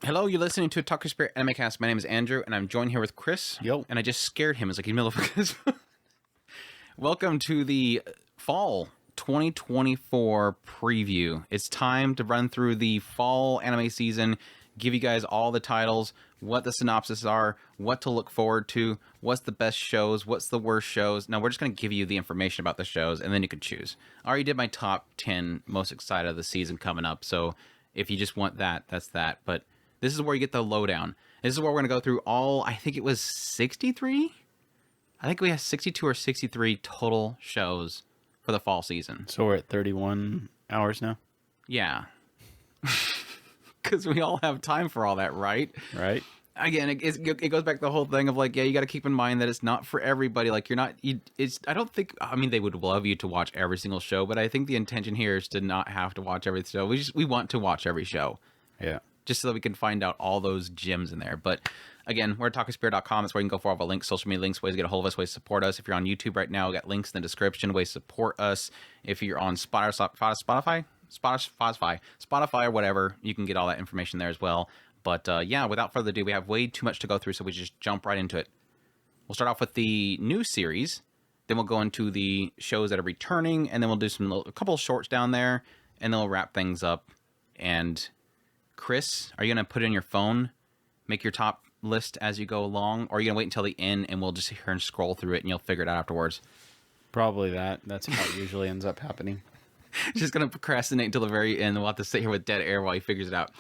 Hello, you're listening to Talk to Spirit Animecast. My name is Andrew, and I'm joined here with Chris. Yo. And I just scared him. It's like, welcome to the fall 2024 preview. It's time to run through the fall anime season, give you guys all the titles, what the synopses are, what to look forward to, what's the best shows, what's the worst shows. Now, we're just going to give you the information about the shows, and then you can choose. I already did my top 10 most excited of the season coming up, so if you just want that, that's that. But this is where you get the lowdown. This is where we're going to go through all, I think it was 63? I think we have 62 or 63 total shows for the fall season. So we're at 31 hours now? Yeah. Because we all have time for all that, right? Right. Again, it goes back to the whole thing of like, yeah, you got to keep in mind that it's not for everybody. Like, I don't think, I mean, they would love you to watch every single show, but I think the intention here is to not have to watch every show. We want to watch every show. Yeah. Just so that we can find out all those gems in there. But again, we're at talkingspirit.com. That's where you can go for all of our links, social media links, ways to get a hold of us, ways to support us. If you're on YouTube right now, we got links in the description, ways to support us. If you're on Spotify, or whatever, you can get all that information there as well. But yeah, without further ado, we have way too much to go through, so we just jump right into it. We'll start off with the new series, then we'll go into the shows that are returning, and then we'll do a couple of shorts down there, and then we'll wrap things up. And Chris, are you going to put it in your phone, make your top list as you go along, or are you going to wait until the end and we'll just sit here and scroll through it and you'll figure it out afterwards? Probably that. That's how it usually ends up happening. Just going to procrastinate until the very end. We'll have to sit here with dead air while he figures it out.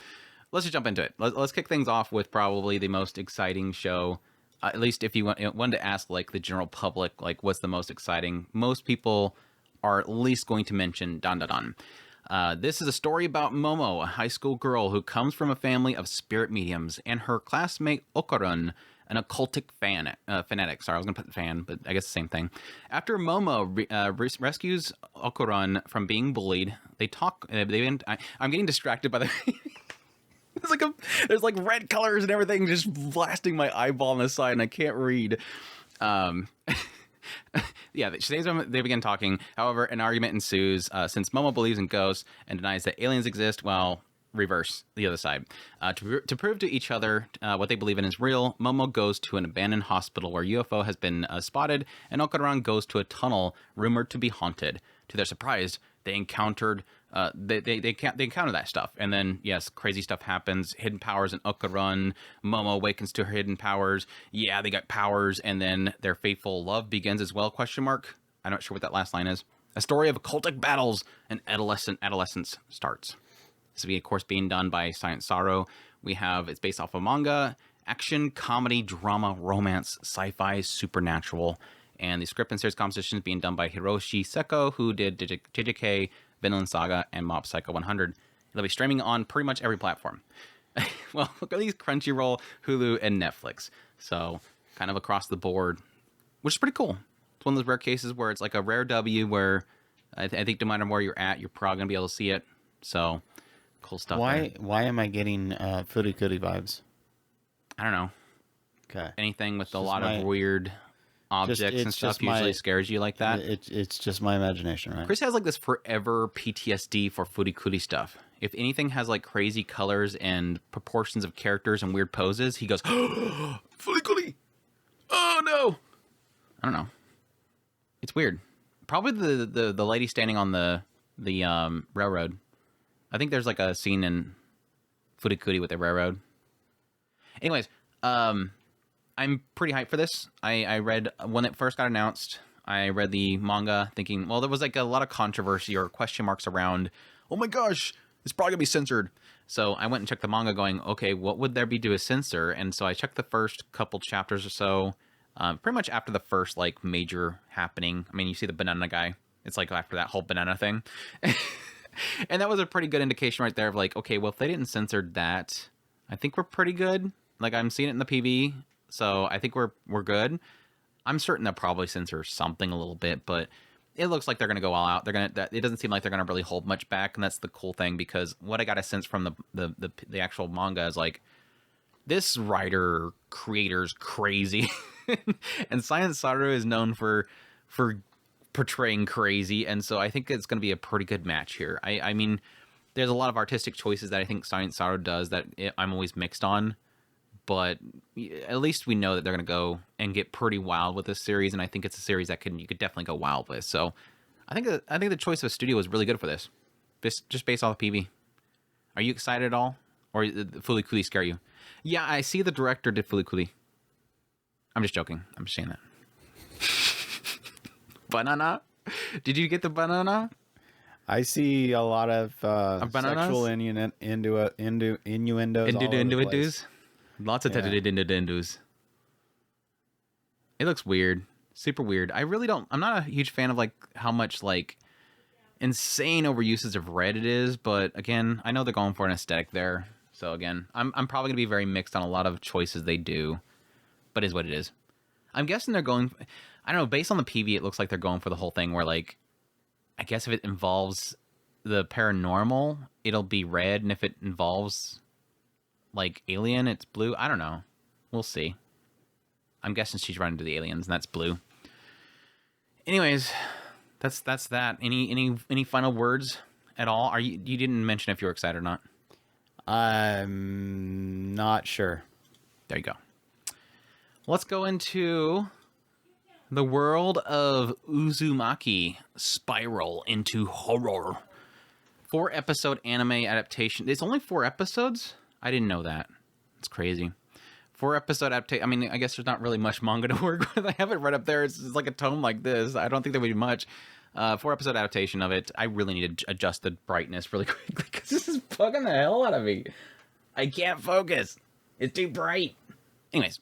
Let's just jump into it. Let's kick things off with probably the most exciting show. At least if you wanted to ask like the general public, like what's the most exciting, most people are at least going to mention Dan Dan Dan. This is a story about Momo, a high school girl who comes from a family of spirit mediums, and her classmate Okarun, an occultic fanatic. Sorry, I was going to put fan, but I guess the same thing. After Momo rescues Okarun from being bullied, they talk. I'm getting distracted by the. There's like red colors and everything just blasting my eyeball on the side, and I can't read. Yeah, they begin talking. However, an argument ensues since Momo believes in ghosts and denies that aliens exist, while reverse, the other side. To prove to each other what they believe in is real, Momo goes to an abandoned hospital where UFO has been spotted, and Okaran goes to a tunnel rumored to be haunted. To their surprise, they encounter that stuff, and then yes, crazy stuff happens. Hidden powers in Okaran. Momo awakens to her hidden powers. Yeah, they got powers, and then their fateful love begins as well? ? I'm not sure what that last line is. A story of occultic battles and adolescence starts. This will be, of course, being done by Science Sorrow. It's based off of manga, action, comedy, drama, romance, sci-fi, supernatural. And the script and series composition is being done by Hiroshi Seko, who did JJK, Vinland Saga, and Mob Psycho 100. It'll be streaming on pretty much every platform. Well, look at these: Crunchyroll, Hulu, and Netflix. So kind of across the board, which is pretty cool. It's one of those rare cases where it's like a rare W where I think no matter where you're at, you're probably going to be able to see it. So cool stuff. Why am I getting Furikuri vibes? I don't know. Okay. Anything with a lot of weird objects and stuff usually scares you like that. It's just my imagination, right? Chris has like this forever PTSD for furikuri stuff. If anything has like crazy colors and proportions of characters and weird poses, he goes, oh, furikuri! Oh no! I don't know. It's weird. Probably the lady standing on the railroad. I think there's like a scene in furikuri with the railroad. Anyways, I'm pretty hyped for this. I read, when it first got announced, I read the manga thinking, well, there was like a lot of controversy or question marks around, oh my gosh, it's probably gonna be censored. So I went and checked the manga going, okay, what would there be to a censor? And so I checked the first couple chapters or so, pretty much after the first like major happening. I mean, you see the banana guy. It's like after that whole banana thing. And that was a pretty good indication right there of like, okay, well, if they didn't censor that, I think we're pretty good. Like I'm seeing it in the PV. So I think we're good. I'm certain they'll probably censor something a little bit, but it looks like they're going to go all out. It doesn't seem like they're going to really hold much back, and that's the cool thing, because what I got a sense from the actual manga is like, this creator's crazy, and Science Saru is known for portraying crazy, and so I think it's going to be a pretty good match here. I mean, there's a lot of artistic choices that I think Science Sorrow does that I'm always mixed on. But at least we know that they're going to go and get pretty wild with this series, and I think it's a series that you could definitely go wild with. So I think the choice of a studio was really good for this, just based off the PV. Are you excited at all, or did Fooly Cooly scare you? Yeah, I see the director did Fooly Cooly. I'm just joking. I'm just saying that. Banana? Did you get the banana? I see a lot of sexual innuendos. Innuendos. Lots of innuendos. It looks weird. Super weird. I'm not a huge fan of like how much like insane overuses of red it is, but again, I know they're going for an aesthetic there. So again, I'm probably gonna be very mixed on a lot of choices they do, but it is what it is. I'm guessing they're going, I don't know, based on the PV, it looks like they're going for the whole thing where like, I guess if it involves the paranormal, it'll be red, and if it involves like alien, it's blue. I don't know. We'll see. I'm guessing she's running to the aliens, and that's blue. Anyways, that's that. Any final words at all? You didn't mention if you were excited or not. I'm not sure. There you go. Let's go into the world of Uzumaki Spiral into Horror. 4-episode anime adaptation. It's only 4 episodes? I didn't know that. It's crazy. 4-episode adaptation. I mean, I guess there's not really much manga to work with. I have it right up there. It's like a tome like this. I don't think there would be much. 4-episode adaptation of it. I really need to adjust the brightness really quickly because this is bugging the hell out of me. I can't focus. It's too bright. Anyways.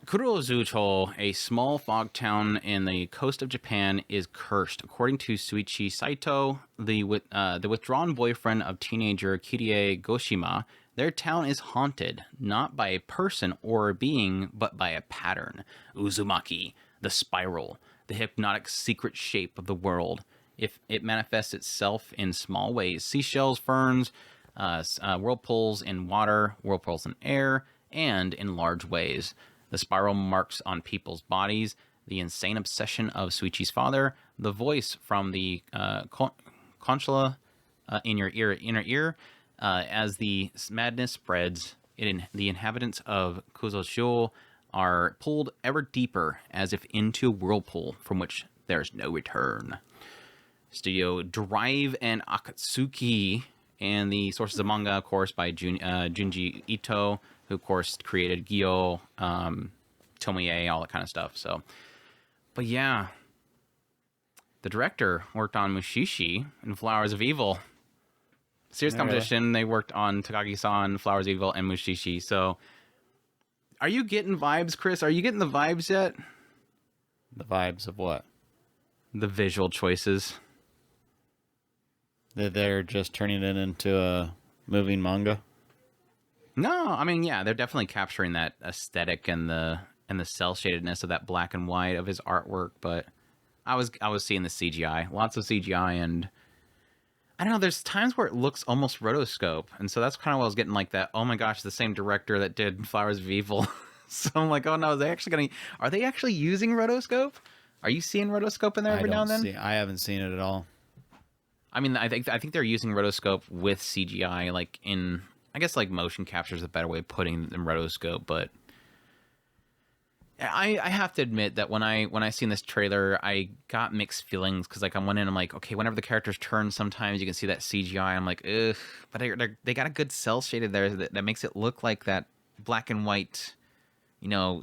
Kurozucho, a small fog town in the coast of Japan, is cursed. According to Suichi Saito, the withdrawn boyfriend of teenager Kirie Goshima, their town is haunted, not by a person or a being, but by a pattern. Uzumaki, the spiral, the hypnotic secret shape of the world. If it manifests itself in small ways, seashells, ferns, whirlpools in water, whirlpools in air, and in large ways. The spiral marks on people's bodies, the insane obsession of Suichi's father, the voice from the consola in your inner ear, as the madness spreads, the inhabitants of Kuzoshio are pulled ever deeper as if into a whirlpool from which there's no return. Studio Drive and Akatsuki, and the sources of manga, of course, by Junji Ito, who, of course, created Gyo, Tomoe, all that kind of stuff. So, but yeah, the director worked on Mushishi and Flowers of Evil. Serious competition. They worked on Takagi-san, Flowers of Evil, and Mushishi. So, are you getting vibes, Chris? Are you getting the vibes yet? The vibes of what? The visual choices. That they're just turning it into a moving manga? No, I mean, yeah, they're definitely capturing that aesthetic and the cell shadedness of that black and white of his artwork. But I was seeing the CGI, lots of CGI, and I don't know. There's times where it looks almost rotoscope, and so that's kind of what I was getting like that. Oh my gosh, the same director that did Flowers of Evil. So I'm like, oh no, are they actually using rotoscope? Are you seeing rotoscope in there every now and then? I haven't seen it at all. I mean, I think they're using rotoscope with CGI, like in. I guess like motion capture is a better way of putting than rotoscope, but I have to admit that when I seen this trailer, I got mixed feelings because like I went in, I'm like, okay, whenever the characters turn, sometimes you can see that CGI. I'm like, ugh, but they got a good cell shaded there that makes it look like that black and white,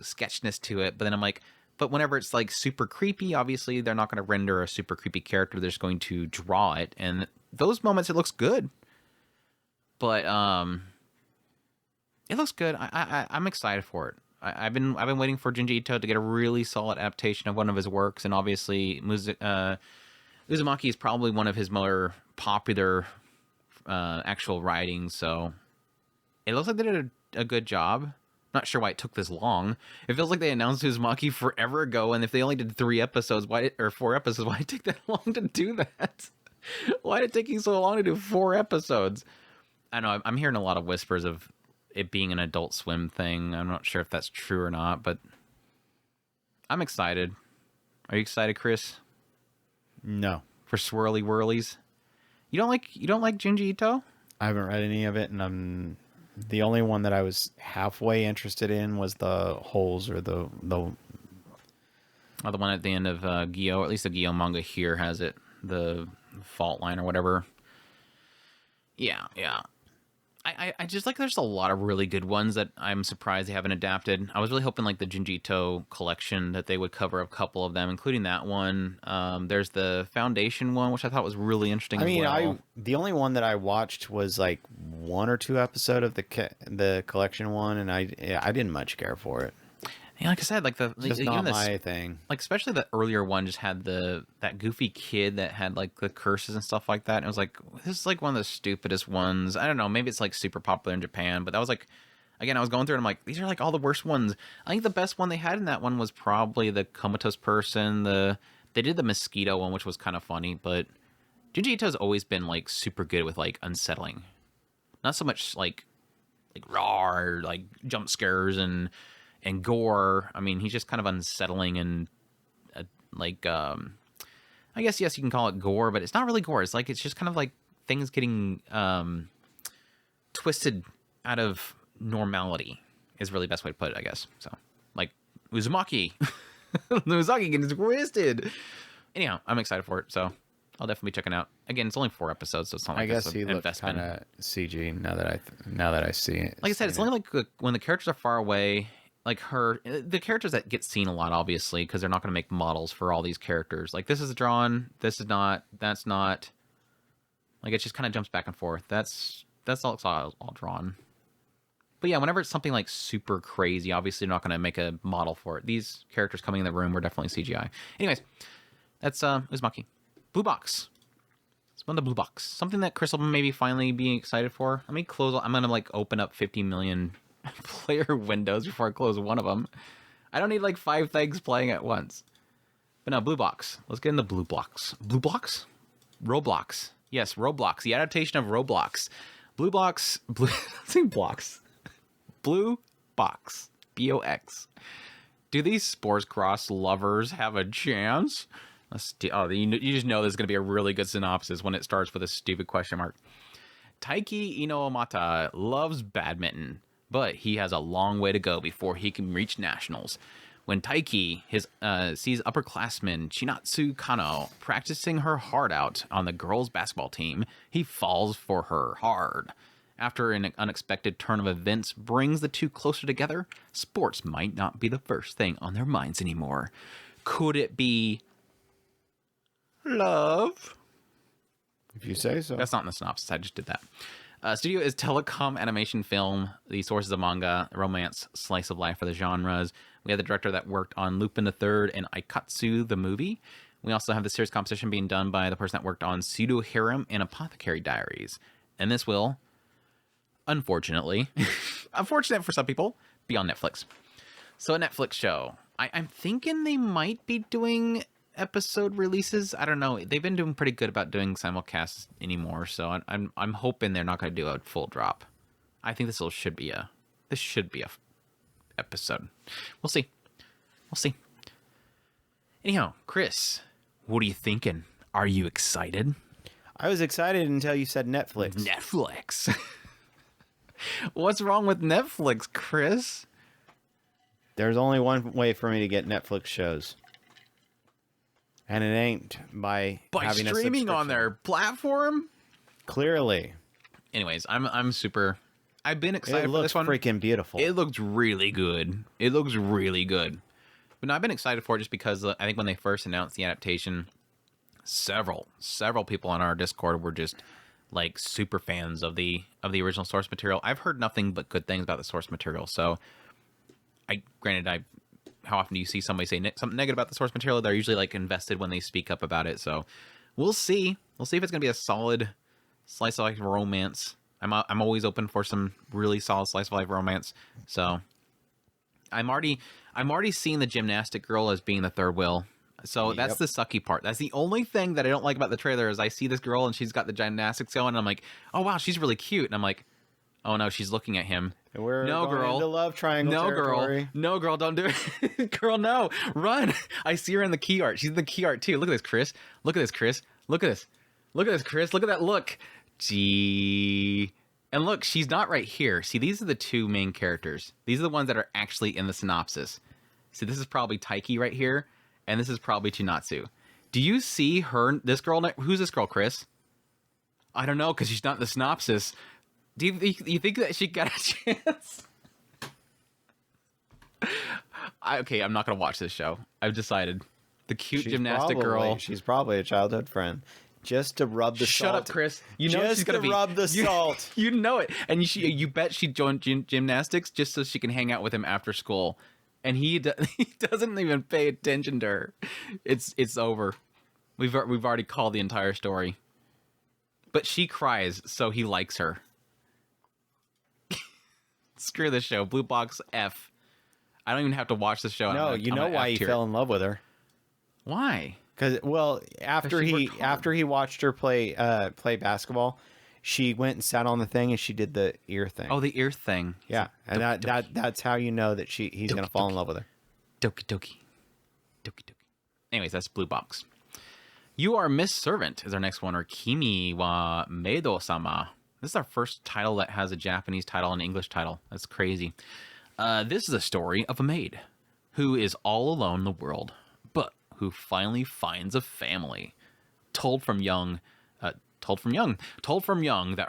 sketchness to it. But then I'm like, but whenever it's like super creepy, obviously they're not going to render a super creepy character. They're just going to draw it, and those moments it looks good. But it looks good. I'm excited for it. I've been waiting for Junji Ito to get a really solid adaptation of one of his works, and obviously Uzumaki is probably one of his more popular actual writings. So it looks like they did a good job. Not sure why it took this long. It feels like they announced Uzumaki forever ago, and if they only did 4 episodes, why did it take that long to do that? Why did it take you so long to do 4 episodes? I know I'm hearing a lot of whispers of it being an Adult Swim thing. I'm not sure if that's true or not, but I'm excited. Are you excited, Chris? No. For swirly whirlies? You don't like Junji Ito? I haven't read any of it, and the only one that I was halfway interested in was the holes or the Oh, the one at the end of Gyo, or at least the Gyo manga here has it, the fault line or whatever. Yeah. I just like there's a lot of really good ones that I'm surprised they haven't adapted. I was really hoping like the Junji Ito collection that they would cover a couple of them, including that one. There's the Foundation one, which I thought was really interesting. The only one that I watched was like 1 or 2 episodes of the collection one, and I didn't much care for it. Yeah, like I said, like just not my thing. Like especially the earlier one just had that goofy kid that had like the curses and stuff like that. And it was like, this is like one of the stupidest ones. I don't know, maybe it's like super popular in Japan, but that was like, again, I was going through it and I'm like, these are like all the worst ones. I think the best one they had in that one was probably the comatose person. They did the mosquito one, which was kind of funny, but Junji Ito's always been like super good with like unsettling. Not so much like raw or like jump scares and gore. I mean, he's just kind of unsettling and I guess, yes, you can call it gore, but it's not really gore. It's just kind of like things getting twisted out of normality is really the best way to put it, I guess. So, like Uzumaki. Uzumaki gets twisted. Anyhow, I'm excited for it, so I'll definitely be checking it out. Again, it's only 4 episodes, so it's not like I guess he looks kind of CG now that I see it. Like I said, it's only like when the characters are far away. Like the characters that get seen a lot, obviously, because they're not going to make models for all these characters. Like this is drawn, this is not, that's not. Like it just kind of jumps back and forth. That's all drawn. But yeah, whenever it's something like super crazy, obviously they're not going to make a model for it. These characters coming in the room were definitely CGI. Anyways, that's Uzumaki. Blue Box. It's one of the Blue Box. Something that Chris will maybe finally be excited for. I'm going to like open up 50 million player windows before I close one of them. I don't need like 5 things playing at once. But no, Blue Box. Let's get into Blue Blocks. Blue Blocks? Roblox. Yes, Roblox. The adaptation of Roblox. Blue Box. Blocks. Blue Box. BOX. Do these Spores Cross lovers have a chance? You just know there's going to be a really good synopsis when it starts with a stupid question mark. Taiki Inoomata loves badminton, but he has a long way to go before he can reach nationals. When Taiki sees upperclassman Chinatsu Kano practicing her heart out on the girls' basketball team, he falls for her hard. After an unexpected turn of events brings the two closer together, sports might not be the first thing on their minds anymore. Could it be love? If you say so. That's not in the synopsis. I just did that. Studio is Telecom Animation Film. The sources of manga, romance, slice of life for the genres. We have the director that worked on Lupin the Third and Aikatsu the movie. We also have the series composition being done by the person that worked on Pseudo Harem and Apothecary Diaries. And this will, unfortunately, unfortunate for some people, be on Netflix. So a Netflix show. I'm thinking they might be doing episode releases. I don't know. They've been doing pretty good about doing simulcasts anymore, so I'm hoping they're not going to do a full drop. I think this should be a episode. We'll see. Anyhow, Chris, what are you thinking? Are you excited? I was excited until you said Netflix. Netflix. What's wrong with Netflix, Chris? There's only one way for me to get Netflix shows. And it ain't by having streaming on their platform. Clearly. Anyways, I've been excited for this one. It looks freaking beautiful. It looks really good. But no, I've been excited for it just because I think when they first announced the adaptation, several people on our Discord were just like super fans of the original source material. I've heard nothing but good things about the source material. So, how often do you see somebody say something negative about the source material? They're usually like invested when they speak up about it. So we'll see. We'll see if it's going to be a solid slice of life romance. I'm always open for some really solid slice of life romance. So I'm already seeing the gymnastic girl as being the third wheel. So that's the sucky part. That's the only thing that I don't like about the trailer is I see this girl and she's got the gymnastics going and I'm like, oh wow, she's really cute. And I'm like, oh no, she's looking at him. And we're going into love triangle territory. No, girl, don't do it. Girl, no. Run. I see her in the key art. She's in the key art too. Look at this, Chris. Look at this. Look at this, Chris. Look at that look. Gee. And look, she's not right here. See, these are the two main characters. These are the ones that are actually in the synopsis. See, this is probably Taiki right here, and this is probably Chinatsu. Do you see her, this girl? Who's this girl, Chris? I don't know, because she's not in the synopsis. Do you think that she got a chance? Okay, I'm not going to watch this show. I've decided. The cute gymnastic girl. She's probably a childhood friend. Just to rub the salt. Shut up, Chris. You know she's gonna rub the salt. You know it, and you bet she joined gymnastics just so she can hang out with him after school, and he doesn't even pay attention to her. It's over. We've already called the entire story, but she cries, so he likes her. Screw this show. Blue box F. I don't even have to watch the show. No, you know why he fell in love with her. Why? Because after he watched her play basketball, she went and sat on the thing and she did the ear thing. Oh, the ear thing. Yeah, and that's how you know that he's gonna fall in love with her. Doki doki, doki doki. Anyways, that's Blue Box. You Are Miss Servant is our next one, or Kimi wa Meido-sama. This is our first title that has a Japanese title and an English title. That's crazy. This is a story of a maid who is all alone in the world, but who finally finds a family. Told from young that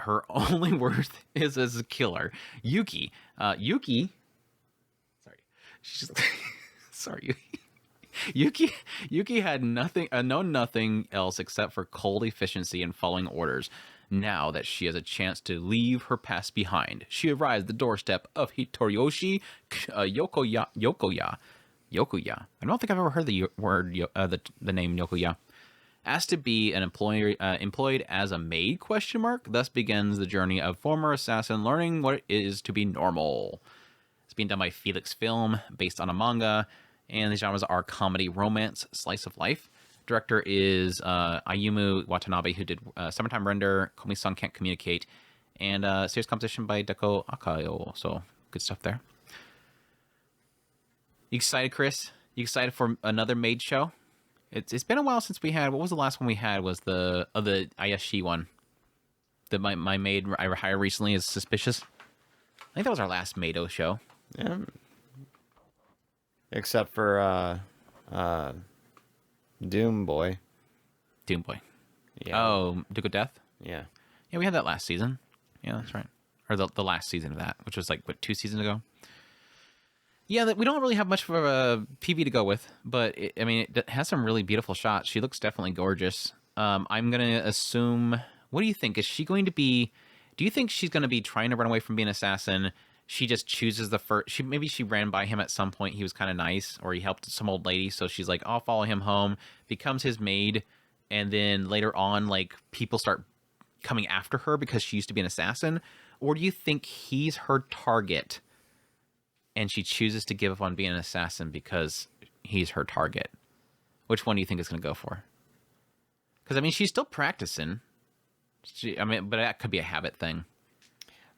her only worth is as a killer. Yuki. Sorry. She's sorry. Yuki had known nothing else except for cold efficiency and following orders. Now that she has a chance to leave her past behind, she arrives at the doorstep of Hitoriyoshi Yokoya. Yokoya. I don't think I've ever heard the name Yokoya. Asked to be an employed as a maid? ? Thus begins the journey of former assassin learning what it is to be normal. It's being done by Felix Film, based on a manga, and the genres are comedy, romance, slice of life. Director is Ayumu Watanabe, who did Summertime Render, Komi-san Can't Communicate, and series composition by Deko Akayo. So good stuff there. You excited, Chris? You excited for another maid show? It's been a while since we had. What was the last one we had? Was the Ayashi one? That my maid I hired recently is suspicious. I think that was our last Maido show. Yeah. Except for Doom Boy. Doom Boy. Yeah. Oh, Duke of Death? Yeah. Yeah, we had that last season. Yeah, that's right. Or the last season of that, which was like, what, 2 seasons ago? Yeah, we don't really have much of a PV to go with, but it has some really beautiful shots. She looks definitely gorgeous. I'm going to assume, what do you think? Is she going to be, do you think she's going to be trying to run away from being an assassin? She just chooses the first, maybe she ran by him at some point. He was kind of nice, or he helped some old lady. So she's like, I'll follow him home, becomes his maid. And then later on, like, people start coming after her because she used to be an assassin. Or do you think he's her target and she chooses to give up on being an assassin because he's her target? Which one do you think it's going to go for? Because, she's still practicing. But that could be a habit thing.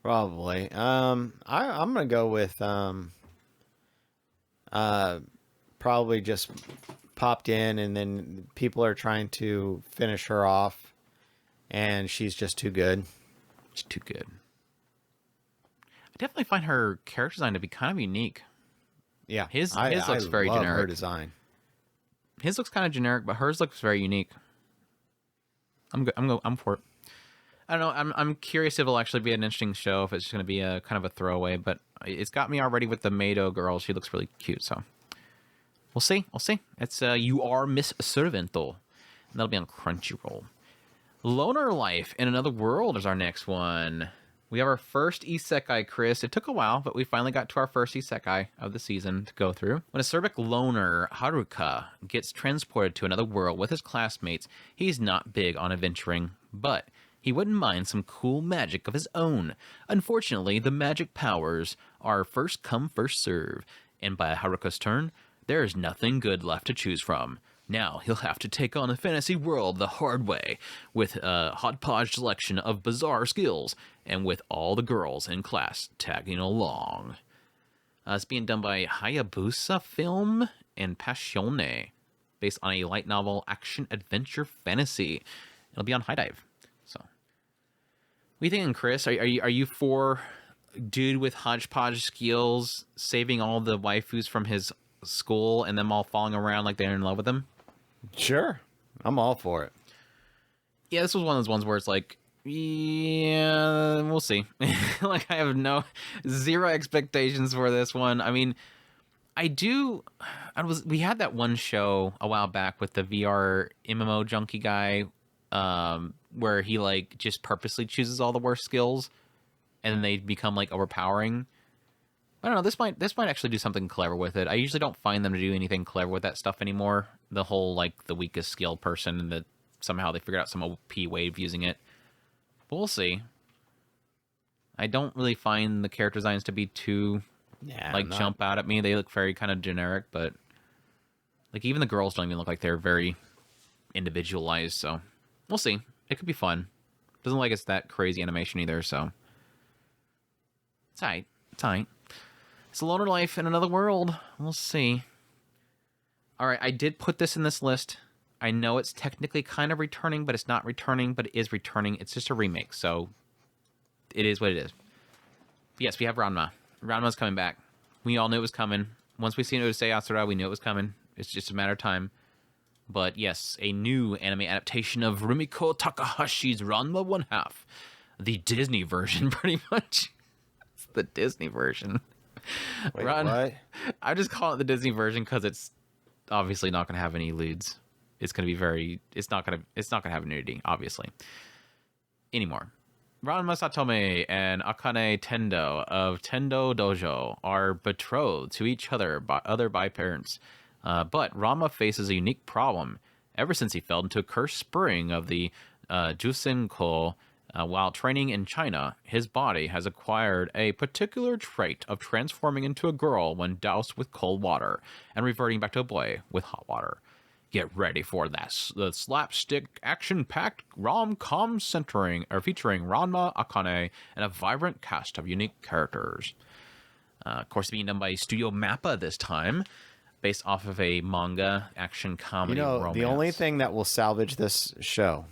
Probably. I'm going to go with probably just popped in and then people are trying to finish her off and she's just too good. She's too good. I definitely find her character design to be kind of unique. Yeah. His looks very generic. Her design. His looks kind of generic, but hers looks very unique. I'm for it. I don't know. I'm curious if it'll actually be an interesting show, if it's going to be a kind of a throwaway, but it's got me already with the Maido girl. She looks really cute, so we'll see. It's You Are Miss Servant, though. And that'll be on Crunchyroll. Loner Life in Another World is our next one. We have our first isekai, Chris. It took a while, but we finally got to our first isekai of the season to go through. When a acerbic loner, Haruka, gets transported to another world with his classmates, he's not big on adventuring, but he wouldn't mind some cool magic of his own. Unfortunately, the magic powers are first come, first serve, and by Haruka's turn, there is nothing good left to choose from. Now he'll have to take on the fantasy world the hard way, with a hodgepodge selection of bizarre skills, and with all the girls in class tagging along. It's being done by Hayabusa Film and Passione, based on a light novel action-adventure fantasy. It'll be on High Dive. So, what are you thinking, Chris? Are you for dude with hodgepodge skills saving all the waifus from his school and them all falling around like they're in love with him? Sure. I'm all for it. Yeah, this was one of those ones where it's like, yeah, we'll see. Like, I have zero expectations for this one. I mean, we had that one show a while back with the VR MMO junkie guy, where he like just purposely chooses all the worst skills and then they become like overpowering. I don't know. This might actually do something clever with it. I usually don't find them to do anything clever with that stuff anymore. The whole like the weakest skill person, and that somehow they figured out some OP way of using it. But we'll see. I don't really find the character designs to be too jump out at me. They look very kind of generic, but like even the girls don't even look like they're very individualized. So we'll see. It could be fun. Doesn't look like it's that crazy animation either. So it's alright. It's alright. It's a loner life in another world. We'll see. All right, I did put this in this list. I know it's technically kind of returning, but it's not returning, but it is returning. It's just a remake, so it is what it is. But yes, we have Ranma. Ranma's coming back. We all knew it was coming. Once we seen Urusei Yatsura, we knew it was coming. It's just a matter of time. But yes, a new anime adaptation of Rumiko Takahashi's Ranma 1/2. The Disney version, pretty much. It's the Disney version. Wait, what? I just call it the Disney version because it's obviously not going to have any lewds. It's going to be it's not going to have nudity, obviously, anymore. Ranma Satome and Akane Tendo of Tendo Dojo are betrothed to each other by parents. But Ranma faces a unique problem. Ever since he fell into a cursed spring of the Jusenko, while training in China, his body has acquired a particular trait of transforming into a girl when doused with cold water and reverting back to a boy with hot water. Get ready for the slapstick, action-packed rom-com featuring Ranma, Akane, and a vibrant cast of unique characters. Of course, being done by Studio Mappa this time, based off of a manga action comedy romance. The only thing that will salvage this show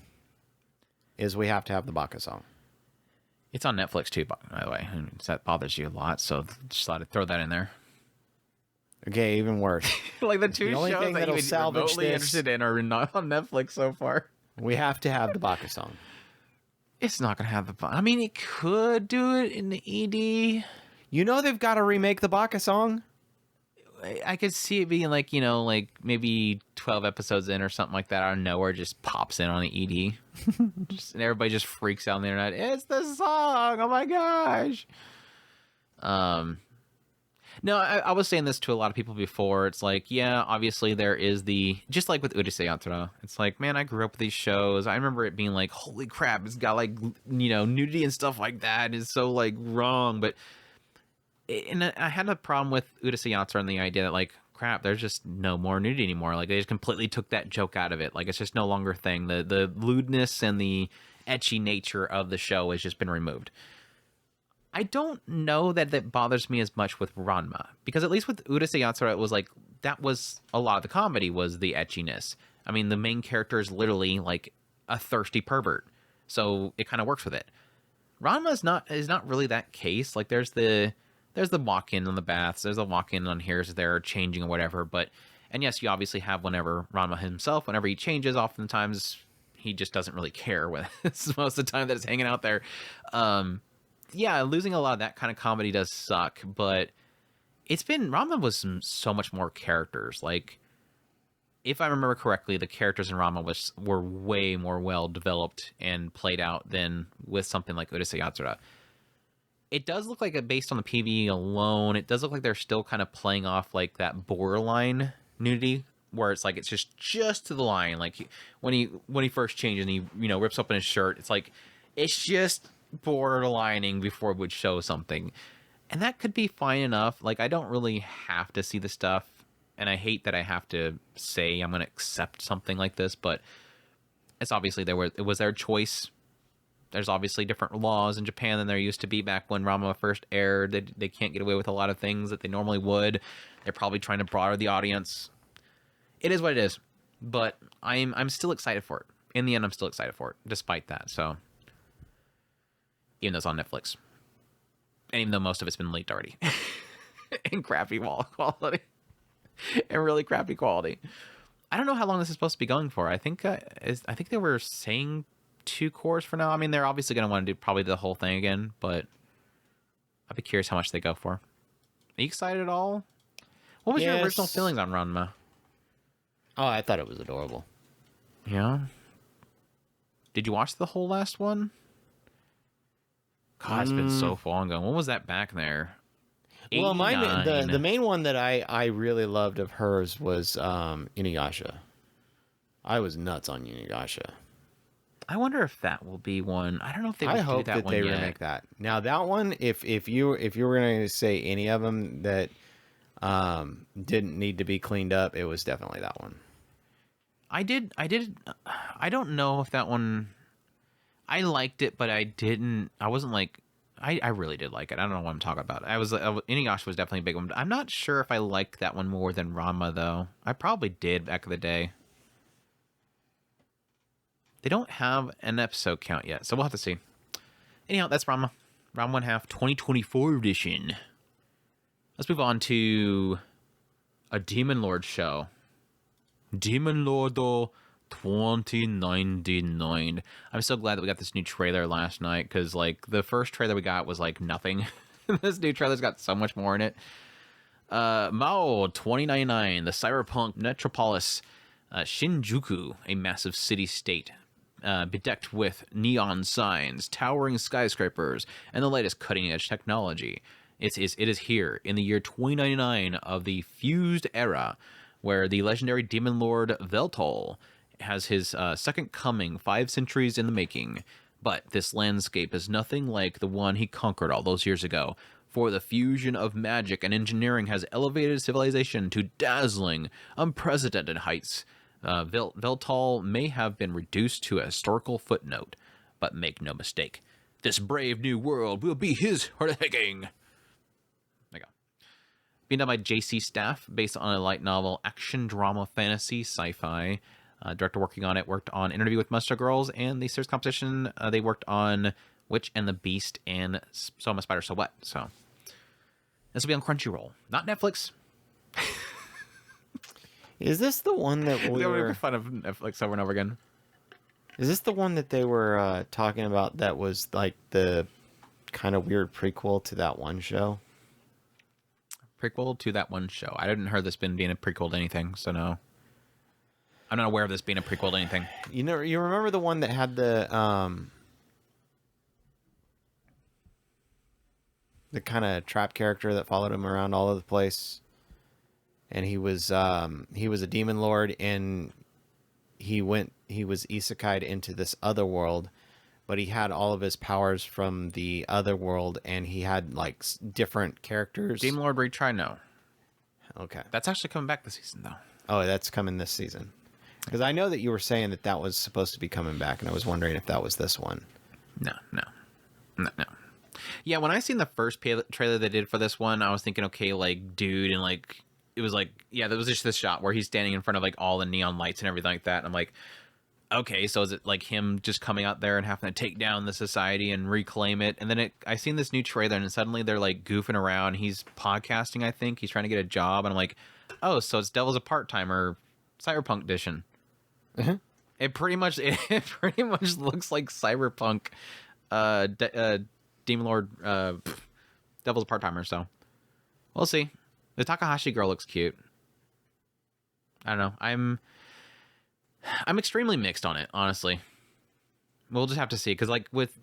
is we have to have the Baka song. It's on Netflix too, by the way. And that bothers you a lot, so just thought I'd throw that in there. Okay, even worse. Like the two only shows thing that that'll you've been salvage remotely this- interested in are not on Netflix so far. We have to have the Baka song. It's not going to have the... I mean, it could do it in the ED. You know they've got to remake the Baka song? I could see it being like, you know, like maybe 12 episodes in or something like that out of nowhere, just pops in on the ED. And everybody just freaks out on the internet. It's the song! Oh my gosh! No, I was saying this to a lot of people before. It's like, yeah, obviously there is just like with Urusei Yatsura. It's like, man, I grew up with these shows. I remember it being like, holy crap, it's got like, you know, nudity and stuff like that is so like wrong. But and I had a problem with Urusei Yatsura and the idea that like, crap, there's just no more nudity anymore. Like they just completely took that joke out of it. Like it's just no longer a thing. The lewdness and the ecchi nature of the show has just been removed. I don't know that bothers me as much with Ranma, because at least with Urusei Yatsura, it was like, that was a lot of the comedy was the etchiness. I mean, the main character is literally like a thirsty pervert, so it kind of works with it. Ranma is not really that case. Like there's the walk-in on the baths, there's the walk-in on here's there changing or whatever, and yes, you obviously have whenever Ranma himself, whenever he changes, oftentimes he just doesn't really care when it's most of the time that it's hanging out there. Yeah, losing a lot of that kind of comedy does suck, but Ranma was so much more characters. Like, if I remember correctly, the characters in Ranma were way more well developed and played out than with something like Urusei Yatsura. It does look like, based on the PV alone, it does look like they're still kind of playing off like that borderline nudity, where it's like it's just to the line. Like when he first changes and he rips open his shirt, it's like it's just borderlining before it would show something, and that could be fine enough. Like I don't really have to see the stuff, and I hate that I have to say I'm going to accept something like this, but it's obviously it was their choice. There's obviously different laws in Japan than there used to be back when Ranma first aired. They can't get away with a lot of things that they normally would. They're probably trying to broaden the audience. It is what it is, but I'm still excited for it. in the end, I'm still excited for it, despite that. So, even though it's on Netflix, and even though most of it's been leaked already, in crappy wall quality, and really crappy quality. I don't know how long this is supposed to be going for. I think they were saying 2 cours for now. I mean, they're obviously going to want to do probably the whole thing again, but I'd be curious how much they go for. Are you excited at all? What was your original feelings on Ranma? Oh, I thought it was adorable. Yeah. Did you watch the whole last one? God, it's been so long ago. When was that back there? Well, the main one that I really loved of hers was Inuyasha. I was nuts on Inuyasha. I wonder if that will be one. I don't know if they would I do hope that that one they yet. remake that. Now that one, if you were going to say any of them that didn't need to be cleaned up, it was definitely that one. I don't know if that one. I liked it, but I wasn't like. I really did like it. I don't know what I'm talking about. Inuyasha was definitely a big one. I'm not sure if I liked that one more than Ranma, though. I probably did back in the day. They don't have an episode count yet, so we'll have to see. Anyhow, that's Ranma. Ranma 1/2 2024 edition. Let's move on to a Demon Lord show. Demon Lord 2099. I'm so glad that we got this new trailer last night, because like the first trailer we got was like nothing. This new trailer's got so much more in it. Mao 2099, the cyberpunk metropolis Shinjuku, a massive city-state bedecked with neon signs, towering skyscrapers, and the latest cutting-edge technology. It is here in the year 2099 of the fused era, where the legendary demon lord Veltol has his second coming 5 centuries in the making. But this landscape is nothing like the one he conquered all those years ago, for the fusion of magic and engineering has elevated civilization to dazzling, unprecedented heights. Veltol may have been reduced to a historical footnote, but make no mistake, this brave new world will be his for the taking. There you go. Being done by J.C. Staff, based on a light novel, action, drama, fantasy, sci-fi. Director working on it worked on Interview with Monster Girls and the series competition. They worked on Witch and the Beast and So I'm a Spider So What. So this will be on Crunchyroll, not Netflix. Is this the one that we were making fun of Netflix over and over again? Is this the one that they were talking about that was like the kind of weird prequel to that one show? Prequel to that one show. I didn't hear this being a prequel to anything, so no. I'm not aware of this being a prequel to anything. You know, you remember the one that had the kind of trap character that followed him around all over the place, and he was a demon lord, and he was isekai'd into this other world, but he had all of his powers from the other world, and he had like different characters. Demon Lord Retry, no. Okay, that's actually coming back this season, though. Oh, that's coming this season. Because I know that you were saying that was supposed to be coming back, and I was wondering if that was this one. No. Yeah, when I seen the first trailer they did for this one, I was thinking, okay, like, dude, and like, it was like, yeah, there was just this shot where he's standing in front of like all the neon lights and everything like that. And I'm like, okay, so is it like him just coming out there and having to take down the society and reclaim it? And then I seen this new trailer, and suddenly they're like goofing around. He's podcasting, I think. He's trying to get a job, and I'm like, oh, so it's Devil's a Part-Timer Cyberpunk edition. Mm-hmm. It pretty much looks like Cyberpunk Demon Lord Devil's a Part-Timer, so we'll see. The Takahashi girl looks cute. I don't know. I'm extremely mixed on it, honestly. We'll just have to see, because like with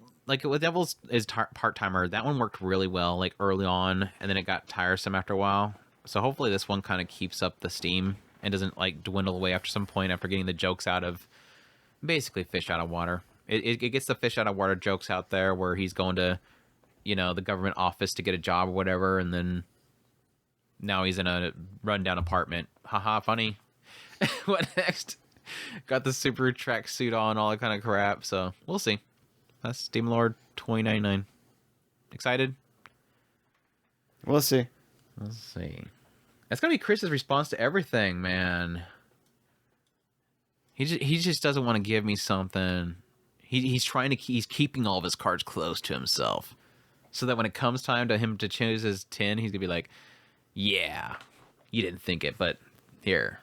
Devil's is Part-Timer, that one worked really well like early on, and then it got tiresome after a while. So hopefully this one kind of keeps up the steam and doesn't like dwindle away after some point, after getting the jokes out of basically fish out of water. It gets the fish out of water jokes out there, where he's going to, the government office to get a job or whatever, and then now he's in a rundown apartment. Haha, funny. What next? Got the super track suit on, all that kind of crap. So we'll see. That's Demon Lord 2099. Excited? We'll see. Let's see. That's gonna be Chris's response to everything, man. He just doesn't want to give me something. He's keeping all of his cards close to himself, so that when it comes time to him to choose his 10, he's gonna be like, "Yeah, you didn't think it, but here."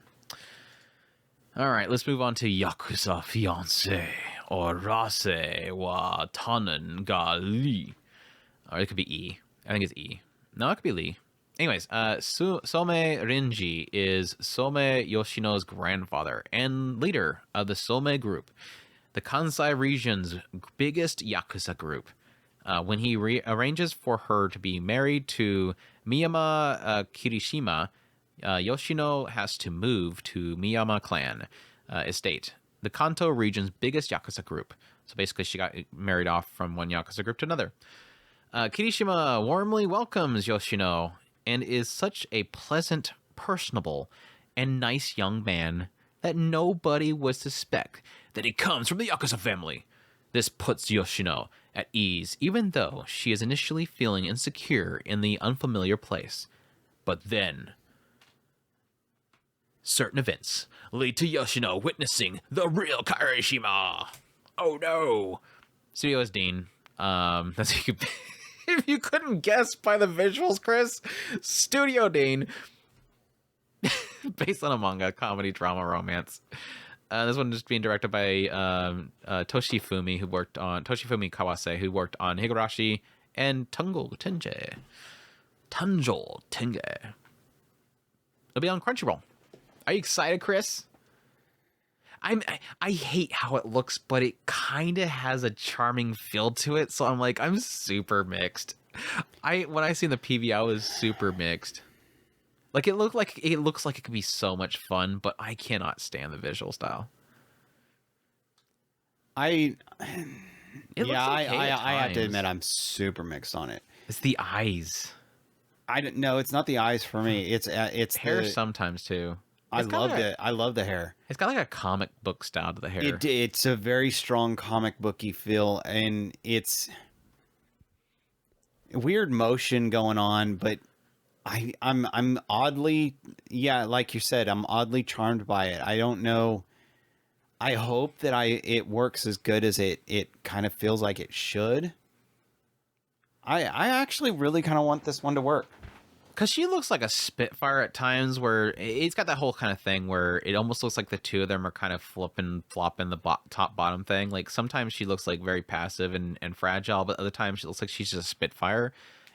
All right, let's move on to Yakuza Fiance or Rase wa Tannen ga Li. Or it could be E. I think it's E. No, it could be Lee. Anyways, Some Rinji is Some Yoshino's grandfather and leader of the Some group, the Kansai region's biggest Yakuza group. When he arranges for her to be married to Miyama Kirishima, Yoshino has to move to Miyama clan estate, the Kanto region's biggest Yakuza group. So basically, she got married off from one Yakuza group to another. Kirishima warmly welcomes Yoshino and is such a pleasant, personable, and nice young man that nobody would suspect that he comes from the Yakuza family. This puts Yoshino at ease, even though she is initially feeling insecure in the unfamiliar place. But then, certain events lead to Yoshino witnessing the real Kirishima. Oh no! Studio is Dean. That's if you couldn't guess by the visuals, Chris, Studio Dean, based on a manga, comedy, drama, romance. This one is being directed by Toshifumi Kawase, who worked on Higurashi and Tango Tenge. It'll be on Crunchyroll. Are you excited, Chris? I hate how it looks, but it kind of has a charming feel to it. So I'm super mixed. When I seen the PV, I was super mixed. Like it looks like it could be so much fun, but I cannot stand the visual style. I have to admit I'm super mixed on it. It's the eyes. I don't know. It's not the eyes for me. It's hair sometimes too. I love the hair. It's got like a comic book style to the hair. It's a very strong comic booky feel, and it's weird motion going on. But I'm oddly, like you said, I'm oddly charmed by it. I don't know. I hope that it works as good as it kind of feels like it should. I actually really kind of want this one to work. Because she looks like a Spitfire at times, where it's got that whole kind of thing where it almost looks like the two of them are kind of flopping the top-bottom thing. Like, sometimes she looks like very passive and fragile, but other times she looks like she's just a Spitfire.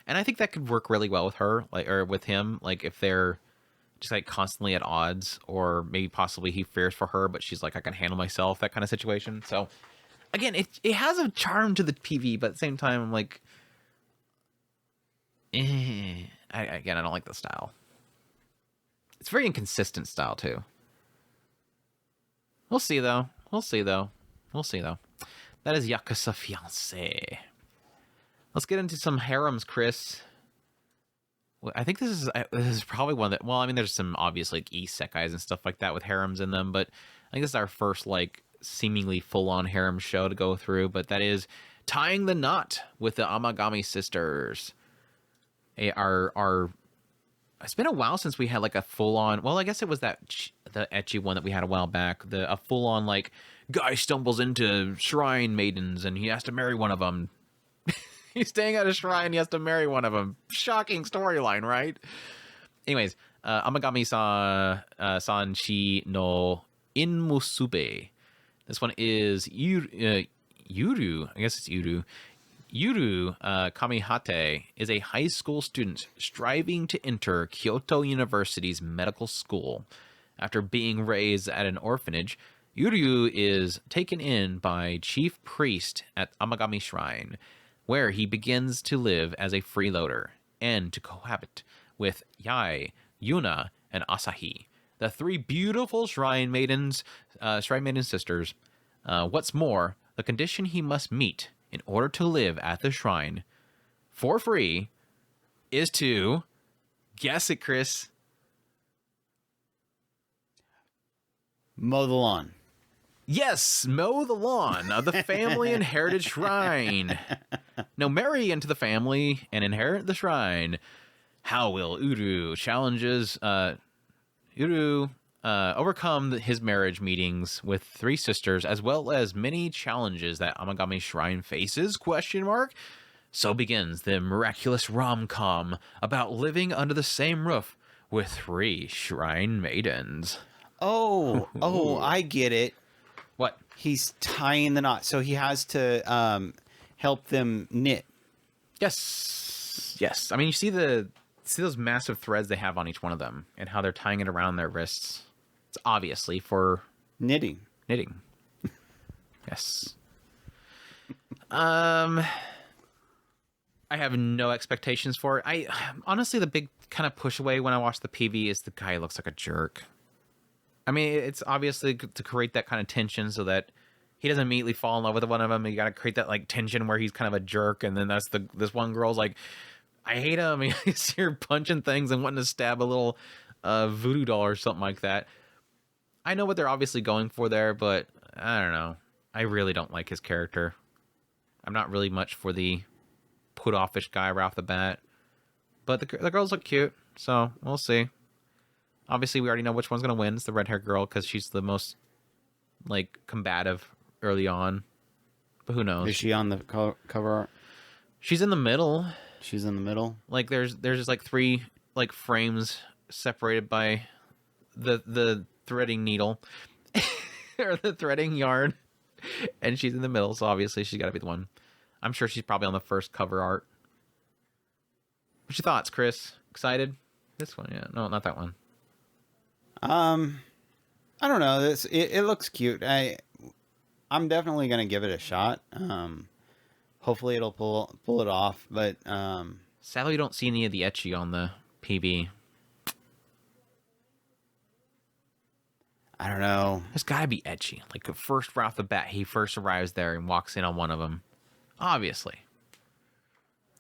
And I think that could work really well with her, or with him, like, if they're just, like, constantly at odds, or maybe possibly he fears for her, but she's like, I can handle myself, that kind of situation. So, again, it has a charm to the PV, but at the same time, I'm like, I don't like the style. It's very inconsistent style, too. We'll see, though. That is Yakuza Fiance. Let's get into some harems, Chris. Well, I think this is probably one that... Well, I mean, there's some obvious, like, isekais and stuff like that with harems in them, but I think this is our first, like, seemingly full-on harem show to go through, but that is Tying the Knot with the Amagami sisters. It's been a while since we had like a full-on, well, I guess it was the ecchi one that we had a while back, a full-on like guy stumbles into shrine maidens and he has to marry one of them. He's staying at a shrine, he has to marry one of them. Shocking storyline, right? Anyways, Amagami Sanshi no Inmusube. This one is Yuru, I guess it's Yuru. Yuru Kamihate is a high school student striving to enter Kyoto University's medical school. After being raised at an orphanage, Yuru is taken in by chief priest at Amagami Shrine, where he begins to live as a freeloader and to cohabit with Yae, Yuna, and Asahi, the three beautiful shrine maiden sisters. What's more, the condition he must meet in order to live at the shrine for free is to, guess it, Chris. Mow the lawn. Yes, mow the lawn of the family inherited shrine. Now marry into the family and inherit the shrine. How will Uru challenges overcome his marriage meetings with 3 sisters, as well as many challenges that Amagami Shrine faces, question mark. So begins the miraculous rom-com about living under the same roof with 3 shrine maidens. Oh, I get it. What? He's tying the knot, so he has to help them knit. Yes. I mean, you see those massive threads they have on each one of them, and how they're tying it around their wrists. It's obviously for Knitting. Yes. I have no expectations for it. I honestly, the big kind of push away when I watch the PV is the guy looks like a jerk. I mean, it's obviously to create that kind of tension so that he doesn't immediately fall in love with one of them. You got to create that like tension where he's kind of a jerk, and then this one girl's like, I hate him. He's here punching things and wanting to stab a little voodoo doll or something like that. I know what they're obviously going for there, but I don't know. I really don't like his character. I'm not really much for the put offish guy right off the bat, but the girls look cute, so we'll see. Obviously, we already know which one's gonna win. It's the red-haired girl because she's the most like combative early on. But who knows? Is she on the cover art? She's in the middle. She's in the middle. Like there's just like 3 like frames separated by the threading needle or the threading yarn, and she's in the middle. So obviously she's got to be the one. I'm sure she's probably on the first cover art. What's your thoughts, Chris? Excited? This one, yeah. No, not that one. I don't know. It looks cute. I'm definitely gonna give it a shot. Hopefully it'll pull it off. But sadly, you don't see any of the ecchi on the PB. I don't know. There's got to be ecchi. Like first right off the bat, he first arrives there and walks in on one of them. Obviously.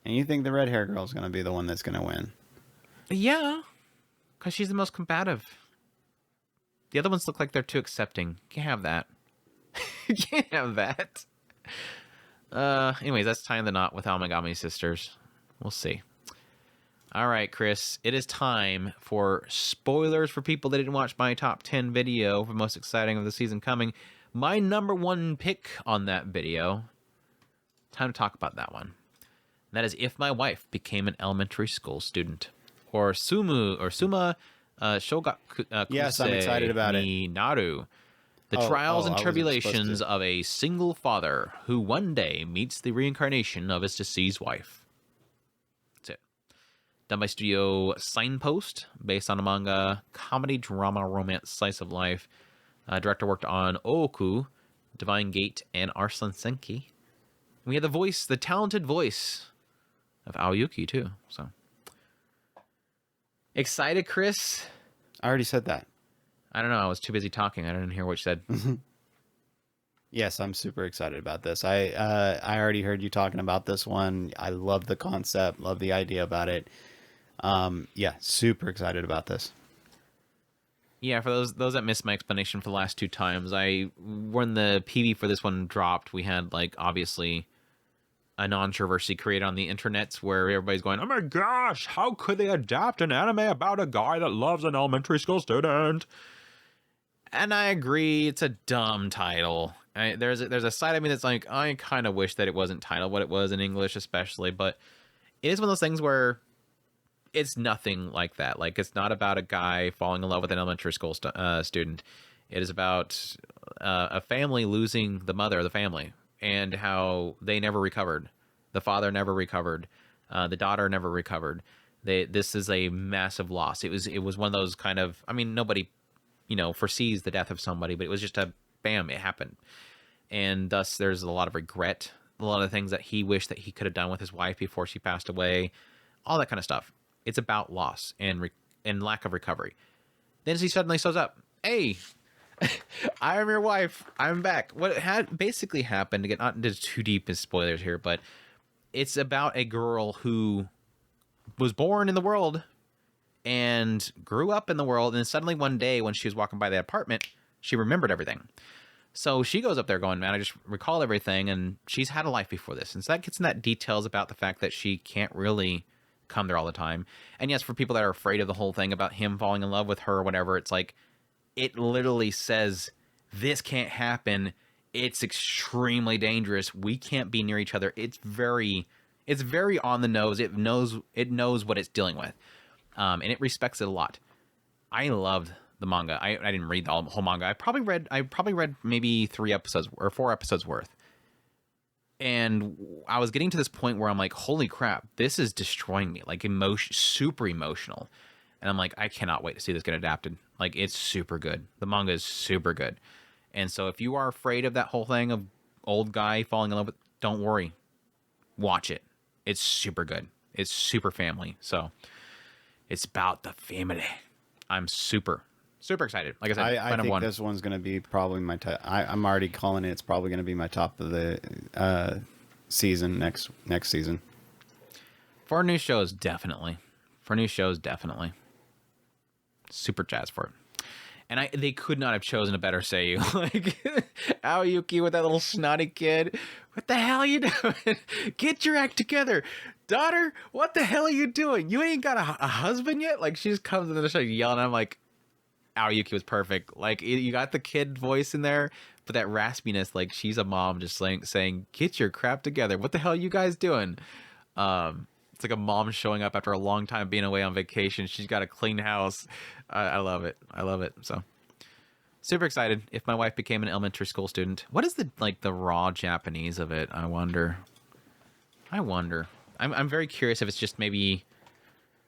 And you think the red hair girl's gonna be the one that's gonna win? Yeah, because she's the most combative. The other ones look like they're too accepting. Can't have that. Can't have that. Anyways, that's tying the knot with Amagami sisters. We'll see. All right, Chris. It is time for spoilers for people that didn't watch my top 10 video for most exciting of the season coming. My number 1 pick on that video. Time to talk about that one. That is If My Wife Became an Elementary School Student. Or Suma Shogaku Yes, I'm excited about it. Naru. The trials and tribulations of a single father who one day meets the reincarnation of his deceased wife. That's it. Done by Studio Signpost, based on a manga, comedy, drama, romance, slice of life. Director worked on Oku, Divine Gate, and Arslan Senki. We had the talented voice of Aoyuki, too. So excited, Chris? I already said that. I don't know. I was too busy talking. I didn't hear what you said. Yes, I'm super excited about this. I already heard you talking about this one. I love the concept, love the idea about it. Yeah, super excited about this. Yeah, for those that missed my explanation for the last 2 times, when the PV for this one dropped, we had like obviously a controversy created on the internets where everybody's going, "Oh my gosh, how could they adapt an anime about a guy that loves an elementary school student?" And I agree, it's a dumb title. There's a side of me that's like, I kind of wish that it wasn't titled what it was in English, especially, but it is one of those things where it's nothing like that. Like, it's not about a guy falling in love with an elementary school student. It is about a family losing the mother of the family and how they never recovered. The father never recovered. The daughter never recovered. This is a massive loss. It was one of those kind of, I mean, nobody, foresees the death of somebody, but it was just bam, it happened. And thus there's a lot of regret, a lot of things that he wished that he could have done with his wife before she passed away, all that kind of stuff. It's about loss and lack of recovery. Then he suddenly shows up. Hey, I am your wife. I'm back. What had basically happened, to get not into too deep in spoilers here, but it's about a girl who was born in the world and grew up in the world, and then suddenly one day when she was walking by the apartment, she remembered everything. So she goes up there going, man, I just recall everything, and she's had a life before this. And so that gets in that details about the fact that she can't really come there all the time. And yes, for people that are afraid of the whole thing about him falling in love with her or whatever, it's like, it literally says, this can't happen. It's extremely dangerous. We can't be near each other. It's very on the nose. It knows what it's dealing with. And it respects it a lot. I loved the manga. I didn't read the whole manga. I probably read maybe 3 episodes or 4 episodes worth. And I was getting to this point where I'm like, holy crap, this is destroying me. Like, super emotional. And I'm like, I cannot wait to see this get adapted. Like, it's super good. The manga is super good. And so if you are afraid of that whole thing of old guy falling in love with, don't worry. Watch it. It's super good. It's super family. So it's about the family. I'm super excited. Like I said, I think this one's going to be probably my top. I'm already calling it. It's probably going to be my top of the season next season. For new shows, definitely. Super jazzed for it. And they could not have chosen a better Seiyu. Like, Aoyuki with that little snotty kid. What the hell are you doing? Get your act together. Daughter, what the hell are you doing? You ain't got a husband yet? Like, she just comes in the show yelling. I'm like, Aoyuki was perfect. Like, you got the kid voice in there, but that raspiness, like, she's a mom just saying, get your crap together. What the hell are you guys doing? It's like a mom showing up after a long time being away on vacation. She's got a clean house. I love it. So super excited. If my wife became an elementary school student, what is the raw Japanese of it? I wonder. I'm very curious if it's just maybe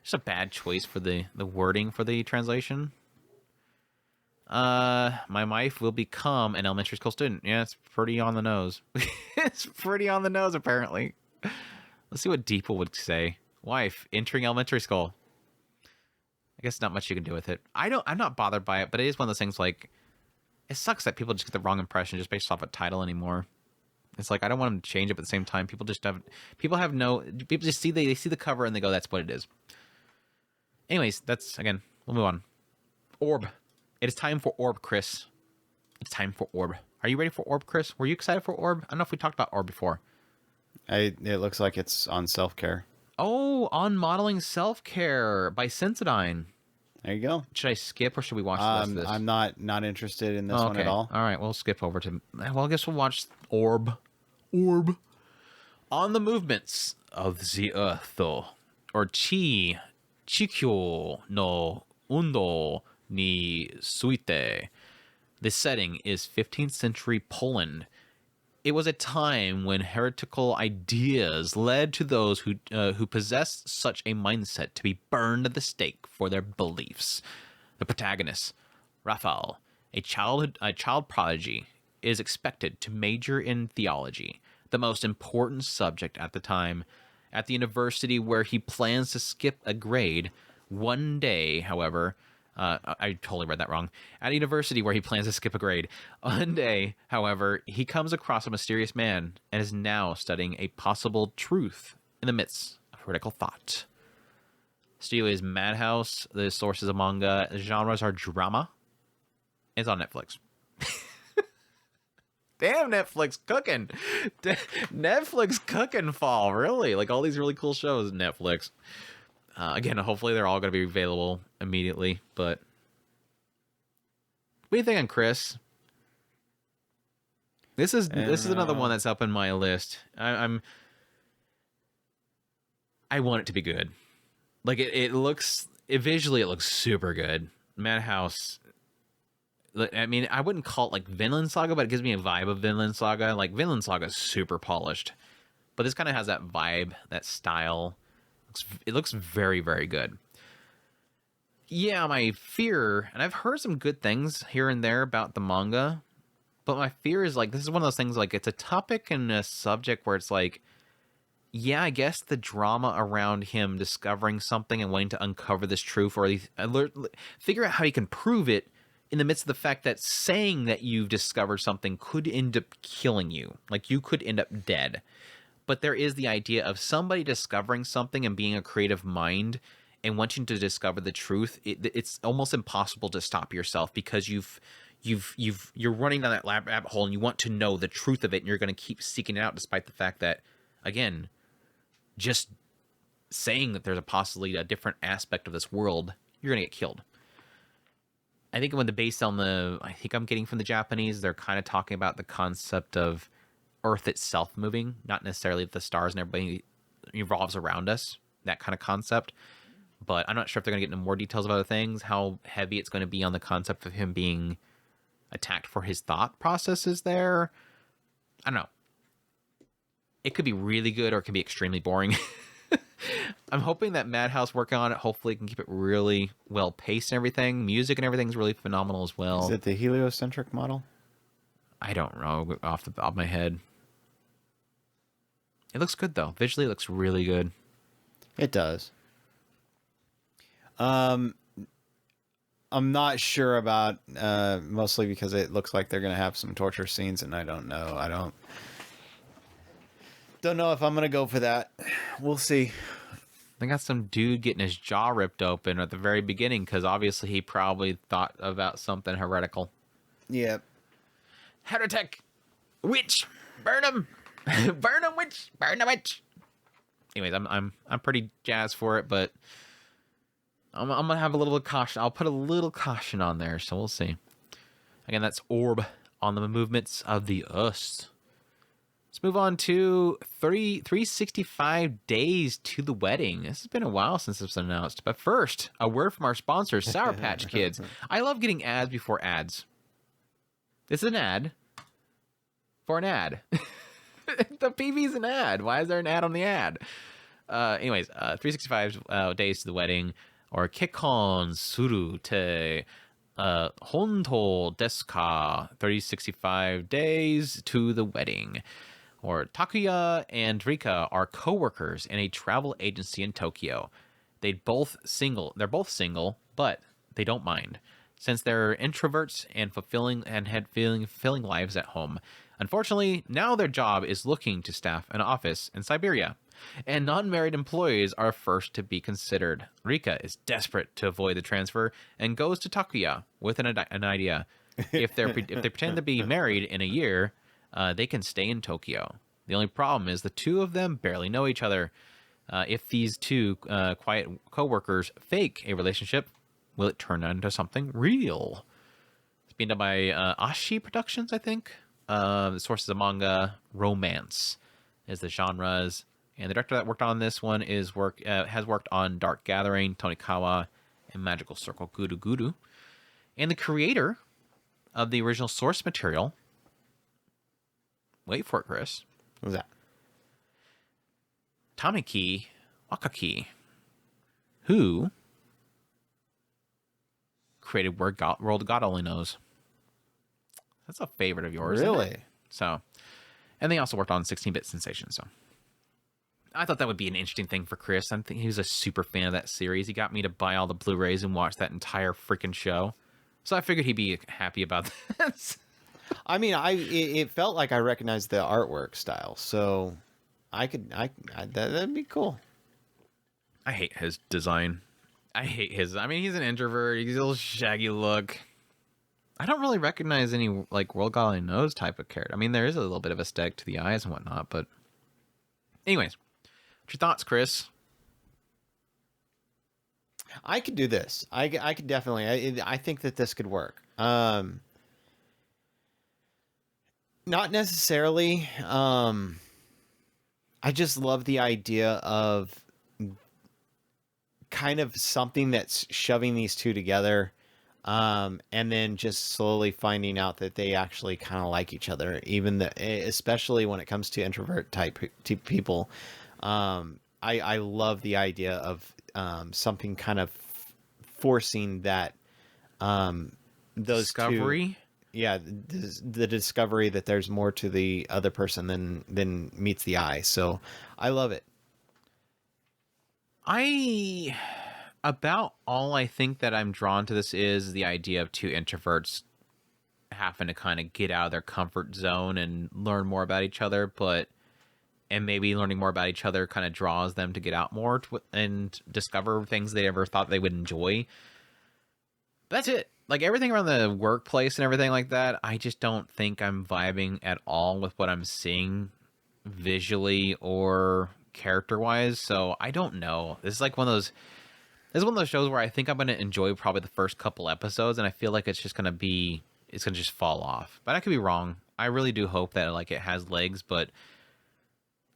just a bad choice for the wording for the translation. My wife will become an elementary school student. Yeah, it's pretty on the nose. It's pretty on the nose, apparently. Let's see what Deeple would say. Wife entering elementary school. I guess not much you can do with it. I'm not bothered by it, but it is one of those things, like, it sucks that people just get the wrong impression just based off a title anymore. It's like, I don't want them to change it, but at the same time, people just people just see they see the cover and they go, that's what it is. Anyways, we'll move on. Orb. It is time for Orb, Chris. It's time for Orb. Are you ready for Orb, Chris? Were you excited for Orb? I don't know if we talked about Orb before. It looks like it's on self-care. Oh, on modeling self-care by Sensodyne. There you go. Should I skip or should we watch the rest of this? I'm not interested in this one at all. All right, we'll skip over to... Well, I guess we'll watch Orb. On the movements of the earth, or Chikyo no Undo ni Suite. The setting is 15th century Poland. It was a time when heretical ideas led to those who possessed such a mindset to be burned at the stake for their beliefs. The protagonist, Raphael, a child prodigy, is expected to major in theology, the most important subject at the time. At the university where he plans to skip a grade, one day, however... I totally read that wrong. At a university where he plans to skip a grade. One day, however, he comes across a mysterious man and is now studying a possible truth in the midst of heretical thought. Studio is Madhouse. The source is a manga. The genres are drama. It's on Netflix. Damn, Netflix cooking. Netflix cooking fall, really. Like all these really cool shows, Netflix. Again, hopefully they're all going to be available immediately, but what do you think on Chris? This is another one that's up in my list. I want it to be good. Like visually it looks super good. Madhouse. I mean, I wouldn't call it like Vinland Saga, but it gives me a vibe of Vinland Saga. Like Vinland Saga is super polished, but this kind of has that vibe, that style. It looks very, very good. Yeah, my fear, and I've heard some good things here and there about the manga, but my fear is like, this is one of those things, like, it's a topic and a subject where it's like, yeah, I guess the drama around him discovering something and wanting to uncover this truth or figure out how he can prove it in the midst of the fact that saying that you've discovered something could end up killing you. Like, you could end up dead. But there is the idea of somebody discovering something and being a creative mind and wanting to discover the truth. It's almost impossible to stop yourself because you're running down that rabbit hole and you want to know the truth of it, and you're going to keep seeking it out despite the fact that, again, just saying that there's possibly a different aspect of this world, you're going to get killed. I think when based on I think I'm getting from the Japanese, they're kind of talking about the concept of Earth itself moving, not necessarily the stars and everybody revolves around us, that kind of concept. But I'm not sure if they're going to get into more details of other things, how heavy it's going to be on the concept of him being attacked for his thought processes there. I don't know. It could be really good or it could be extremely boring. I'm hoping that Madhouse working on it, hopefully can keep it really well paced and everything. Music and everything's really phenomenal as well. Is it the heliocentric model? I don't know off the top of my head. It looks good though. Visually it looks really good. It does. I'm not sure about mostly because it looks like they're gonna have some torture scenes, and I don't know. I don't know if I'm gonna go for that. We'll see. They got some dude getting his jaw ripped open at the very beginning because obviously he probably thought about something heretical. Yep. Heretic, witch, burn him, burn him, witch, burn a witch. Anyways, I'm pretty jazzed for it, but I'm gonna have a little bit of caution. I'll put a little caution on there, so we'll see. Again, that's Orb on the Movements of the Us. Let's move on to 365 days to the wedding. This has been a while since this was announced. But first, a word from our sponsor, Sour Patch Kids. I love getting ads before ads. This is an ad for an ad. The PV's an ad. Why is there an ad on the ad? Anyways, 365 days to the wedding, or Kikkon Suru te Honto desu ka? 365 days to the wedding. Or Takuya and Rika are co-workers in a travel agency in Tokyo. They're both single, but they don't mind, since they're introverts and had fulfilling lives at home. Unfortunately, now their job is looking to staff an office in Siberia, and non-married employees are first to be considered. Rika is desperate to avoid the transfer and goes to Takuya with an idea. If they pretend to be married in a year, they can stay in Tokyo. The only problem is the two of them barely know each other. If these two quiet co-workers fake a relationship, will it turn into something real? It's being done by Ashi Productions, I think. The source is a manga. Romance is the genres. And the director that worked on this one has worked on Dark Gathering, Tonikawa, and Magical Circle Guru Guru. And the creator of the original source material, wait for it, Chris. What's that? Tamaki Wakaki, who created World God Only Knows. That's a favorite of yours, Really? isn't it? So, and they also worked on 16-Bit Sensation. So, I thought that would be an interesting thing for Chris. I think he was a super fan of that series. He got me to buy all the Blu-rays and watch that entire freaking show. So I figured he'd be happy about that. I mean, it felt like I recognized the artwork style, so that'd be cool. I hate his design. I mean, he's an introvert. He's a little shaggy look. I don't really recognize any like World God Only Knows type of character. I mean, there is a little bit of aesthetic to the eyes and whatnot, but anyways, what's your thoughts, Chris? I could do this. I could definitely. I think that this could work. Not necessarily. I just love the idea of kind of something that's shoving these two together, and then just slowly finding out that they actually kind of like each other, especially when it comes to introvert type people. I love the idea of something kind of forcing that those discovery. Two, yeah, the discovery that there's more to the other person than meets the eye. So I love it. About all I think that I'm drawn to this is the idea of two introverts having to kind of get out of their comfort zone and learn more about each other, and maybe learning more about each other kind of draws them to get out more and discover things they never thought they would enjoy. That's it. Like everything around the workplace and everything like that, I just don't think I'm vibing at all with what I'm seeing visually or character-wise. So I don't know. This is like one of those This is one of those shows where I think I'm going to enjoy probably the first couple episodes, and I feel like it's going to just fall off. But I could be wrong. I really do hope that like it has legs, but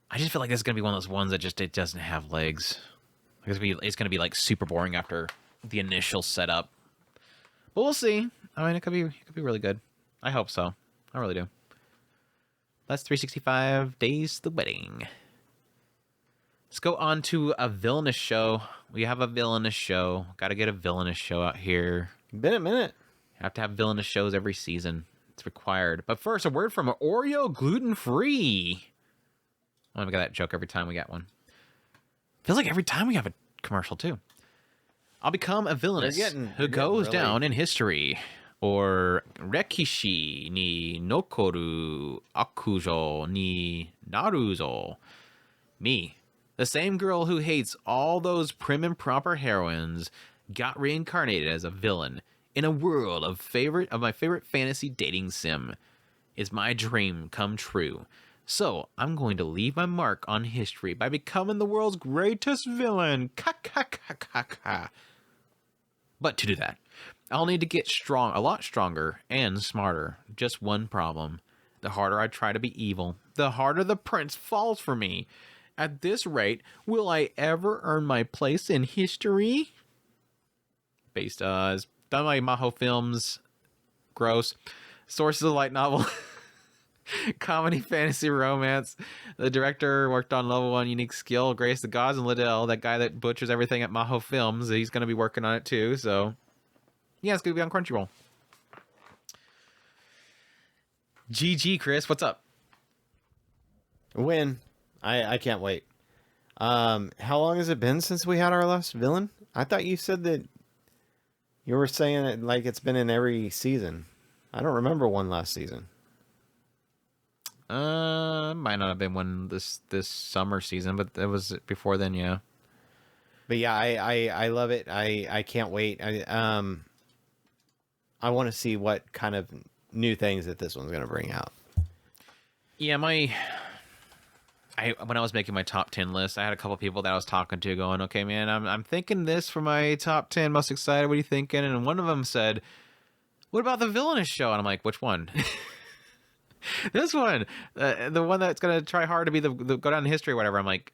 I just feel like this is going to be one of those ones that just it doesn't have legs. It's going to be like super boring after the initial setup. But we'll see. I mean, it could be really good. I hope so. I really do. That's 365 Days to the Wedding. Let's go on to a Villainous show. We have a Villainous show. Got to get a Villainous show out here. Been a minute. Have to have Villainous shows every season. It's required. But first, a word from Oreo gluten-free. I'm going to get that joke every time we get one. Feels like every time we have a commercial, too. I'll become a villainess who goes down in history. Or Rekishi ni nokoru akujo ni naruzo. Me, the same girl who hates all those prim and proper heroines, got reincarnated as a villain in a world of my favorite fantasy dating sim. Is my dream come true? So I'm going to leave my mark on history by becoming the world's greatest villain. Ka. But to do that, I'll need to get a lot stronger and smarter. Just one problem. The harder I try to be evil, the harder the prince falls for me. At this rate, will I ever earn my place in history? Based, it's done by Maho Films. Gross. Sources of light novel. Comedy, fantasy, romance. The director worked on Level 1 Unique Skill, Grace the Gods, and Liddell, that guy that butchers everything at Maho Films. He's going to be working on it too, so... yeah, it's going to be on Crunchyroll. GG, Chris. What's up? Win. I can't wait. How long has it been since we had our last villain? I thought you said that you were saying it like it's been in every season. I don't remember one last season. Might not have been one this summer season, but it was before then, yeah. But yeah, I love it. I can't wait. I want to see what kind of new things that this one's going to bring out. Yeah, when I was making my top 10 list, I had a couple people that I was talking to going, okay, man, I'm thinking this for my top 10 most excited. What are you thinking? And one of them said, what about the Villainous show? And I'm like, which one? This one, the one that's going to try hard to be the go down in history or whatever. I'm like,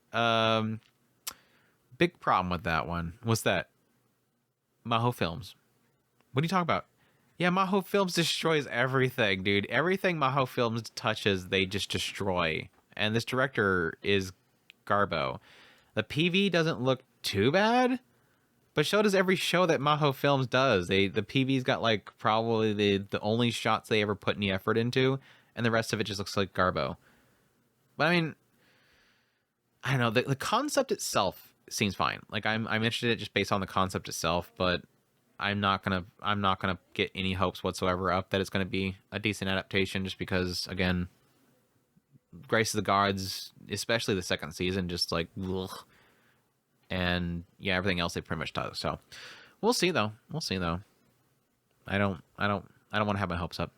big problem with that one. What's that? Maho Films. What are you talking about? Yeah, Maho Films destroys everything, dude. Everything Maho Films touches, they just destroy. And this director is Garbo. The PV doesn't look too bad, but so does every show that Maho Films does. The PV's got like probably the only shots they ever put any effort into, and the rest of it just looks like Garbo. But I mean, I don't know. The concept itself seems fine. Like I'm interested in it just based on the concept itself, but I'm not gonna get any hopes whatsoever up that it's gonna be a decent adaptation, just because again, Grace of the Gods, especially the second season, just like ugh. And yeah, everything else they pretty much does. So we'll see though. I don't want to have my hopes up.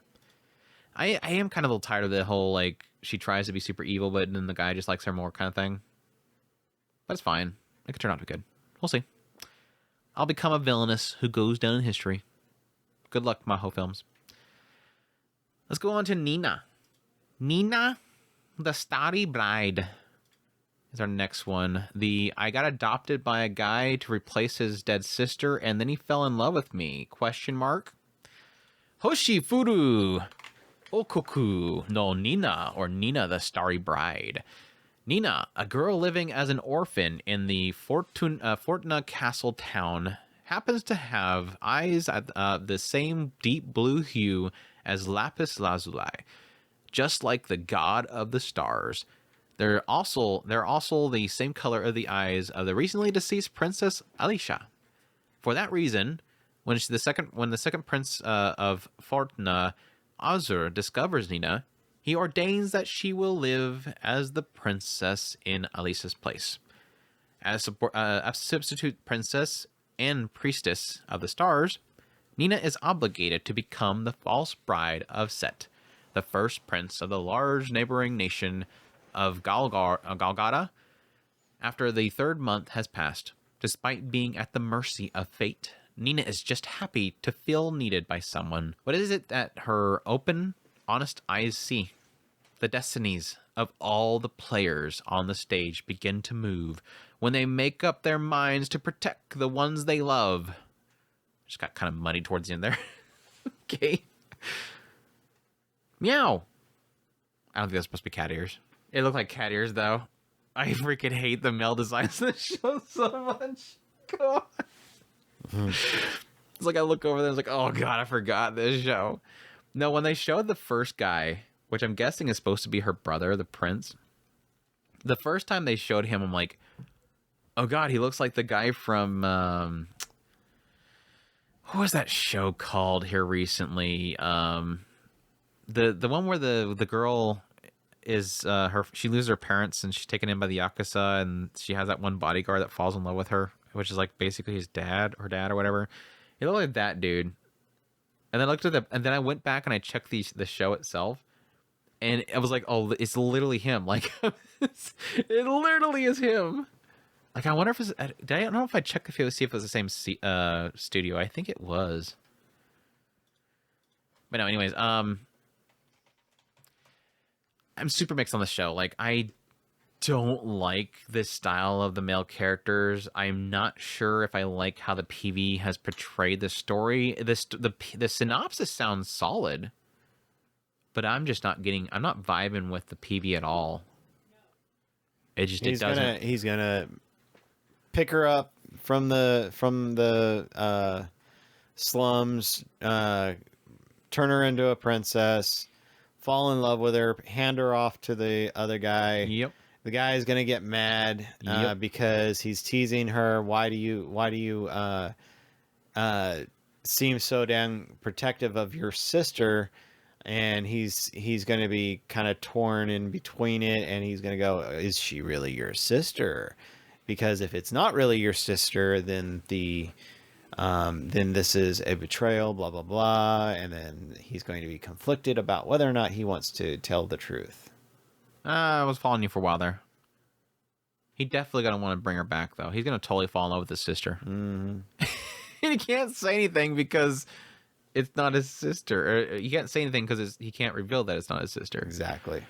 I am kind of a little tired of the whole like she tries to be super evil, but then the guy just likes her more kind of thing. But it's fine. It could turn out to be good. We'll see. I'll become a villainess who goes down in history. Good luck, Maho Films. Let's go on to Nina. Nina, the Starry Bride, is our next one. I got adopted by a guy to replace his dead sister, and then he fell in love with me. Question mark. Hoshi Furu Okoku no Nina, or Nina, the Starry Bride. Nina, a girl living as an orphan in the Fortuna Castle town, happens to have eyes at the same deep blue hue as lapis lazuli, just like the god of the stars. They're also the same color of the eyes of the recently deceased Princess Alicia. For that reason, when the second prince of Fortuna, Azur, discovers Nina, he ordains that she will live as the princess in Alicia's place. As a substitute princess and priestess of the stars, Nina is obligated to become the false bride of Set, the first prince of the large neighboring nation of Galgada, after the third month has passed. Despite being at the mercy of fate, Nina is just happy to feel needed by someone. What is it that her open, honest eyes see? The destinies of all the players on the stage begin to move when they make up their minds to protect the ones they love. Just got kind of muddy towards the end there. Okay. Meow. I don't think that's supposed to be cat ears. It looked like cat ears, though. I freaking hate the male designs of the show so much. God. It's like I look over there and it's like, oh god, I forgot this show. No, when they showed the first guy, which I'm guessing is supposed to be her brother, the prince, the first time they showed him, I'm like, oh god, he looks like the guy from what was that show called here recently? The one where the girl is she loses her parents and she's taken in by the Yakuza, and she has that one bodyguard that falls in love with her, which is like basically his dad or whatever. It looked like that dude. And then I looked at and then I went back and I checked the show itself, and I was like, oh, it's literally him. Like, it literally is him. Like, I wonder if it's, I don't know if I checked see if it was the same studio. I think it was. But no, anyways, I'm super mixed on the show. Like, I don't like this style of the male characters. I'm not sure if I like how the PV has portrayed the story. The synopsis sounds solid, but I'm just not vibing with the PV at all. It just doesn't. He's gonna pick her up from the slums, turn her into a princess, fall in love with her, hand her off to the other guy. Yep. The guy is gonna get mad because he's teasing her. Why do you seem so damn protective of your sister? And he's going to be kind of torn in between it, and he's going to go, is she really your sister? Because if it's not really your sister, then then this is a betrayal, blah blah blah, and then he's going to be conflicted about whether or not he wants to tell the truth. I was following you for a while there. He definitely gonna want to bring her back, though. He's gonna totally fall in love with his sister. Mm-hmm. And he can't say anything because it's not his sister. Or he can't say anything because he can't reveal that it's not his sister. Exactly.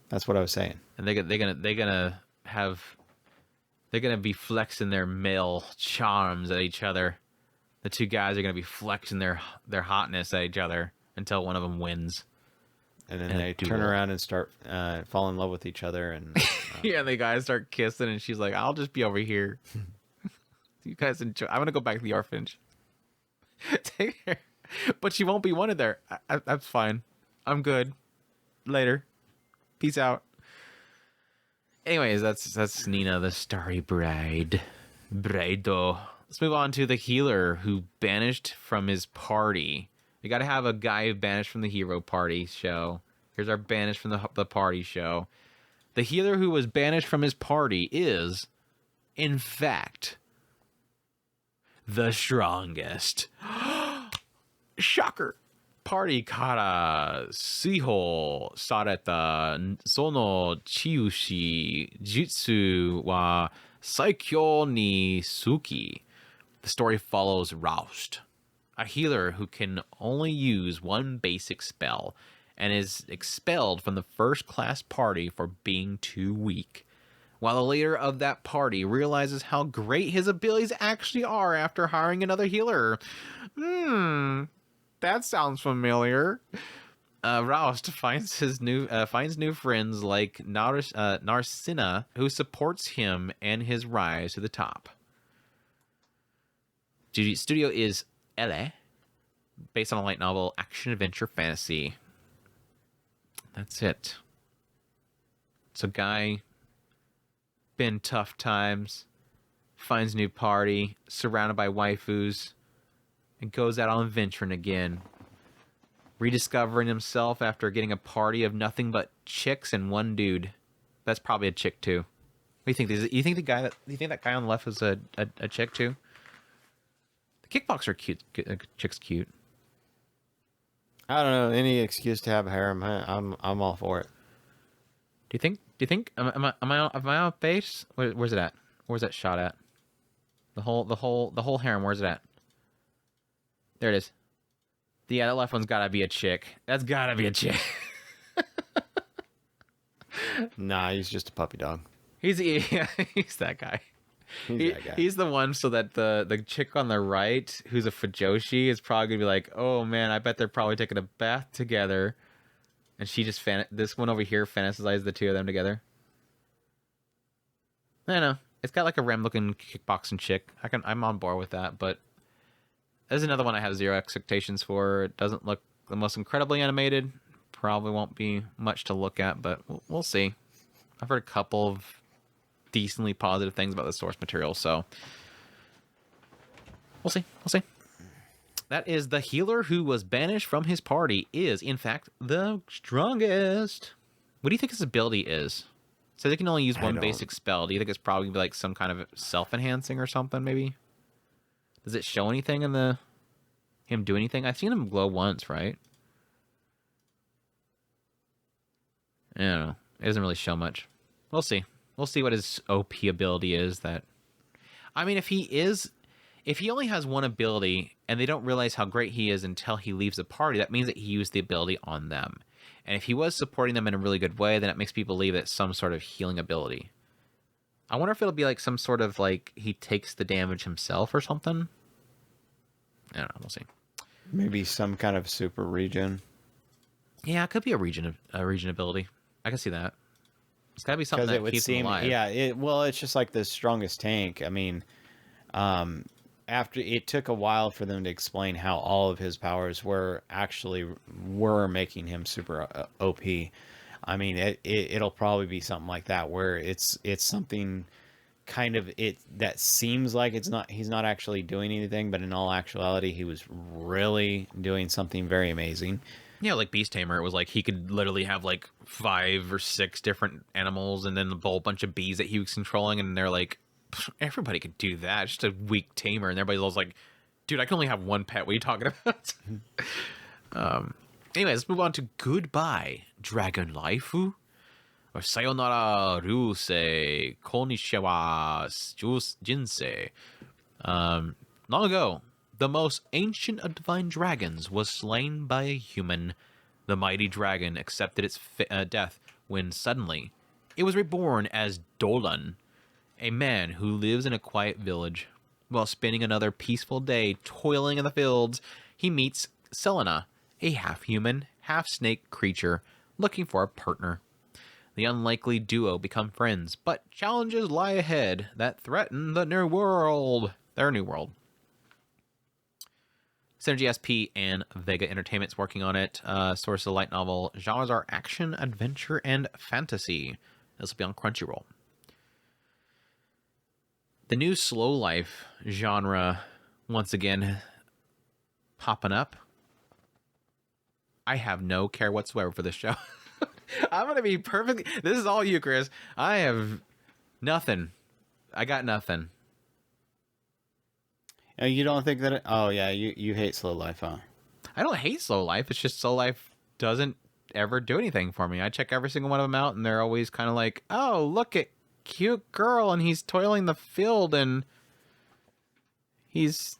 That's what I was saying. And they're gonna be flexing their male charms at each other. The two guys are gonna be flexing their hotness at each other until one of them wins. And then they turn around and start fall in love with each other, and yeah, the guys start kissing, and she's like, "I'll just be over here. You guys enjoy. I'm gonna go back to the orphanage. Take care." But she won't be wanted there. That's fine. I'm good. Later. Peace out. Anyways, that's Nina, the Starry Bride. Braido. Let's move on to the healer who banished from his party. We got to have a guy banished from the hero party show. Here's our banished from the party show. The healer who was banished from his party is, in fact, the strongest. Shocker. Party kara suihou sareta sono chiushi jutsu wa saikyo ni suki. The story follows Roust, a healer who can only use one basic spell and is expelled from the first class party for being too weak. While the leader of that party realizes how great his abilities actually are after hiring another healer. That sounds familiar. Roust finds new friends like Narsina, who supports him and his rise to the top. Studio is LA, based on a light novel, action adventure fantasy. That's it. So guy, been tough times, finds new party, surrounded by waifus, and goes out on adventuring again, rediscovering himself after getting a party of nothing but chicks and one dude. That's probably a chick too. What do you think? You think that guy on the left is a chick too? The kickboxer cute. Chick's cute. I don't know, any excuse to have a harem. I'm all for it. Do you think? Am I on base? Where's it at? Where's that shot at? The whole harem. Where's it at? There it is. Yeah, that left one's gotta be a chick. That's gotta be a chick. Nah, he's just a puppy dog. He's that guy. That guy. He's the one so that the chick on the right, who's a Fujoshi, is probably gonna be like, oh man, I bet they're probably taking a bath together. And she just this one over here fantasizes the two of them together. I don't know. It's got like a Rem looking kickboxing chick. I'm on board with that, but there's another one I have zero expectations for. It doesn't look the most incredibly animated. Probably won't be much to look at, but we'll see. I've heard a couple of decently positive things about the source material, so we'll see. That is the healer who was banished from his party is, in fact, the strongest. What do you think his ability is? So they can only use one basic spell. Do you think it's probably like some kind of self-enhancing or something, maybe? Does it show anything in him do anything? I've seen him glow once, right? I don't know. It doesn't really show much. We'll see. We'll see what his OP ability is. If he only has one ability and they don't realize how great he is until he leaves the party, that means that he used the ability on them. And if he was supporting them in a really good way, then it makes people believe it's some sort of healing ability. I wonder if it'll be like some sort of like he takes the damage himself or something. I don't know. We'll see. Maybe some kind of super regen. Yeah, it could be a region ability. I can see that. It's got to be something that keeps him alive. Yeah, it's just like the strongest tank. I mean, after it took a while for them to explain how all of his powers were making him super OP. I mean, it'll probably be something like that where it's something kind of that seems like he's not actually doing anything, but in all actuality, he was really doing something very amazing. Yeah, like Beast Tamer, it was like he could literally have like 5 or 6 different animals and then a whole bunch of bees that he was controlling, and they're like, everybody could do that. Just a weak tamer, and everybody's always like, dude, I can only have one pet. What are you talking about? Anyway, let's move on to Goodbye, Dragon Life. Or Sayonara Ryusei, Konnichiwa Jinsei. Long ago, the most ancient of divine dragons was slain by a human. The mighty dragon accepted its death when suddenly it was reborn as Dolan, a man who lives in a quiet village. While spending another peaceful day toiling in the fields, he meets Selena, a half-human, half-snake creature looking for a partner. The unlikely duo become friends, but challenges lie ahead that threaten their new world. Synergy SP and Vega Entertainment's working on it. Source of the light novel. Genres are action, adventure, and fantasy. This will be on Crunchyroll. The new slow life genre, once again, popping up. I have no care whatsoever for this show. I'm going to be perfectly... This is all you, Chris. I have nothing. I got nothing. You don't think that... Oh, yeah, you hate slow life, huh? I don't hate slow life. It's just slow life doesn't ever do anything for me. I check every single one of them out, and they're always kind of like, oh, look at cute girl, and he's toiling the field, and he's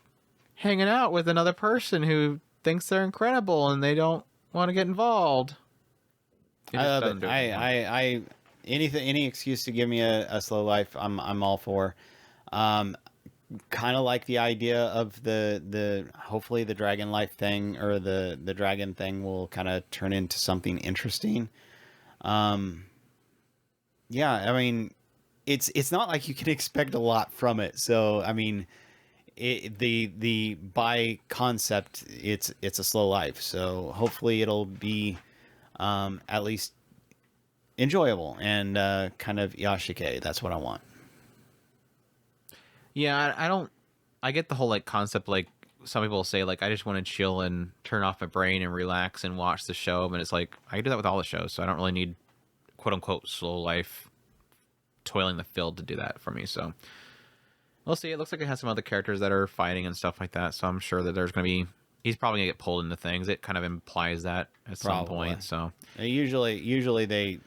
hanging out with another person who thinks they're incredible, and they don't want to get involved. I love it. Any excuse to give me a slow life, I'm all for. Kind of like the idea of the hopefully the dragon life thing or the dragon thing will kind of turn into something interesting. Yeah, I mean, it's not like you can expect a lot from it. So I mean, the by concept, it's a slow life. So hopefully it'll be at least enjoyable and kind of yashike. That's what I want. Yeah, I get the whole like concept, like some people say like I just want to chill and turn off my brain and relax and watch the show, but it's like I can do that with all the shows, so I don't really need quote unquote slow life toiling the field to do that for me. So we'll see. It looks like it has some other characters that are fighting and stuff like that, so I'm sure that there's gonna be he's probably gonna get pulled into things. It kind of implies that at some point. So usually they,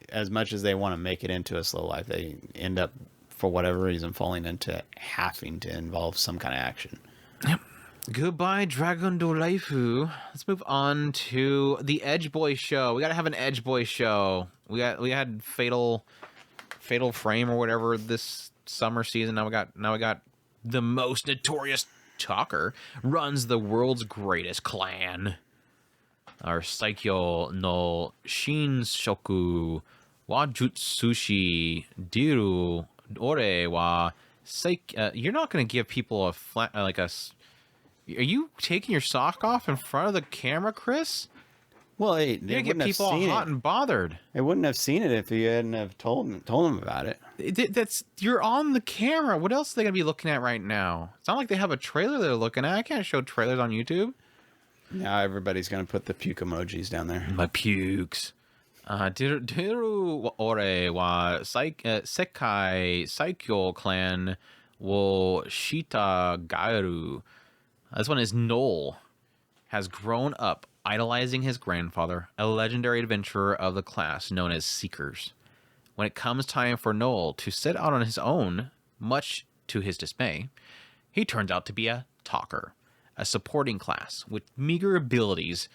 as much as they want to make it into a slow life, they end up for whatever reason, falling into having to involve some kind of action. Yep. Goodbye, Dragon do Laifu. Let's move on to the Edge Boy show. We gotta have an Edge Boy show. We had Fatal Frame or whatever this summer season. Now we got the most notorious talker runs the world's greatest clan. Our Saikyo no Shinshoku Wajutsushi Diru Ore wa you're not gonna give people a flat like a. Are you taking your sock off in front of the camera, Chris? Well, hey, You're gonna get people all hot and bothered. They wouldn't have seen it if you hadn't have told them about it. That's you're on the camera. What else are they gonna be looking at right now? It's not like they have a trailer they're looking at. I can't show trailers on YouTube. Now everybody's gonna put the puke emojis down there. My pukes. Diru ore wa Sekai Saikyo clan wo Shita Gairu. This one is Noel. Has grown up idolizing his grandfather, a legendary adventurer of the class known as Seekers. When it comes time for Noel to set out on his own, much to his dismay, he turns out to be a talker, a supporting class with meager abilities,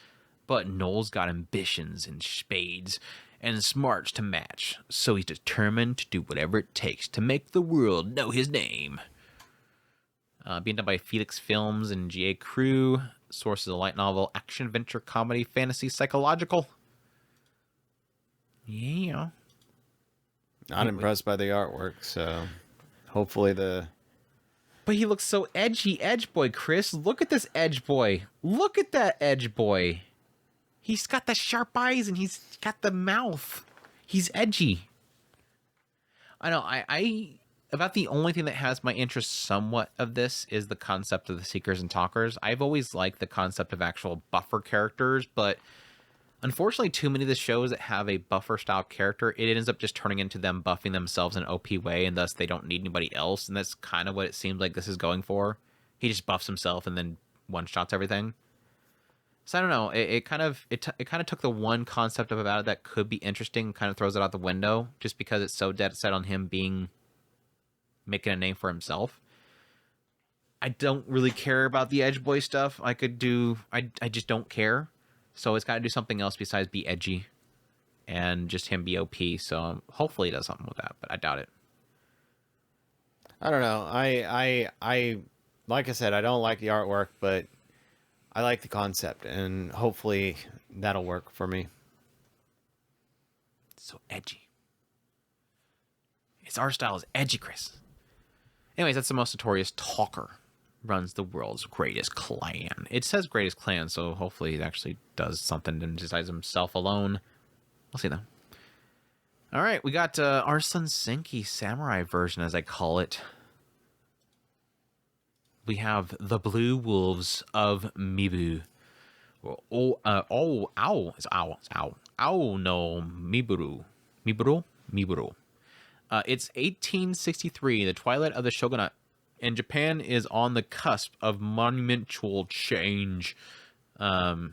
but Noel's got ambitions in spades and smarts to match, so he's determined to do whatever it takes to make the world know his name. Being done by Felix Films and GA Crew. Source is a light novel, action, adventure, comedy, fantasy, psychological. Yeah. Not impressed by the artwork, so hopefully the... But he looks so edgy, Edge Boy, Chris. Look at this Edge Boy. Look at that Edge Boy. He's got the sharp eyes and he's got the mouth. He's edgy. I know, I about the only thing that has my interest somewhat of this is the concept of the Seekers and Talkers. I've always liked the concept of actual buffer characters, but unfortunately too many of the shows that have a buffer style character, it ends up just turning into them buffing themselves in an OP way, and thus they don't need anybody else, and that's kind of what it seems like this is going for. He just buffs himself and then one-shots everything. So I don't know, it kind of took the one concept about it that could be interesting, kind of throws it out the window, just because it's so dead set on him making a name for himself. I don't really care about the Edge Boy stuff. I just don't care. So it's got to do something else besides be edgy and just him be OP. So hopefully he does something with that, but I doubt it. I don't know. I like I said, I don't like the artwork, but I like the concept, and hopefully that'll work for me. So edgy. His art style is edgy, Chris. Anyways, that's the most notorious talker. Runs the world's greatest clan. It says greatest clan, so hopefully it actually does something and decides himself alone. We'll see though. All right, we got Arslan Senki Samurai version, as I call it. We have the Blue Wolves of Mibu. Ow no Miburu. It's 1863, the twilight of the shogunate, and Japan is on the cusp of monumental change. The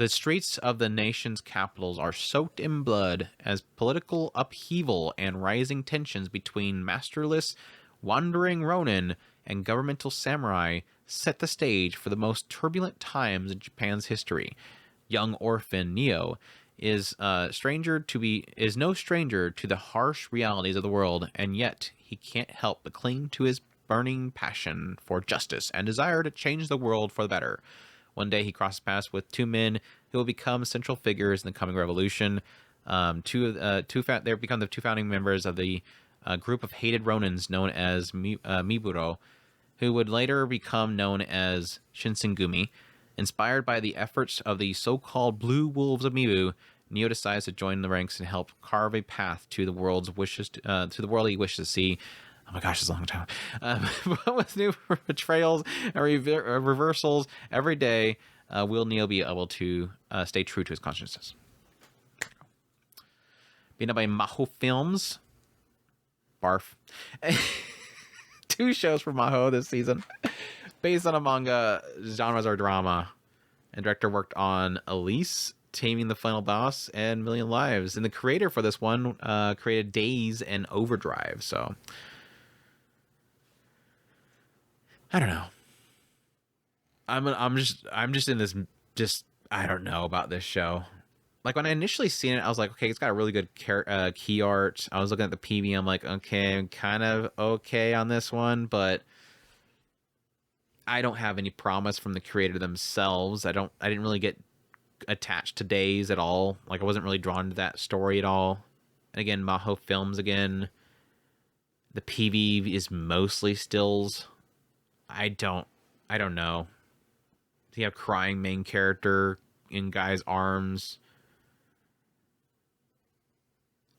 streets of the nation's capitals are soaked in blood as political upheaval and rising tensions between masterless, wandering ronin and governmental samurai set the stage for the most turbulent times in Japan's history. Young orphan Neo is no stranger to the harsh realities of the world, and yet he can't help but cling to his burning passion for justice and desire to change the world for the better. One day he crosses paths with two men who will become central figures in the coming revolution. They become the two founding members of the group of hated ronins known as Miburo, who would later become known as Shinsengumi. Inspired by the efforts of the so-called Blue Wolves of Mibu, Neo decides to join the ranks and help carve a path to the world he wishes to see. Oh my gosh, it's a long time. But with new betrayals and reversals every day, will Neo be able to stay true to his consciences? Being done by Maho Films. Barf. 2 shows for Maho this season. Based on a manga, genres are drama. And director worked on Elise, Taming the Final Boss, and Million Lives. And the creator for this one created Days and Overdrive. So I don't know. I'm just in this, just, I don't know about this show. Like, when I initially seen it, I was like, okay, it's got a really good key art. I was looking at the PV, I'm like, okay, I'm kind of okay on this one, but I don't have any promise from the creator themselves. I didn't really get attached to Days at all. Like, I wasn't really drawn to that story at all. And again, Maho Films again. The PV is mostly stills. I don't know. You have crying main character in guy's arms.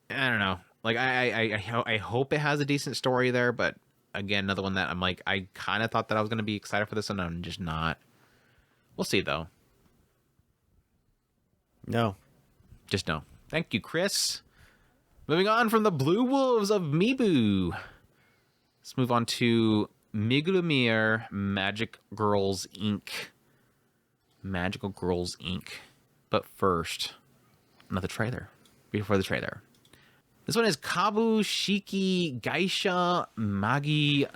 I don't know. Like, I hope it has a decent story there, but again, another one that I'm like, I kind of thought that I was going to be excited for this, and I'm just not. We'll see, though. No. Just no. Thank you, Chris. Moving on from the Blue Wolves of Mibu. Let's move on to Magilumiere Magic Girls Inc. Magical Girls Inc. But first, another trailer. Before the trailer. This one is Kabushiki Gaisha Magilumiere.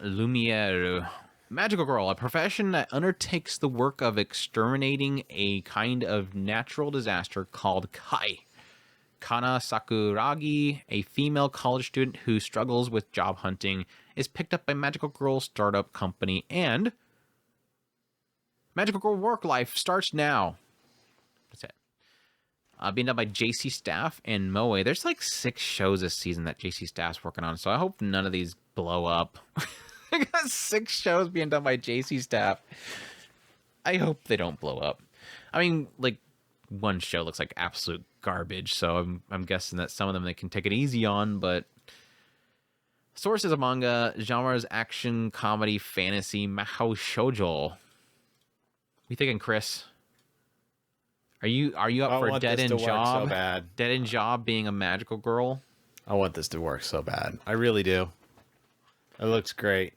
Magical girl, a profession that undertakes the work of exterminating a kind of natural disaster called Kai. Kana Sakuragi, a female college student who struggles with job hunting, is picked up by Magical Girl startup company, and Magical Girl work life starts now. That's it. Being done by JC Staff and Moe. There's like 6 shows this season that JC Staff's working on, so I hope none of these blow up. I got 6 shows being done by JC Staff. I hope they don't blow up. I mean, like, one show looks like absolute garbage, so I'm guessing that some of them they can take it easy on, but source is a manga, genres action, comedy, fantasy, mahou shoujo. What you thinking, Chris? Are you up for a dead end job? So bad. Dead end job being a magical girl? I want this to work so bad. I really do. It looks great.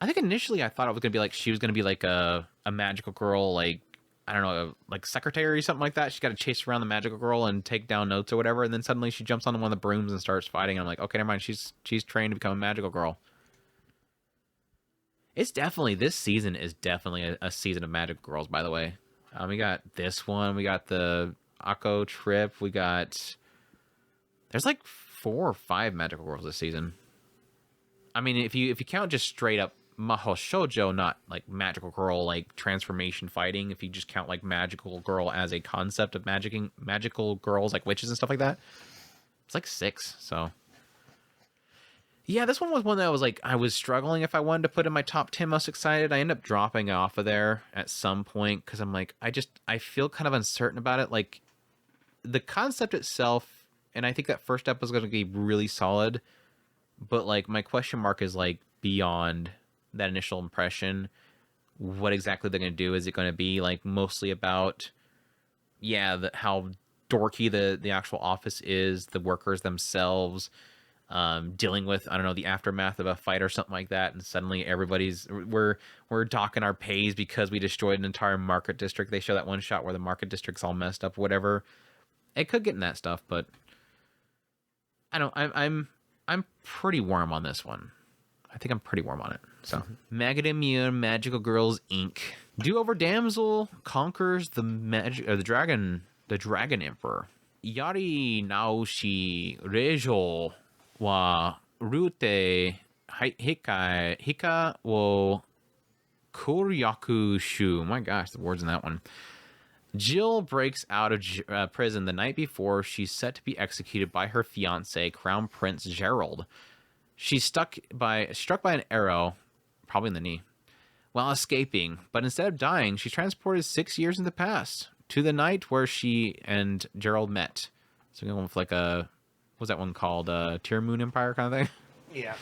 I think initially I thought it was gonna be like she was gonna be like a magical girl, like, I don't know, like secretary or something like that. She's got to chase around the magical girl and take down notes or whatever, and then suddenly she jumps onto one of the brooms and starts fighting. And I'm like, okay, never mind. She's trained to become a magical girl. It's definitely, this season is definitely a season of magical girls. By the way, we got this one. We got the Acro Trip. We got, there's like 4 or 5 magical girls this season. I mean, if you count just straight up Mahou Shoujo, not like magical girl, like transformation fighting. If you just count like magical girl as a concept of magical girls, like witches and stuff like that, it's like 6. So yeah, this one was one that I was like, I was struggling if I wanted to put in my top 10 most excited. I end up dropping off of there at some point because I'm like, I feel kind of uncertain about it. Like, the concept itself, and I think that first episode is going to be really solid, but like my question mark is like beyond that initial impression. What exactly they're going to do? Is it going to be like mostly about, yeah, how dorky the actual office is, the workers themselves, dealing with, I don't know, the aftermath of a fight or something like that, and suddenly we're docking our pays because we destroyed an entire market district. They show that one shot where the market district's all messed up, whatever. It could get in that stuff, but I don't. I'm pretty warm on this one. I think I'm pretty warm on it. So, Magilumiere Magical Girls Inc. Do-Over Damsel conquers the dragon emperor. Yari Naoshi Rejo wa Rute Hika wo Kuryaku Shu. My gosh, the words in that one. Jill breaks out of prison the night before she's set to be executed by her fiancé, Crown Prince Gerald. She's struck by an arrow, probably in the knee, while escaping. But instead of dying, she's transported 6 years in the past to the night where she and Gerald met. So going with like what's that one called? Tier Moon Empire kind of thing? Yeah.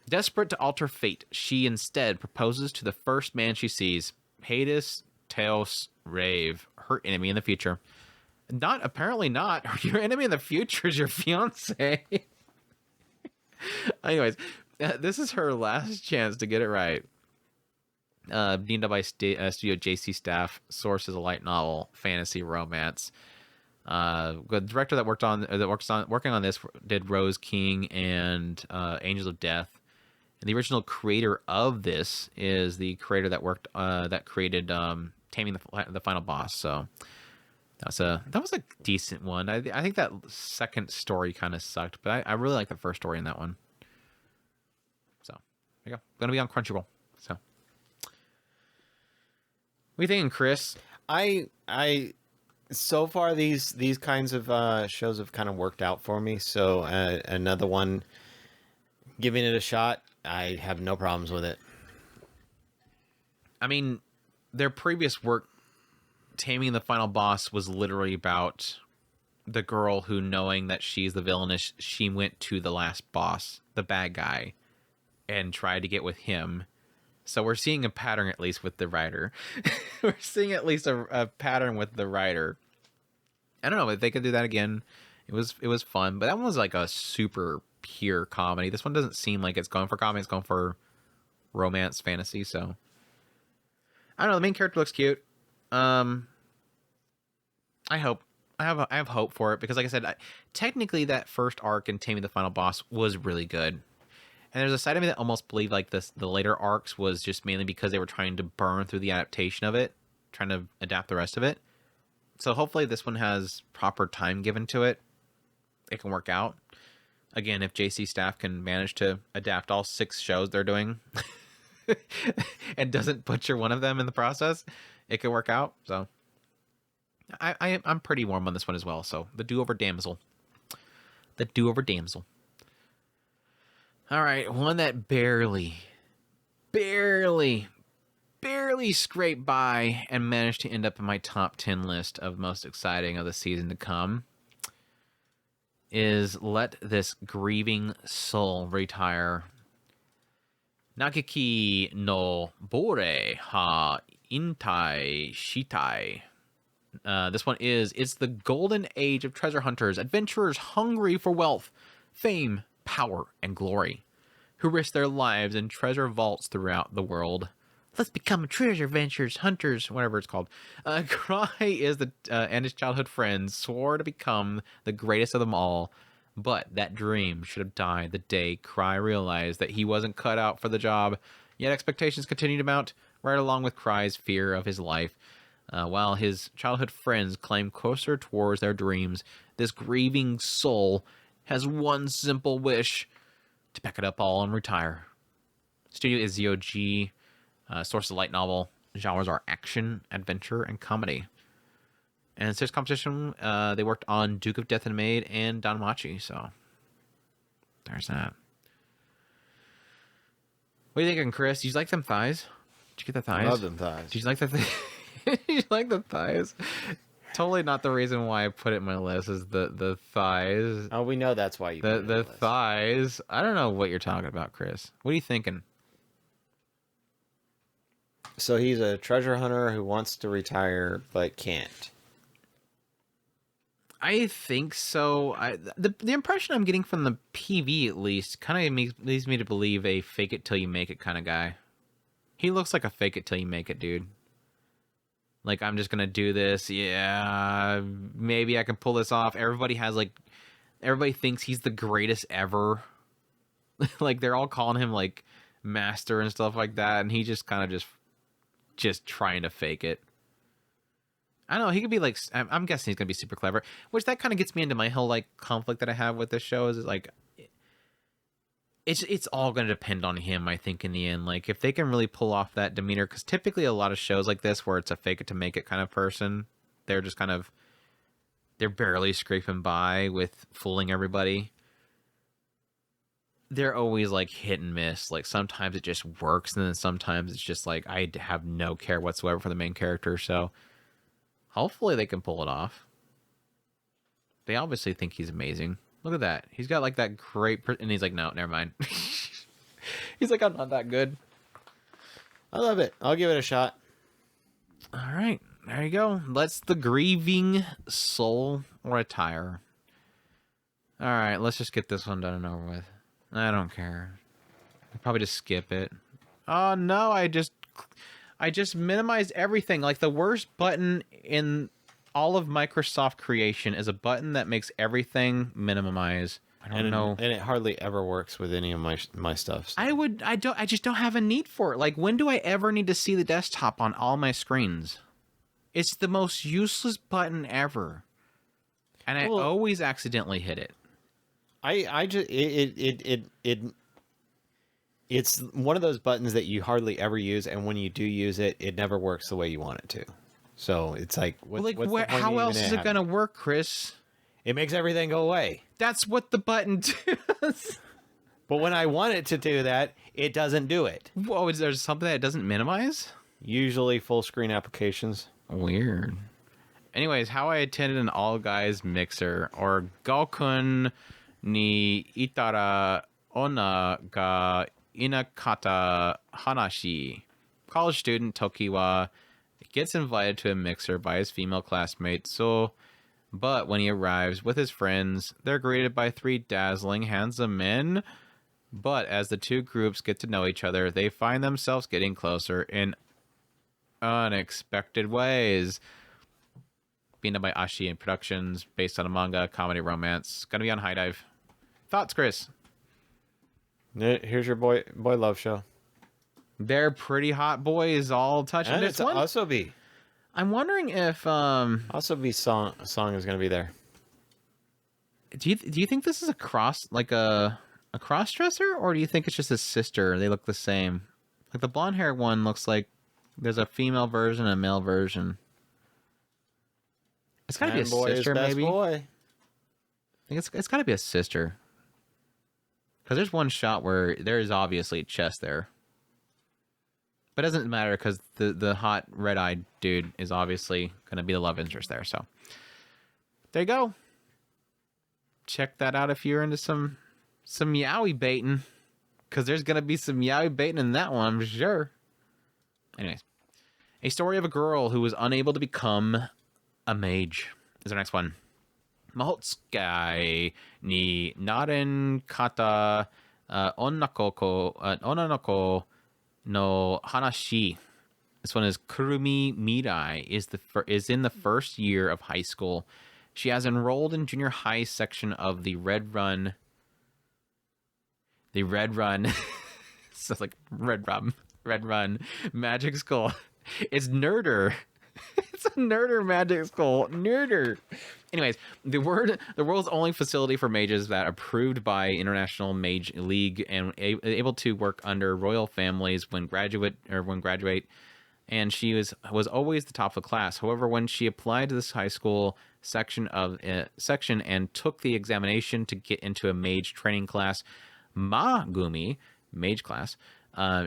Desperate to alter fate, she instead proposes to the first man she sees, Hades Teos Rave, her enemy in the future. Apparently not. Your enemy in the future is your fiance. Anyways, this is her last chance to get it right. Being done by Studio JC Staff. Source is a light novel, fantasy, romance. The director that working on this did Rose King and Angels of Death, And the original creator of this is the creator that created Taming the Final Boss. So that was a decent one. I think that second story kind of sucked, but I really like the first story in that one. So there you go. Gonna be on Crunchyroll. So what are you thinking, Chris? I so far these kinds of shows have kind of worked out for me. So another one, giving it a shot, I have no problems with it. I mean, their previous work, Taming the Final Boss, was literally about the girl who, knowing that she's the villainess, she went to the last boss, the bad guy, and tried to get with him. So we're seeing a pattern, at least with the writer. We're seeing at least a pattern with the writer. I don't know if they could do that again. It was fun, but that one was like a super pure comedy. This one doesn't seem like it's going for comedy. It's going for romance fantasy. So I don't know. The main character looks cute. I have hope for it because, like I said, technically that first arc in Taming the Final Boss was really good. And there's a side of me that almost believed like the later arcs was just mainly because they were trying to burn through the adaptation of it, trying to adapt the rest of it. So hopefully this one has proper time given to it. It can work out. Again, if JC staff can manage to adapt all 6 shows they're doing and doesn't butcher one of them in the process, it could work out. So I'm pretty warm on this one as well. So the Do-Over Damsel. The Do-Over Damsel. All right, one that barely scraped by and managed to end up in my top 10 list of most exciting of the season to come is Let This Grieving Soul Retire. Nageki no Bore ha Intai Shitai. This one it's the golden age of treasure hunters, adventurers hungry for wealth, fame, power, and glory, who risk their lives in treasure vaults throughout the world. Let's become treasure ventures, hunters, whatever it's called. Cry is and his childhood friends swore to become the greatest of them all, but that dream should have died the day Cry realized that he wasn't cut out for the job. Yet expectations continued to mount, right along with Cry's fear of his life. While his childhood friends climb closer towards their dreams, this grieving soul has one simple wish: to pack it up all and retire. Studio is ZOG. Source of light novel. Genres are action, adventure, and comedy. And since competition, they worked on Duke of Death and Maid and Danmachi. So there's that. What are you thinking, Chris? Did you like them thighs? Did you get the thighs? I love them thighs. Did you like the Did you like the thighs? Totally not the reason why I put it in my list is the thighs. Oh, we know that's why you put it in the list. thighs. I don't know what you're talking about, Chris. What are you thinking? So he's a treasure hunter who wants to retire but can't. I think so. The impression I'm getting from the PV, at least, kind of leads me to believe a fake it till you make it kind of guy. He looks like a fake it till you make it dude. Like, I'm just gonna do this. Yeah, maybe I can pull this off. Everybody thinks he's the greatest ever. Like, they're all calling him like master and stuff like that, and he just kind of just trying to fake it. I don't know. He could be like, I'm guessing he's gonna be super clever, which that kind of gets me into my whole like conflict that I have with this show. Is like, it's all gonna depend on him. I think in the end, like if they can really pull off that demeanor, because typically a lot of shows like this where it's a fake it to make it kind of person, they're just kind of, they're barely scraping by with fooling everybody. They're always like hit and miss. Like sometimes it just works, and then sometimes it's just like I have no care whatsoever for the main character. So hopefully they can pull it off. They obviously think he's amazing. Look at that. He's got like that great... and he's like, no, never mind. He's like, I'm not that good. I love it. I'll give it a shot. All right. There you go. Let's the grieving soul retire. All right. Let's just get this one done and over with. I don't care. I'll probably just skip it. Oh, no. I just minimized everything. Like the worst button in all of Microsoft creation is a button that makes everything minimize. I don't know. And it hardly ever works with any of my stuff. So. I just don't have a need for it. Like, when do I ever need to see the desktop on all my screens? It's the most useless button ever. And I always accidentally hit it. I just it's one of those buttons that you hardly ever use, and when you do use it, it never works the way you want it to. So it's like, how else is it gonna work, Chris? It makes everything go away. That's what the button does. But when I want it to do that, it doesn't do it. Whoa, is there something that it doesn't minimize? Usually full screen applications. Weird. Anyways, how I attended an all-guys mixer, or Gaokun ni Itara Ona ga Inakata Hanashi. College student Tokiwa gets invited to a mixer by his female classmate, but when he arrives with his friends, they're greeted by 3 dazzling, handsome men. But as the two groups get to know each other, they find themselves getting closer in unexpected ways. Being done by Ashi and Productions, based on a manga, comedy, romance. Gonna be on High Dive. Thoughts, Chris? Here's your boy love show. They're pretty hot boys all touching And this it's one. Asobi. I'm wondering if Asobi's song is going to be there. do you think this is a cross dresser, or do you think it's just a sister? They look the same. Like the blonde hair one looks like there's a female version and a male version. It's got to be a sister, maybe. Boy. I think it's got to be a sister. Because there's one shot where there is obviously a chest there. But it doesn't matter because the hot red-eyed dude is obviously going to be the love interest there. So there you go. Check that out if you're into some yaoi baiting. Because there's going to be some yaoi baiting in that one, I'm sure. Anyways. A story of a girl who was unable to become a mage is our next one. Mahotsukai ni naren kata onanoko no hanashi. This one is Kurumi Mirai is in the first year of high school. She has enrolled in junior high section of the Red Run. Sounds like Red Run Magic School. It's Nerder. It's a Nerder Magic School. Nerder. Anyways, the world's only facility for mages that approved by International Mage League and able to work under royal families when graduate, and she was always the top of the class. However, when she applied to this high school section and took the examination to get into a mage training class, Magumi mage class,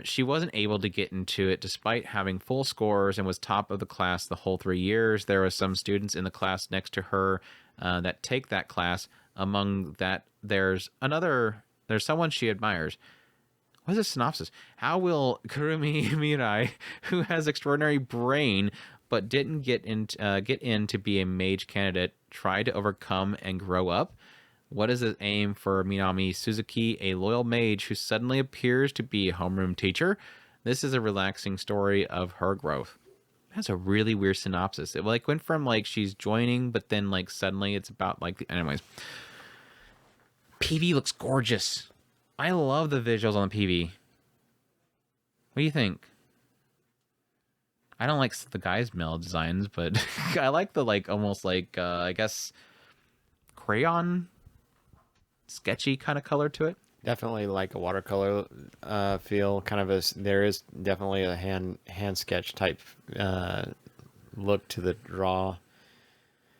she wasn't able to get into it despite having full scores and was top of the class the whole 3 years. There were some students in the class next to her that take that class. Among that, there's someone she admires. What is the synopsis? How will Kurumi Mirai, who has extraordinary brain but didn't get in to be a mage candidate, try to overcome and grow up? What is the aim for Minami Suzuki, a loyal mage who suddenly appears to be a homeroom teacher? This is a relaxing story of her growth. That's a really weird synopsis. It went from she's joining, but then suddenly it's about anyways. PV looks gorgeous. I love the visuals on the PV. What do you think? I don't like the guys' male designs, but I like the almost I guess crayon sketchy kind of color to it. Definitely like a watercolor feel. There is definitely a hand sketch type look to the draw.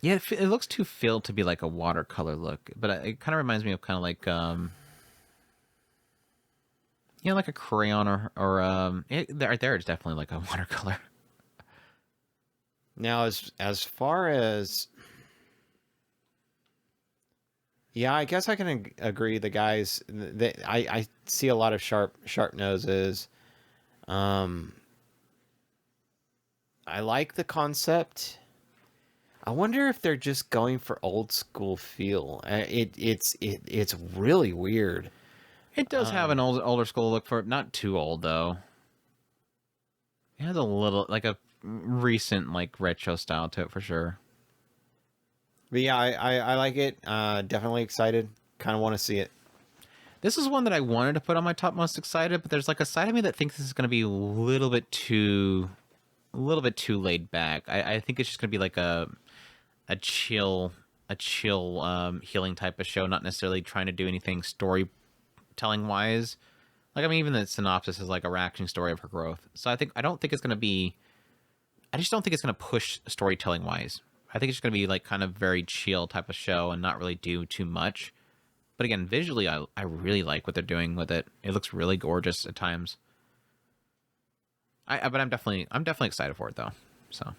Yeah, it looks too filled to be like a watercolor look, but it kind of reminds me of like a crayon or right there it's definitely like a watercolor. Now, as far as yeah, I guess I can agree. The guys, I see a lot of sharp noses. I like the concept. I wonder if they're just going for old school feel. It's really weird. It does have an older school look for it. Not too old though. It has a little a recent retro style to it for sure. But yeah, I like it. Definitely excited. Kind of want to see it. This is one that I wanted to put on my top most excited, but there's like a side of me that thinks this is going to be a little bit too laid back. I think it's just going to be like a chill healing type of show, not necessarily trying to do anything storytelling wise. Like, I mean, even the synopsis is like a reaction story of her growth. So I just don't think it's going to push storytelling wise. I think it's just going to be like kind of very chill type of show and not really do too much. But again, visually, I really like what they're doing with it. It looks really gorgeous at times. But I'm definitely excited for it though. So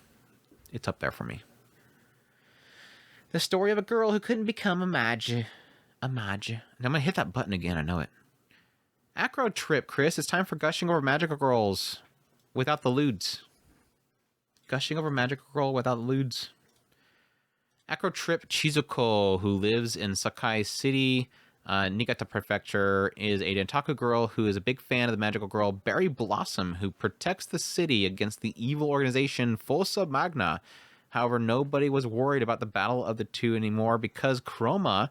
it's up there for me. The story of a girl who couldn't become a mage. And I'm gonna hit that button again. I know it. Acro Trip, Chris. It's time for gushing over magical girls without the lewds. Gushing over magical girl without the lewds. Acro Trip Chizuko, who lives in Sakai City, Niigata Prefecture, is a Dentaku girl who is a big fan of the magical girl Berry Blossom, who protects the city against the evil organization Fossa Magna. However, nobody was worried about the battle of the two anymore because Chroma,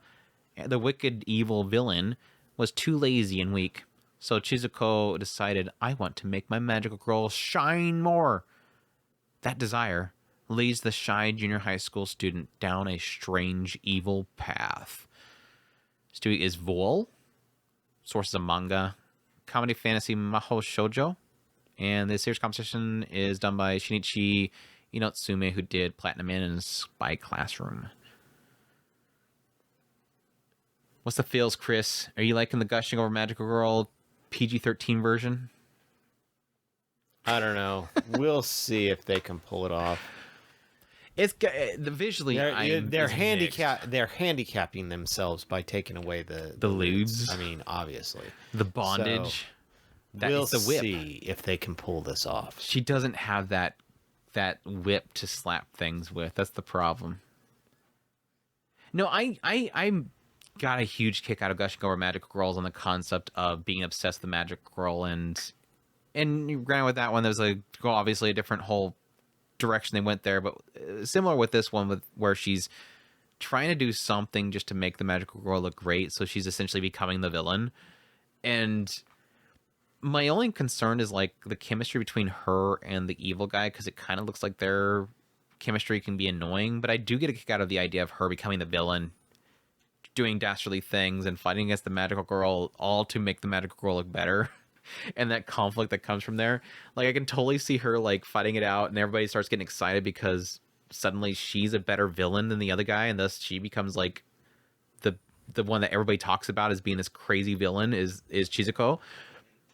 the wicked evil villain, was too lazy and weak. So Chizuko decided, I want to make my magical girl shine more. That desire leads the shy junior high school student down a strange, evil path. Stewie is Vol. Sources of manga. Comedy fantasy Mahou Shoujo. And the series composition is done by Shinichi Inotsume, who did Platinum In and Spy Classroom. What's the feels, Chris? Are you liking the gushing over magical girl PG-13 version? I don't know. We'll see if they can pull it off. It's visually. They're handicapping themselves by taking away the lewds. I mean, obviously The bondage. So we'll the whip. see if they can pull this off. She doesn't have that whip to slap things with. That's the problem. No, I got a huge kick out of gushing over magical girls on the concept of being obsessed with the magic girl, and granted with that one there's obviously a different whole direction they went there, but similar with this one, where she's trying to do something just to make the magical girl look great, so she's essentially becoming the villain. And my only concern is like the chemistry between her and the evil guy, because it kind of looks like their chemistry can be annoying, but I do get a kick out of the idea of her becoming the villain, doing dastardly things and fighting against the magical girl, all to make the magical girl look better. And that conflict that comes from there, like I can totally see her like fighting it out, and everybody starts getting excited because suddenly she's a better villain than the other guy, and thus she becomes like the one that everybody talks about as being this crazy villain is Chizuko.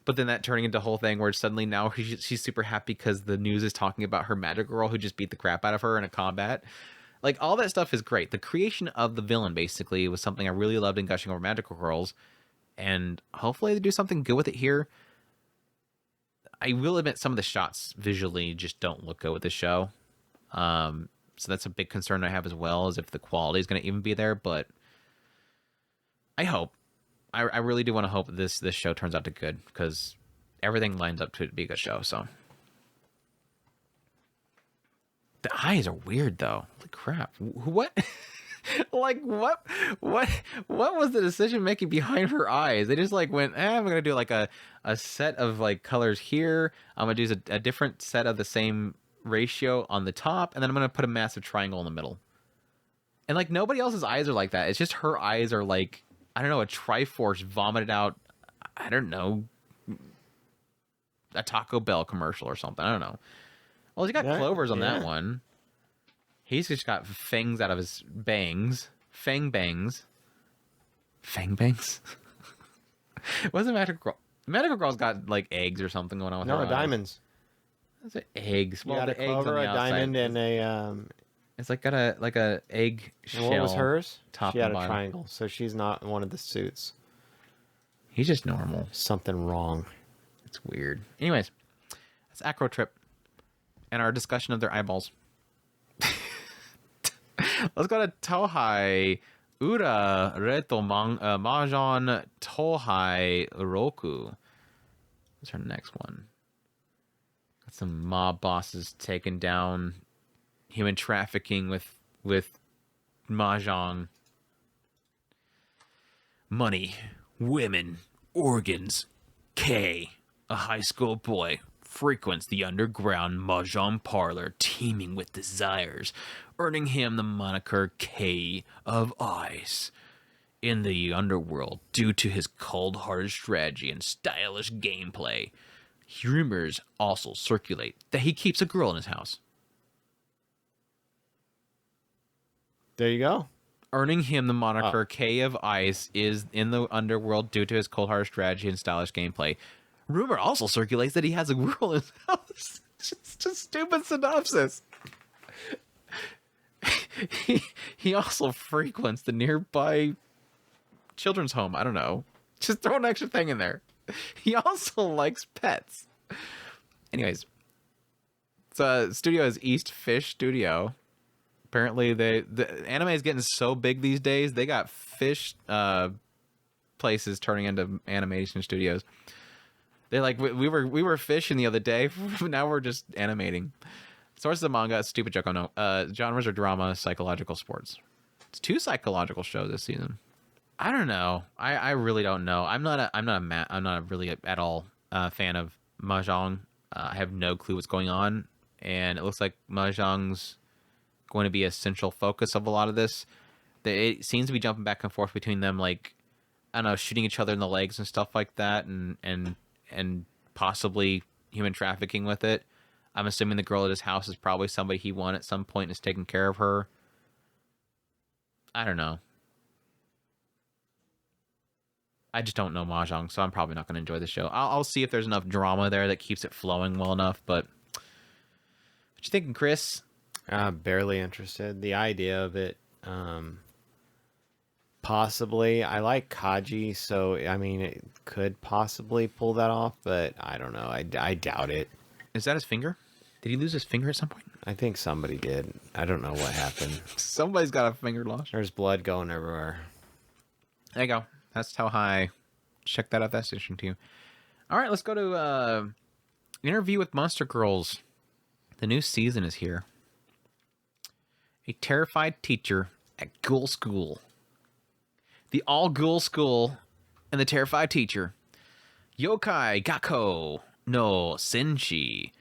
But then that turning into a whole thing where suddenly now she's super happy because the news is talking about her magic girl who just beat the crap out of her in a combat. Like, all that stuff is great. The creation of the villain basically was something I really loved in Gushing Over Magical Girls, and hopefully they do something good with it here. I will admit some of the shots visually just don't look good with the show. So that's a big concern I have as well, is if the quality is going to even be there. But I hope. I really do want to hope that this show turns out to good, because everything lines up to be a good show. So the eyes are weird though. Holy crap! What? Like what was the decision making behind her eyes? They just like went, I'm gonna do like a set of like colors here. I'm gonna do a different set of the same ratio on the top, and then I'm gonna put a massive triangle in the middle. And like nobody else's eyes are like that. It's just her eyes are like, I don't know, a Triforce vomited out, I don't know, a Taco Bell commercial or something. I don't know. Well, he's got clovers on that one. He's just got fangs out of his bangs. Fang bangs. Fang bangs? What's the Magical Girl? Magical Girl's got like eggs or something going on with her eyes. Diamonds. That's eggs. Well, a clover, a diamond, and a... It's like got a egg shell. What was hers? Top she had and a bottom. triangle, so she's not in one of the suits. He's just normal. Something wrong. It's weird. Anyways, that's Acro Trip and our discussion of their eyeballs. Let's go to Touhai. Ura Reto Mahjong Touhai Roku. What's our next one? Got some mob bosses taking down human trafficking with Mahjong. Money, women, organs. K, a high school boy, frequents the underground Mahjong parlor teeming with desires, earning him the moniker K of Ice. In the underworld, due to his cold-hearted strategy and stylish gameplay, rumors also circulate that he keeps a girl in his house. There you go. Earning him the moniker K of Ice is in the underworld due to his cold-hearted strategy and stylish gameplay. Rumor also circulates that he has a girl in his house. It's just stupid synopsis. He also frequents the nearby children's home. I don't know. Just throw an extra thing in there. He also likes pets. Anyways, the studio is East Fish Studio. Apparently, the anime is getting so big these days. They got fish places turning into animation studios. They're like, we were fishing the other day. Now we're just animating. Sources of manga, stupid joke. Oh no. Genres are drama, psychological, sports. It's 2 psychological shows this season. I don't know. I really don't know. I'm not really at all fan of Mahjong. I have no clue what's going on, and it looks like Mahjong's going to be a central focus of a lot of this. It seems to be jumping back and forth between them, like, I don't know, shooting each other in the legs and stuff like that, and possibly human trafficking with it. I'm assuming the girl at his house is probably somebody he won at some point and is taking care of her. I don't know. I just don't know Mahjong, so I'm probably not going to enjoy the show. I'll see if there's enough drama there that keeps it flowing well enough, but what you thinking, Chris? Barely interested. The idea of it, possibly. I like Kaji, so I mean, it could possibly pull that off, but I don't know. I doubt it. Is that his finger? Did he lose his finger at some point? I think somebody did. I don't know what happened. Somebody's got a finger lost. There's blood going everywhere. There you go. That's Touhai. Check that out. That's interesting too. All right, let's go to Interview with Monster Girls. The new season is here. A terrified teacher at Ghoul School. The all-Ghoul School and the terrified teacher. Yokai Gakko no Sensei.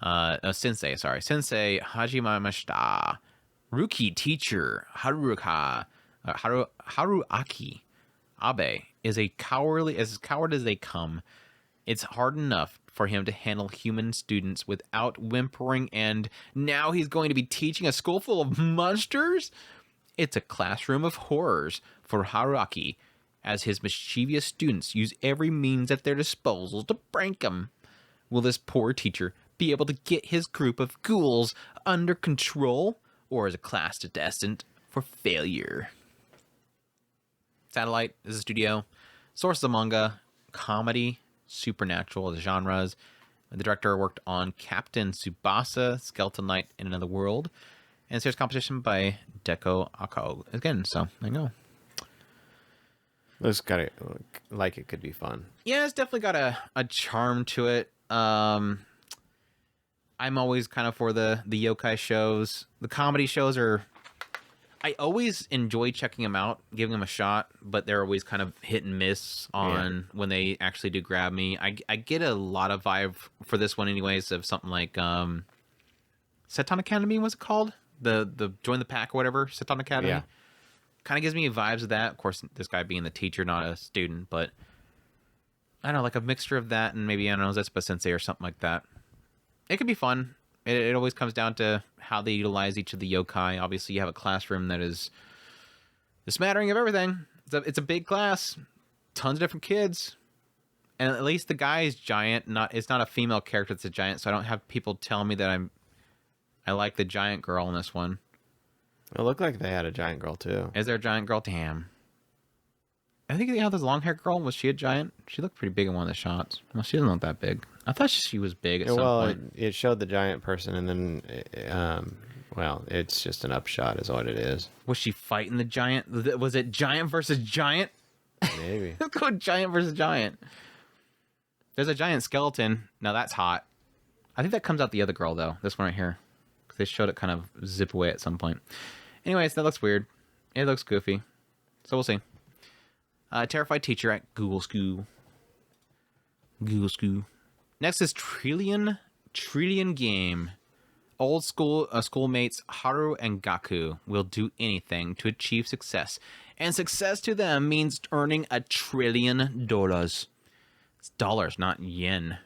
Sensei Hajimamashita. Rookie teacher Haruaki Abe is as coward as they come. It's hard enough for him to handle human students without whimpering, and now he's going to be teaching a school full of monsters? It's a classroom of horrors for Haruaki, as his mischievous students use every means at their disposal to prank him. Will this poor teacher be able to get his group of ghouls under control, or is a class destined for failure? Satellite is a studio. Source of manga, comedy, supernatural as genres. The director worked on Captain Tsubasa, Skeleton Knight in Another World, and series competition by Deco Ako. Again, so I know. Looks kind of like it could be fun. Yeah, it's definitely got a charm to it. I'm always kind of for the yokai shows. The comedy shows are... I always enjoy checking them out, giving them a shot, but they're always kind of hit and miss on when they actually do grab me. I get a lot of vibe for this one anyways of something like Seton Academy, was it called? The Join the Pack or whatever, Seton Academy. Yeah. Kind of gives me vibes of that. Of course, this guy being the teacher, not a student, but I don't know, like a mixture of that and maybe, I don't know, Zetsubou Sensei or something like that. It could be fun. It always comes down to how they utilize each of the yokai. Obviously, you have a classroom that is the smattering of everything. It's a big class, tons of different kids, and at least the guy is giant. It's not a female character that's a giant, so I don't have people tell me that I like the giant girl in this one. It looked like they had a giant girl too. Is there a giant girl? Damn. I think the other long hair girl, was she a giant? She looked pretty big in one of the shots. Well, she doesn't look that big. I thought she was big at some point. It showed the giant person, and then, it's just an upshot, is what it is. Was she fighting the giant? Was it giant versus giant? Maybe. Let's go giant versus giant. There's a giant skeleton. Now that's hot. I think that comes out the other girl though. This one right here, because they showed it kind of zip away at some point. Anyways, that looks weird. It looks goofy. So we'll see. Terrified Teacher at Google School. Google School. Next is Trillion Game. Old school schoolmates Haru and Gaku will do anything to achieve success. And success to them means earning $1 trillion. It's dollars, not yen.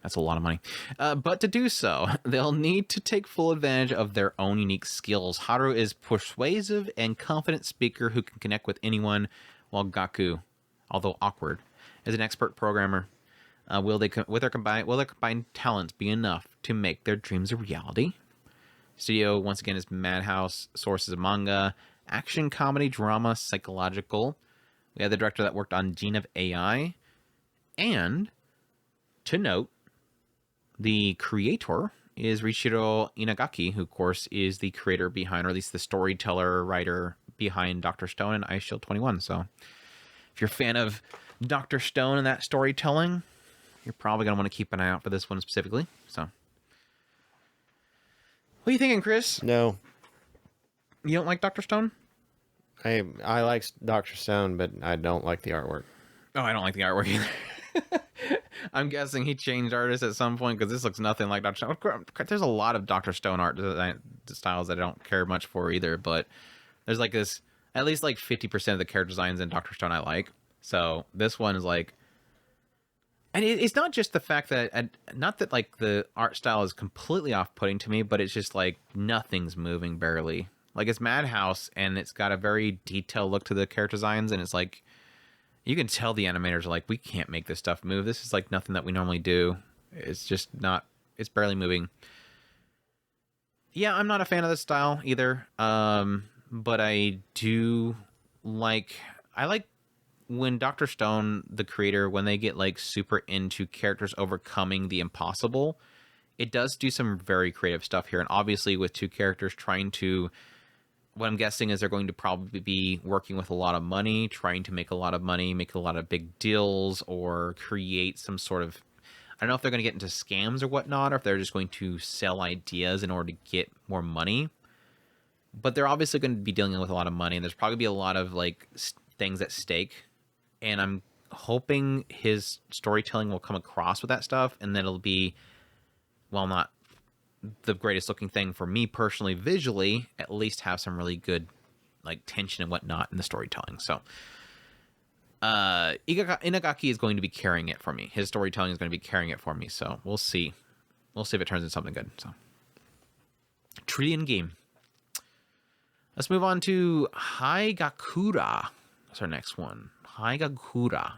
That's a lot of money. But to do so, they'll need to take full advantage of their own unique skills. Haru is persuasive and confident speaker who can connect with anyone, while Gaku, although awkward, is an expert programmer. Will their combined talents be enough to make their dreams a reality? Studio, once again, is Madhouse. Sources of manga, action, comedy, drama, psychological. We have the director that worked on Gene of AI. And, to note, the creator is Richiro Inagaki, who, of course, is the creator behind, or at least the storyteller, writer behind Dr. Stone and Ice Shield 21. So, if you're a fan of Dr. Stone and that storytelling, you're probably going to want to keep an eye out for this one specifically. So, what are you thinking, Chris? No. You don't like Dr. Stone? I like Dr. Stone, but I don't like the artwork. Oh, I don't like the artwork either. I'm guessing he changed artists at some point because this looks nothing like Dr. Stone. Of course, there's a lot of Dr. Stone art styles that I don't care much for either, but there's like this, at least like 50% of the character designs in Dr. Stone I like. So this one is like, and it's not just the fact that, not that like the art style is completely off-putting to me, but it's just like nothing's moving barely. Like it's Madhouse and it's got a very detailed look to the character designs, and it's like, you can tell the animators are like, we can't make this stuff move. This is like nothing that we normally do. It's just not, it's barely moving. Yeah, I'm not a fan of this style either. But I do like, I like when Dr. Stone, the creator, when they get like super into characters overcoming the impossible, it does do some very creative stuff here. And obviously with two characters trying to, what I'm guessing is they're going to probably be working with a lot of money, trying to make a lot of money, make a lot of big deals, or create some sort of, I don't know if they're going to get into scams or whatnot, or if they're just going to sell ideas in order to get more money. But they're obviously going to be dealing with a lot of money, and there's probably be a lot of like things at stake. And I'm hoping his storytelling will come across with that stuff, and then it'll be, well, not the greatest looking thing for me personally visually, at least have some really good like tension and whatnot in the storytelling. So Inagaki is going to be carrying it for me. His storytelling is going to be carrying it for me. So we'll see. We'll see if it turns into something good. So Trillion Game. Let's move on to Haigakura. That's our next one. Haigakura.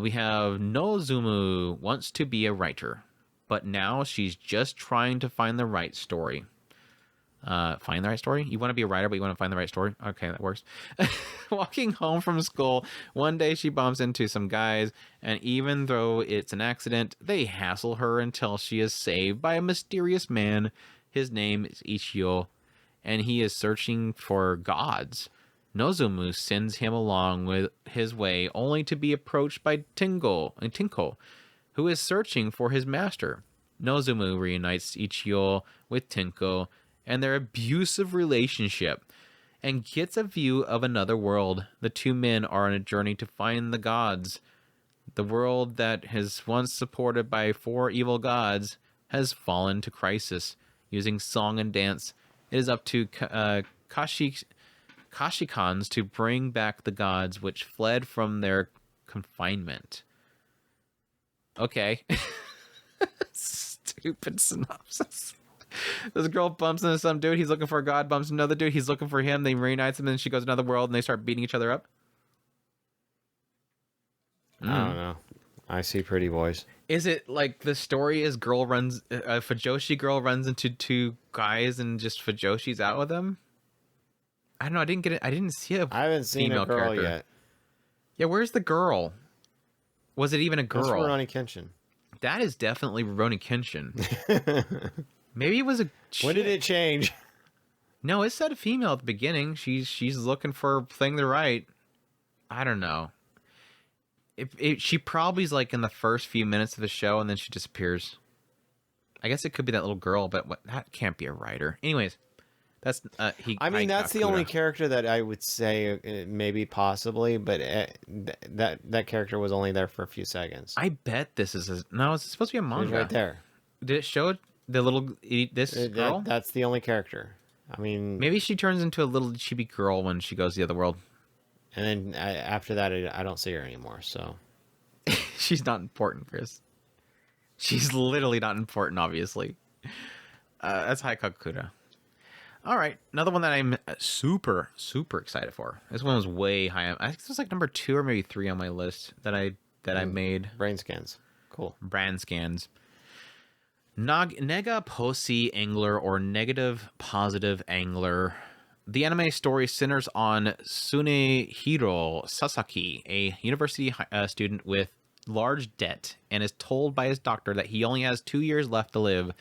We have Nozumu wants to be a writer, but now she's just trying to find the right story. Find the right story? You want to be a writer, but you want to find the right story? Okay, that works. Walking home from school, one day she bumps into some guys, and even though it's an accident, they hassle her until she is saved by a mysterious man. His name is Ichio, and he is searching for gods. Nozumu sends him along with his way, only to be approached by Tinko, who is searching for his master. Nozumu reunites Ichio with Tinko and their abusive relationship, and gets a view of another world. The two men are on a journey to find the gods. The world that has once supported by 4 evil gods has fallen to crisis. Using song and dance, it is up to Kashikans to bring back the gods which fled from their confinement. Okay. Stupid synopsis. This girl bumps into some dude, he's looking for a god, bumps into another dude, he's looking for him, they reunites him, and then she goes to another world and they start beating each other up. I don't know. I see pretty boys. Is it like the story is Fujoshi girl runs into 2 guys and just Fujoshi's out with them? I don't know. I didn't get it. I didn't see I haven't seen a girl character yet. Yeah, where's the girl? Was it even a girl? That's Rurouni Kenshin. That is definitely Rurouni Kenshin. Maybe it was a chick. When did it change? No, it said a female at the beginning. She's looking for a thing to write. I don't know. She probably is like in the first few minutes of the show and then she disappears. I guess it could be that little girl, but that can't be a writer. Anyways, That's I mean, that's the only Haigakura. character that I would say maybe possibly, but that character was only there for a few seconds. I bet this is no. It's supposed to be a She manga. was right there. Did it show the little this girl? That's the only character. I mean, Maybe she turns into a little chibi girl when she goes to the other world. and then after that, I don't see her anymore. So She's not important, Chris. She's literally not important, obviously. That's Haigakura. All right, another one that I'm super excited for. This one was way high. I think this was like number 2 or maybe 3 on my list that I made. brain scans, cool. Brand scans. Nega Posi Angler or Negative Positive Angler. The anime story centers on Sunehiro Sasaki, a university student with large debt, and is told by his doctor that he only has 2 years left to live.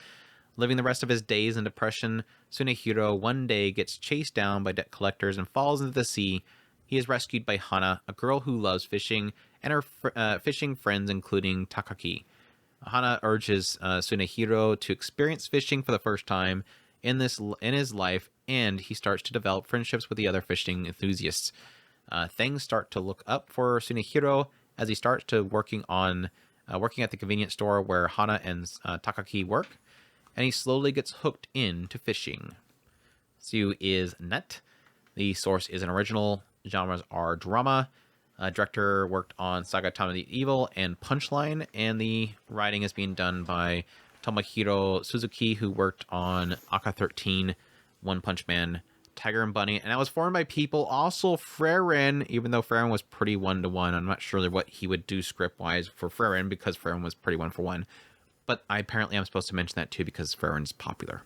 Living the rest of his days in depression, Sunehiro one day gets chased down by debt collectors and falls into the sea. He is rescued by Hana, a girl who loves fishing, and her fishing friends, including Takaki. Hana urges Sunehiro to experience fishing for the first time in his life, and he starts to develop friendships with the other fishing enthusiasts. Things start to look up for Sunehiro as he starts to working at the convenience store where Hana and Takaki work, and he slowly gets hooked into fishing. Tsu is net. The source is an original. Genres are drama. Director worked on Sagatama the Evil and Punchline, and the writing is being done by Tomohiro Suzuki, who worked on Aka 13, One Punch Man, Tiger and Bunny, and that was formed by people also Frieren, even though Frieren was pretty 1-to-1. I'm not sure what he would do script-wise for Frieren, because Frieren was pretty 1-for-1. But apparently I'm supposed to mention that too because Frieren's popular.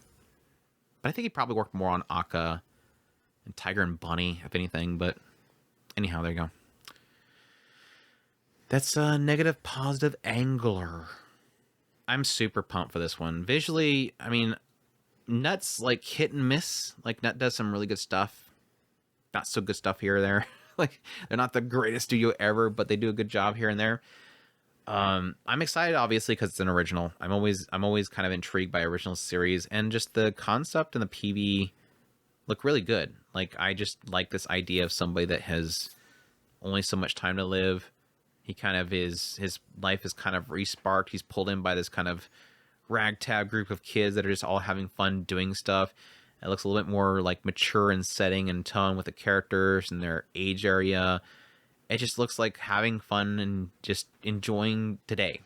But I think he probably worked more on Aka and Tiger and Bunny, if anything. But anyhow, there you go. That's a Negative Positive Angler. I'm super pumped for this one. Visually, I mean, Nut's like hit and miss. Like, Nut does some really good stuff. Not so good stuff here or there. Like, they're not the greatest studio ever, but they do a good job here and there. I'm excited, obviously, because it's an original. I'm always kind of intrigued by original series, and just the concept and the PV look really good. Like, I just like this idea of somebody that has only so much time to live. He kind of his life is kind of resparked. He's pulled in by this kind of ragtag group of kids that are just all having fun doing stuff. It looks a little bit more like mature in setting and tone with the characters and their age area. It just looks like having fun and just enjoying today.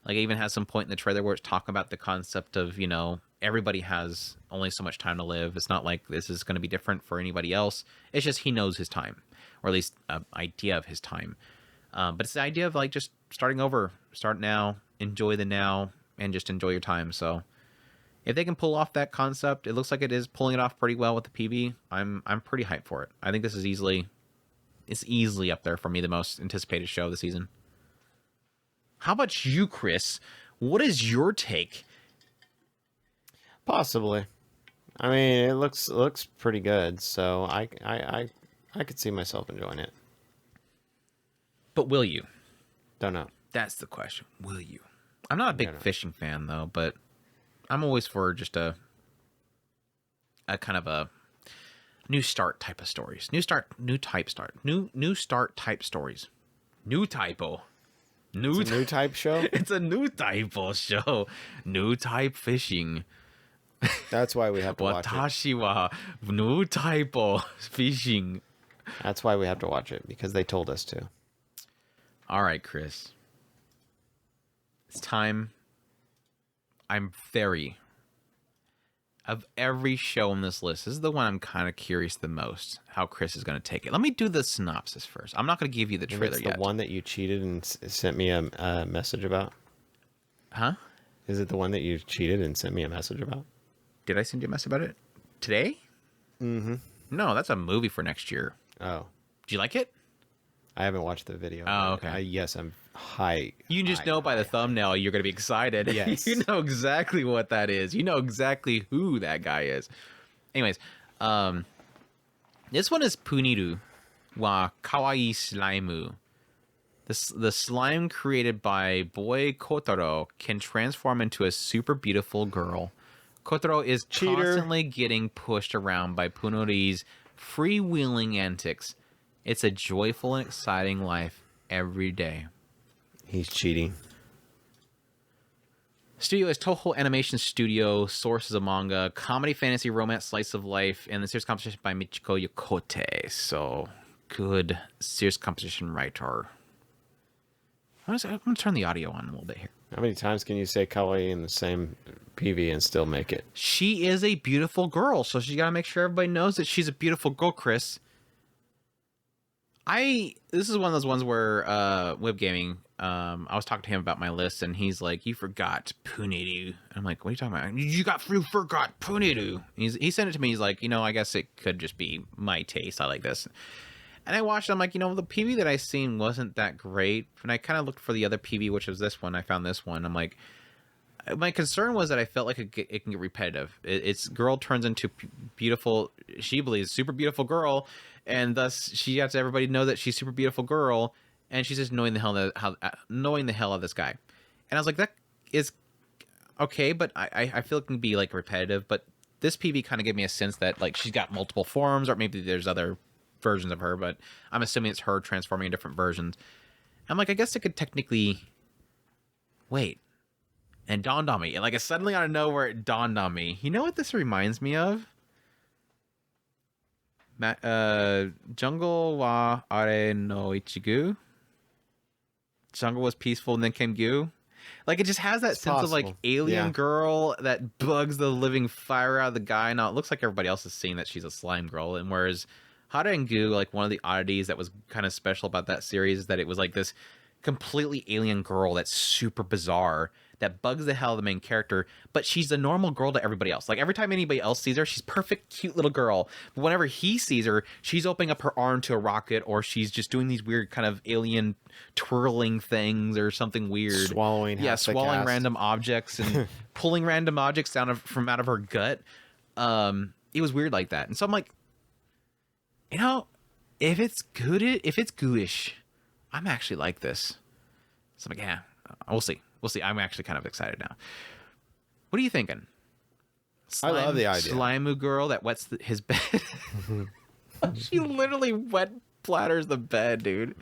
Like, it even has some point in the trailer where it's talking about the concept of, you know, everybody has only so much time to live. It's not like this is going to be different for anybody else. It's just he knows his time, or at least an idea of his time. But it's the idea of, like, just starting over, start now, enjoy the now, and just enjoy your time. So if they can pull off that concept, it looks like it is pulling it off pretty well with the PV. I'm pretty hyped for it. I think this is easily up there for me, the most anticipated show of the season. How about you, Chris? What is your take? Possibly. I mean, it looks pretty good, so I could see myself enjoying it. But will you? Don't know. That's the question. Will you? I'm not a big fishing fan, though, but I'm always for just a kind of a new start type of stories. New start type stories. New typo. It's a new type show? It's a new type of show. New type fishing. That's why we have to watch it. Watashi wa new type of fishing. That's why we have to watch it, because they told us to. All right, Chris. It's time. Of every show on this list, this is the one I'm kind of curious the most how Chris is going to take it. Let me do the synopsis first. I'm not going to give you the trailer yet. The one that you cheated and sent me a message about? Huh? Is it the one that you cheated and sent me a message about? Did I send you a message about it? Today? Mm-hmm. No, that's a movie for next year. Oh. Do you like it? I haven't watched the video. Oh, okay. Yes, I'm high. You just know by the thumbnail you're going to be excited. Yes. You know exactly what that is. You know exactly who that guy is. Anyways, this one is Puniru wa Kawaii Slimu. The slime created by boy Kotaro can transform into a super beautiful girl Kotaro is Cheater. constantly getting pushed around by Punori's freewheeling antics. It's a joyful and exciting life every day. He's cheating. Studio is Toho Animation Studio, sources of manga, comedy, fantasy, romance, slice of life, and the series composition by Michiko Yokote. So, good series composition writer. I'm going to turn the audio on a little bit here. How many times can you say kawaii in the same PV and still make it? She is a beautiful girl, so she got to make sure everybody knows that she's a beautiful girl, Chris. This is one of those ones where Web Gaming, I was talking to him about my list, and he's like, "You forgot Puniru." I'm like, "What are you talking about?" You forgot Puniru. He sent it to me. He's like, I guess it could just be my taste. I like this. And I watched it. I'm like, the PV that I seen wasn't that great. And I kind of looked for the other PV, which was this one. I found this one. I'm like, my concern was that I felt like it can get repetitive. It's girl turns into beautiful, she believes, super beautiful girl. And thus she has everybody know that she's super beautiful girl. And she's just knowing the hell of this guy. And I was like, that is okay, but I feel it can be like repetitive. But this PV kind of gave me a sense that like she's got multiple forms, or maybe there's other versions of her, but I'm assuming it's her transforming in different versions. I'm like, I guess it could technically wait. And dawned on me. And like suddenly out of nowhere it dawned on me. You know what this reminds me of? Jungle wa are no ichigu. Jungle was peaceful and then came Gu. Like it just has that sense of like alien girl that bugs the living fire out of the guy. Now it looks like everybody else is seeing that she's a slime girl, and whereas Hara and Gu, like one of the oddities that was kind of special about that series is that it was like this completely alien girl that's super bizarre that bugs the hell out of the main character, but she's a normal girl to everybody else. Like every time anybody else sees her, she's perfect, cute little girl. But whenever he sees her, she's opening up her arm to a rocket, or she's just doing these weird kind of alien twirling things or something weird. Swallowing random objects and pulling random objects from out of her gut. It was weird like that. And so I'm like, if it's gooish, I'm actually like this. So I'm like, yeah, we'll see. We'll see. I'm actually kind of excited now. What are you thinking? I love the idea. Slimu girl that wets his bed. She literally wet platters the bed, dude.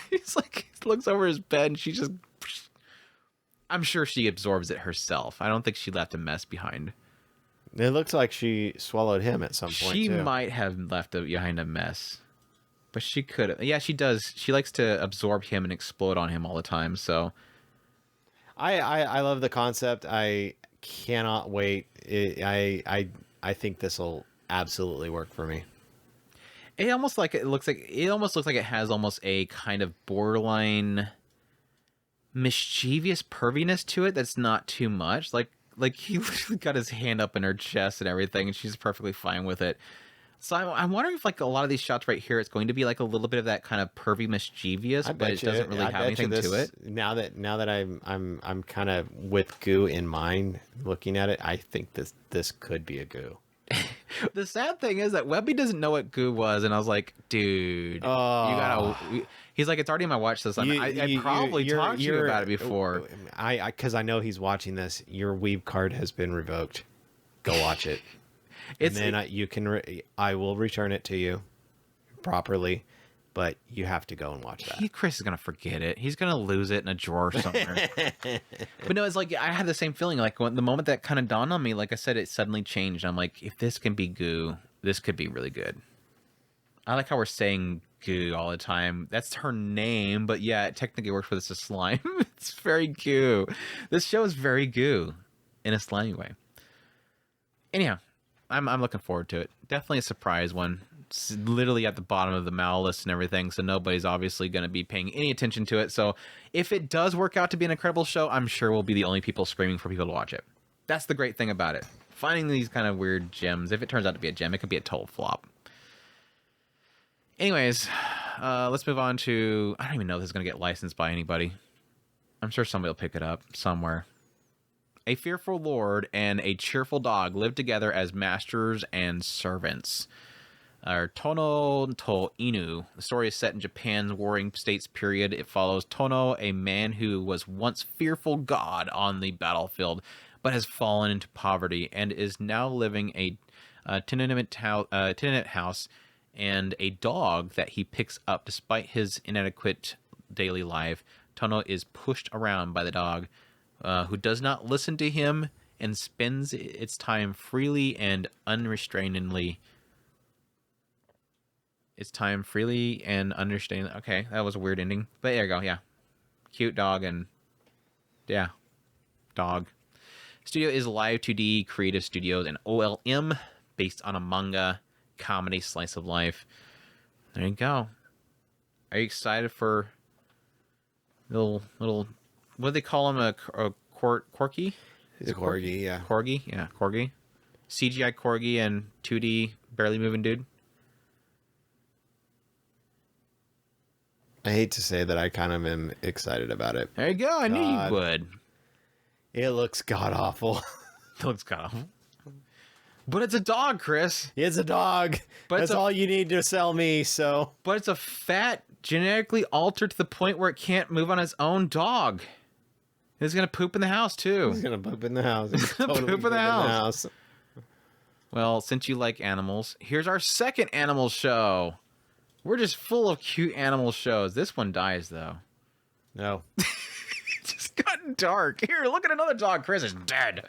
He's like, he looks over his bed and she just... I'm sure she absorbs it herself. I don't think she left a mess behind. It looks like she swallowed him at some point, She might have left behind a mess. But she could have. Yeah, she does. She likes to absorb him and explode on him all the time, so... I love the concept. I cannot wait. I think this will absolutely work for me. It almost looks like it has almost a kind of borderline mischievous perviness to it that's not too much. Like he literally got his hand up in her chest and everything, and she's perfectly fine with it. So I'm wondering if like a lot of these shots right here, it's going to be like a little bit of that kind of pervy mischievous, but it doesn't really have anything to it. Now that I'm kind of with Goo in mind, looking at it, I think this could be a Goo. The sad thing is that Webby doesn't know what Goo was, and I was like, dude, you gotta. He's like, it's already in my watch list. I probably talked to you about it before. Because I know he's watching this. Your Weeb card has been revoked. Go watch it. And then I will return it to you properly, but you have to go and watch that. Chris is gonna forget it. He's gonna lose it in a drawer somewhere. But no, it's like I had the same feeling. Like the moment that kind of dawned on me, like I said, it suddenly changed. I'm like, if this can be Goo, this could be really good. I like how we're saying Goo all the time. That's her name, but yeah, it technically works for this as slime. It's very Goo. This show is very Goo in a slimy way. Anyhow. I'm looking forward to it. Definitely a surprise one. It's literally at the bottom of the Mal list and everything, so nobody's obviously going to be paying any attention to it. So if it does work out to be an incredible show, I'm sure we'll be the only people screaming for people to watch it. That's the great thing about it. Finding these kind of weird gems. If it turns out to be a gem, it could be a total flop. Anyways, let's move on to... I don't even know if this is going to get licensed by anybody. I'm sure somebody will pick it up somewhere. A fearful lord and a cheerful dog live together as masters and servants. Tono to Inu. The story is set in Japan's Warring States period. It follows Tono, a man who was once fearful god on the battlefield, but has fallen into poverty and is now living a tenement house and a dog that he picks up despite his inadequate daily life. Tono is pushed around by the dog, who does not listen to him and spends its time freely and unrestrainedly. Okay, that was a weird ending, but there you go. Yeah, cute dog and yeah, dog. Studio is Live 2D Creative Studios and OLM, based on a manga comedy slice of life. There you go. Are you excited for little what do they call him, a corgi? He's a corgi, yeah. Corgi. CGI corgi and 2D barely moving dude. I hate to say that I kind of am excited about it. There you go. I knew you would. It looks god-awful. It looks god-awful. But it's a dog, Chris. It's a dog. But that's all you need to sell me, so... But it's a fat, genetically altered to the point where it can't move on its own dog. It's going to poop in the house, too. He's going to poop in the house. He's totally poop in the house. Well, since you like animals, here's our second animal show. We're just full of cute animal shows. This one dies, though. No. It's just gotten dark. Here, look at another dog. Chris is dead.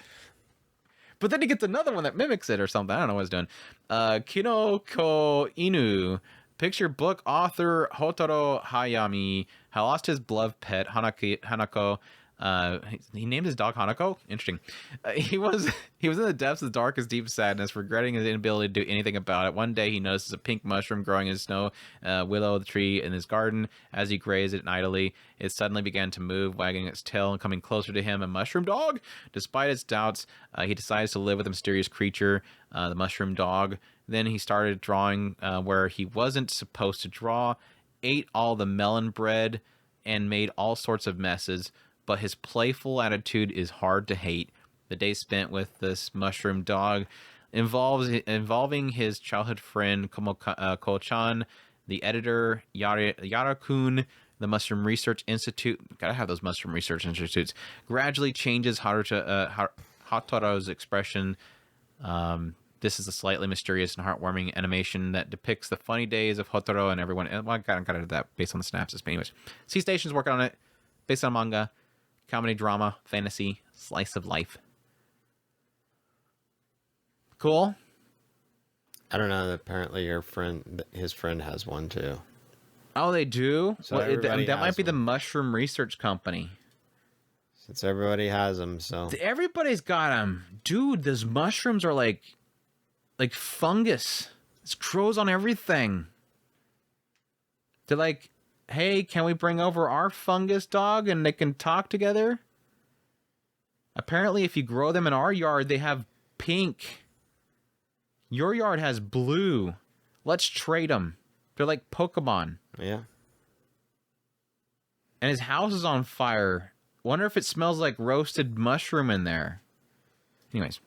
But then he gets another one that mimics it or something. I don't know what he's doing. Kinoko Inu. Picture book author Hotaro Hayami had lost his beloved pet, Hanako. He named his dog Hanako. Interesting. He was in the depths of the darkest, deep sadness, regretting his inability to do anything about it. One day, he notices a pink mushroom growing in a snow willow tree in his garden. As he grazed it idly, it suddenly began to move, wagging its tail and coming closer to him. A mushroom dog. Despite its doubts, he decides to live with the mysterious creature, the mushroom dog. Then he started drawing where he wasn't supposed to draw, ate all the melon bread, and made all sorts of messes. But his playful attitude is hard to hate. The day spent with this mushroom dog involving his childhood friend Ko-chan, the editor Yara-kun, the Mushroom Research Institute. Gotta have those Mushroom Research Institutes. Gradually changes Hotaro's expression. This is a slightly mysterious and heartwarming animation that depicts the funny days of Hotaro and everyone. Well, I gotta do that based on the synopsis. But anyways, C Station's working on it, based on manga. Comedy, drama, fantasy, slice of life. Cool. I don't know. Apparently, his friend has one too. Oh, they do? So Well, that might has be the one. Mushroom Research Company. Since everybody has them, so Everybody's got them. Dude, those mushrooms are like fungus. It grows on everything. They're like, hey, can we bring over our fungus dog and they can talk together? Apparently, if you grow them in our yard, they have pink. Your yard has blue. Let's trade them. They're like Pokemon. yeah. And his house is on fire. Wonder if it smells like roasted mushroom in there. Anyways.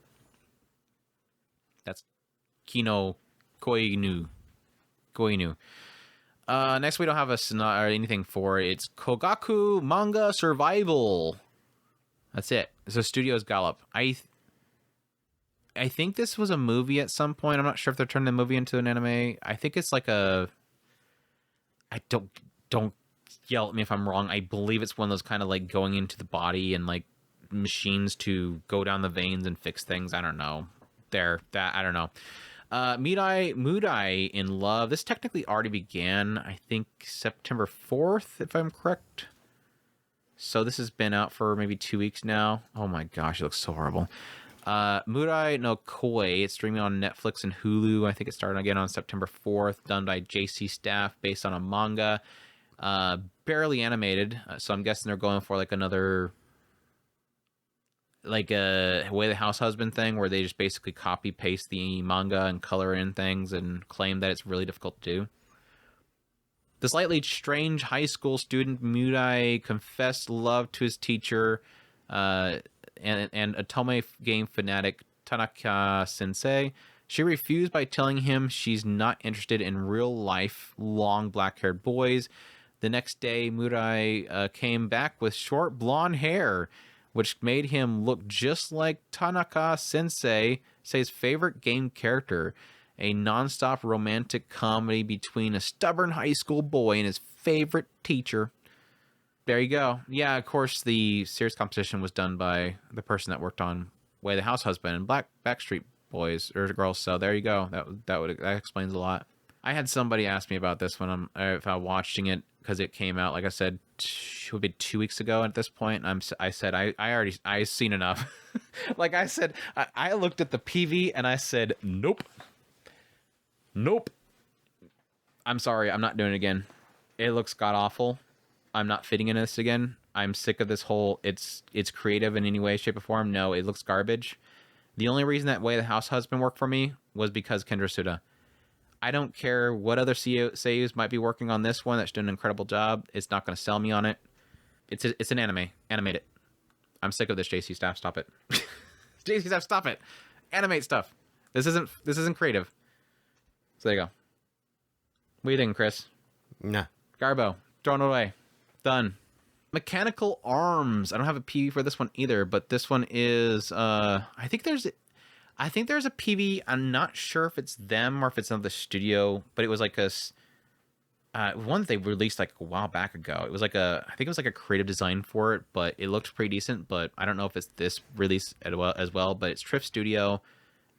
That's Kino Koinu. Next, we don't have or anything for it. It's Kogaku Manga Survival. That's it. So Studios Gallop. I think this was a movie at some point. I'm not sure if they're turning the movie into an anime. I think it's like a... I don't yell at me if I'm wrong. I believe it's one of those kind of like going into the body and like machines to go down the veins and fix things. I don't know. I don't know. Murai In Love. This technically already began, I think, September 4th, if I'm correct. So this has been out for maybe 2 weeks now. Oh my gosh, it looks so horrible. Murai no Koi. It's streaming on Netflix and Hulu. I think it started again on September 4th. Done by JC Staff, based on a manga. Barely animated. So I'm guessing they're going for like another... like a Way the House Husband thing where they just basically copy paste the manga and color in things and claim that it's really difficult to do. The slightly strange high school student Murai confessed love to his teacher and Otome game fanatic Tanaka Sensei. She refused by telling him she's not interested in real life long black-haired boys. The next day, Murai came back with short blonde hair. which made him look just like Tanaka Sensei's favorite game character, a non-stop romantic comedy between a stubborn high school boy and his favorite teacher. There you go. Yeah, of course, the series composition was done by the person that worked on Way the House Husband and Backstreet Boys or Girls. So there you go. That explains a lot. I had somebody ask me about this when if I'm watching it, because it came out, like I said, it would be 2 weeks ago at this point. I said I seen enough. Like I said, I looked at the PV and I said nope. I'm sorry, I'm not doing it again. It looks god awful. I'm not fitting in this again. I'm sick of this whole it's creative in any way, shape, or form. No, it looks garbage. The only reason that Way the House Husband worked for me was because Kendra Suda. I don't care what other seiyus might be working on this one that's doing an incredible job. It's not going to sell me on it. It's an anime. Animate it. I'm sick of this, JC staff. Stop it. JC staff, stop it. Animate stuff. This isn't creative. So there you go. What do you think, Chris? Nah. Garbo. Thrown away. Done. Mechanical Arms. I don't have a PV for this one either, but this one is I think there's a PV. I'm not sure if it's them or if it's another studio, but it was like a one that they released like a while back ago. It was like I think it was like a creative design for it, but it looked pretty decent. But I don't know if it's this release as well. But it's Triff Studio.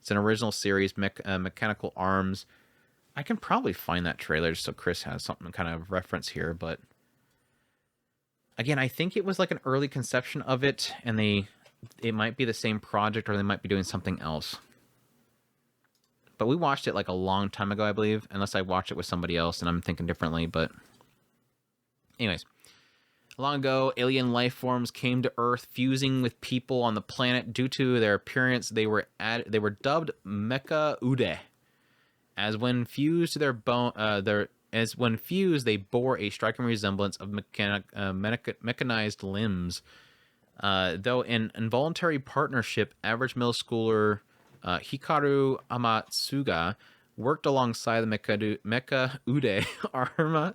It's an original series, Mechanical Arms. I can probably find that trailer just so Chris has something kind of reference here. But again, I think it was like an early conception of it, and it might be the same project or they might be doing something else. But we watched it like a long time ago, I believe, unless I watched it with somebody else and I'm thinking differently. But anyways, long ago, alien life forms came to Earth, fusing with people on the planet. Due to their appearance, they were dubbed Mecha Ude. As when fused to their bone, they bore a striking resemblance of mechanized limbs. Though in involuntary partnership, average middle schooler Hikaru Amatsuga worked alongside the Mecha Ude Arma,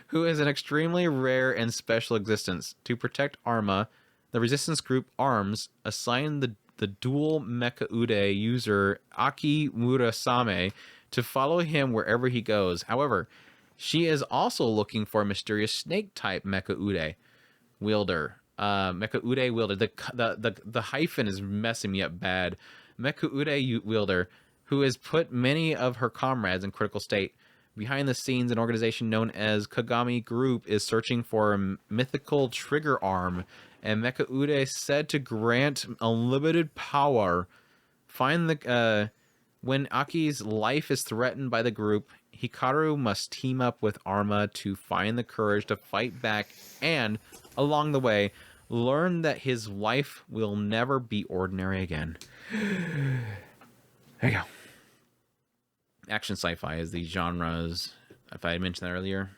who is an extremely rare and special existence. To protect Arma, the resistance group ARMS assigned the dual Mecha Ude user Aki Murasame to follow him wherever he goes. However, she is also looking for a mysterious snake-type Mecha Ude wielder. Mecha Ude wielder. The hyphen is messing me up bad. Mecha Ude wielder, who has put many of her comrades in critical state. Behind the scenes, an organization known as Kagami Group is searching for a mythical trigger arm, and Mecha Ude is said to grant unlimited power. When Aki's life is threatened by the group, Hikaru must team up with Arma to find the courage to fight back and, along the way, learn that his life will never be ordinary again. There you go. Action sci-fi is the genres, if I had mentioned that earlier.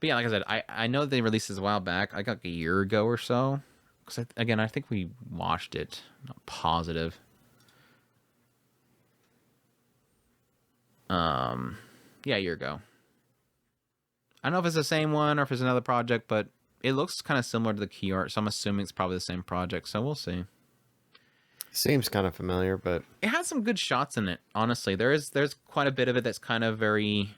But yeah, like I said, I know they released this a while back, like a year ago or so. Because, again, I think we watched it. Not positive. Yeah, a year ago. I don't know if it's the same one or if it's another project, but it looks kind of similar to the key art, so I'm assuming it's probably the same project, so we'll see. Seems kind of familiar, but it has some good shots in it, honestly. There's quite a bit of it that's kind of very,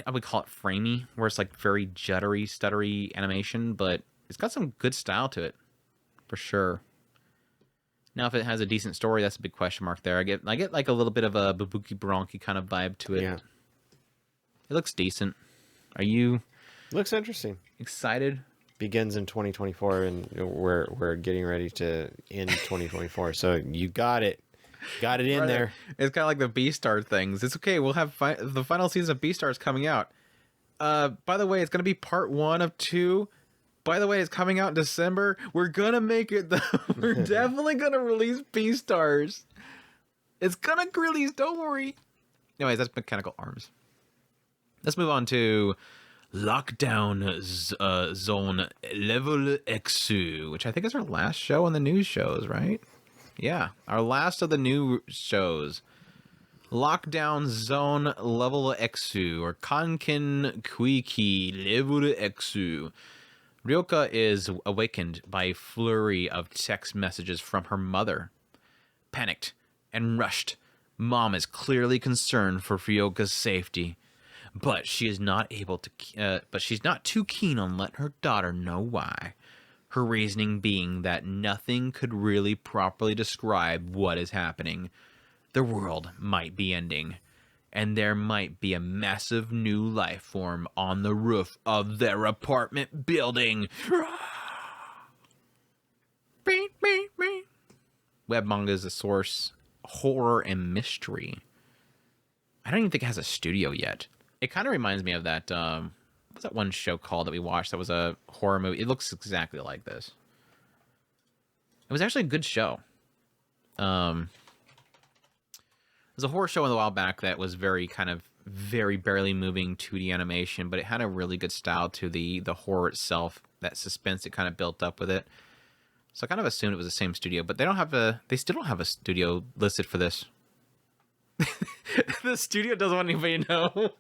I would call it framey, where it's like very juddery, stuttery animation, but it's got some good style to it, for sure. Now, if it has a decent story, that's a big question mark there. I get like a little bit of a Babuki Bronchi kind of vibe to it. Yeah. It looks decent. Are you... Looks interesting. Excited? Begins in 2024, and we're getting ready to end 2024. So you got it in right there. It's kind of like the B-Star things. It's okay. We'll have the final season of B-Stars coming out. By the way, it's going to be part 1 of 2. By the way, it's coming out in December. We're going to make it, though. We're definitely going to release B-Stars. It's going to release. Don't worry. Anyways, that's Mechanical Arms. Let's move on to Lockdown Zone Level Exu, which I think is our last show on the news shows, right? Yeah, our last of the new shows. Lockdown Zone Level Exu, or Kanken Kuiki Level Exu. Ryoka is awakened by a flurry of text messages from her mother. Panicked and rushed, Mom is clearly concerned for Ryoka's safety, but she is not able to. But she's not too keen on letting her daughter know why. Her reasoning being that nothing could really properly describe what is happening. The world might be ending, and there might be a massive new life form on the roof of their apartment building. Web manga is a source, horror and mystery. I don't even think it has a studio yet. It kind of reminds me of that, what's that one show called that we watched that was a horror movie? It looks exactly like this. It was actually a good show. It was a horror show a while back that was very barely moving 2D animation, but it had a really good style to the horror itself, that suspense it kind of built up with it. So I kind of assumed it was the same studio, but they still don't have a studio listed for this. The studio doesn't want anybody to know.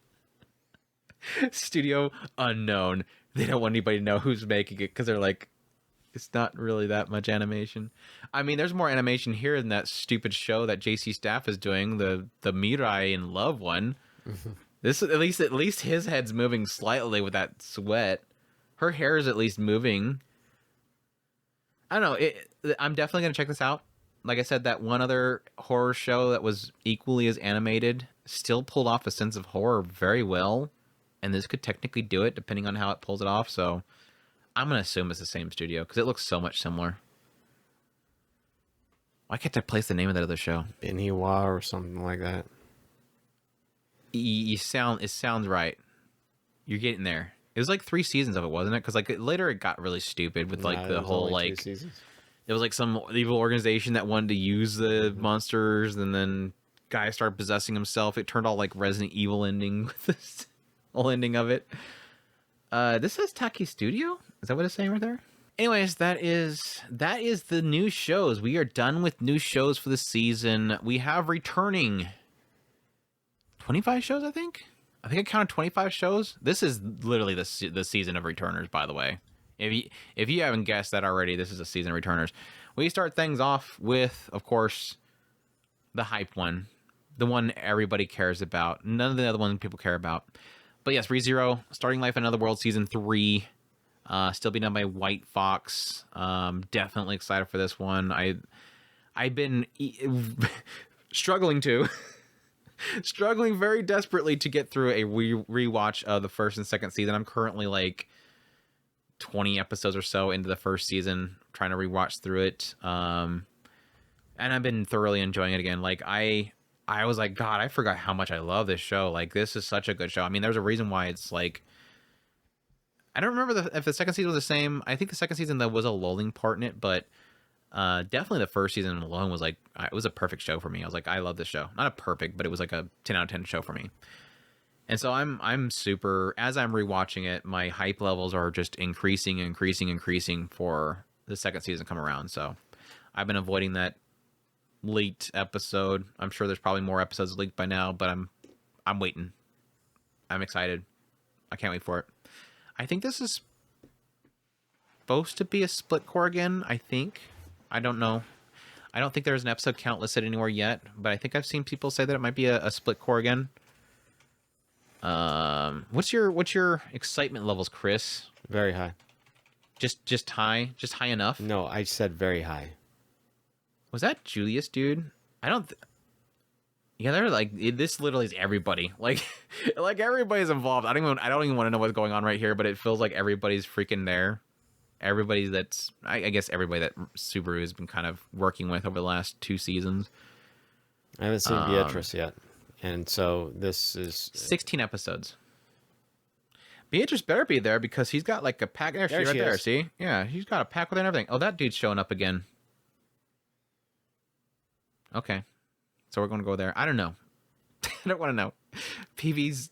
Studio unknown. They don't want anybody to know who's making it because they're like, it's not really that much animation. I mean, there's more animation here in that stupid show that JC Staff is doing, the Murai In Love one. This at least his head's moving slightly with that sweat. Her hair is at least moving. I don't know. I'm definitely gonna check this out. Like I said, that one other horror show that was equally as animated still pulled off a sense of horror very well. And this could technically do it depending on how it pulls it off. So I'm going to assume it's the same studio because it looks so much similar. Why can't I place the name of that other show? Beniwa or something like that. It sounds right. You're getting there. It was like 3 seasons of it, wasn't it? Because like later it got really stupid with like the whole like it was like some evil organization that wanted to use the monsters, and then guy started possessing himself. It turned all like Resident Evil ending with this whole ending of it. This says Taki Studio. Is that what it's saying right there? Anyways, that is the new shows. We are done with new shows for the season. We have returning 25 shows, I think. I think I counted 25 shows. This is literally the season of returners, by the way. If you haven't guessed that already, this is a season of returners. We start things off with, of course, the hype one. The one everybody cares about. None of the other ones people care about. But yes, ReZero, Starting Life in Another World Season 3. Still being done by White Fox. Definitely excited for this one. I've been struggling very desperately to get through a rewatch of the first and second season. I'm currently like 20 episodes or so into the first season, trying to rewatch through it. And I've been thoroughly enjoying it again. Like I was like, God, I forgot how much I love this show. Like, this is such a good show. I mean, there's a reason why it's like, I don't remember if the second season was the same. I think the second season there was a lulling part in it, but definitely the first season alone was like, it was a perfect show for me. I was like, I love this show. Not a perfect, but it was like a 10 out of 10 show for me. And so I'm super, as I'm rewatching it, my hype levels are just increasing for the second season come around. So I've been avoiding that leaked episode. I'm sure there's probably more episodes leaked by now, but I'm waiting. I'm excited. I can't wait for it. I think this is supposed to be a split core again, I think. I don't know. I don't think there's an episode count listed anywhere yet, but I think I've seen people say that it might be a split core again. What's your excitement levels, Chris? Very high. Just high? Just high enough? No, I said very high. Was that Julius, dude? I don't... Yeah, they're like, this literally is everybody. Like everybody's involved. I don't even want to know what's going on right here, but it feels like everybody's freaking there. Everybody that's, I guess everybody that Subaru has been kind of working with over the last 2 seasons. I haven't seen Beatrice yet. And so this is 16 episodes. Beatrice better be there because he's got like a pack. There she is right there. See? Yeah, he's got a pack with her and everything. Oh, that dude's showing up again. Okay. So we're going to go there. I don't know. I don't want to know. PV's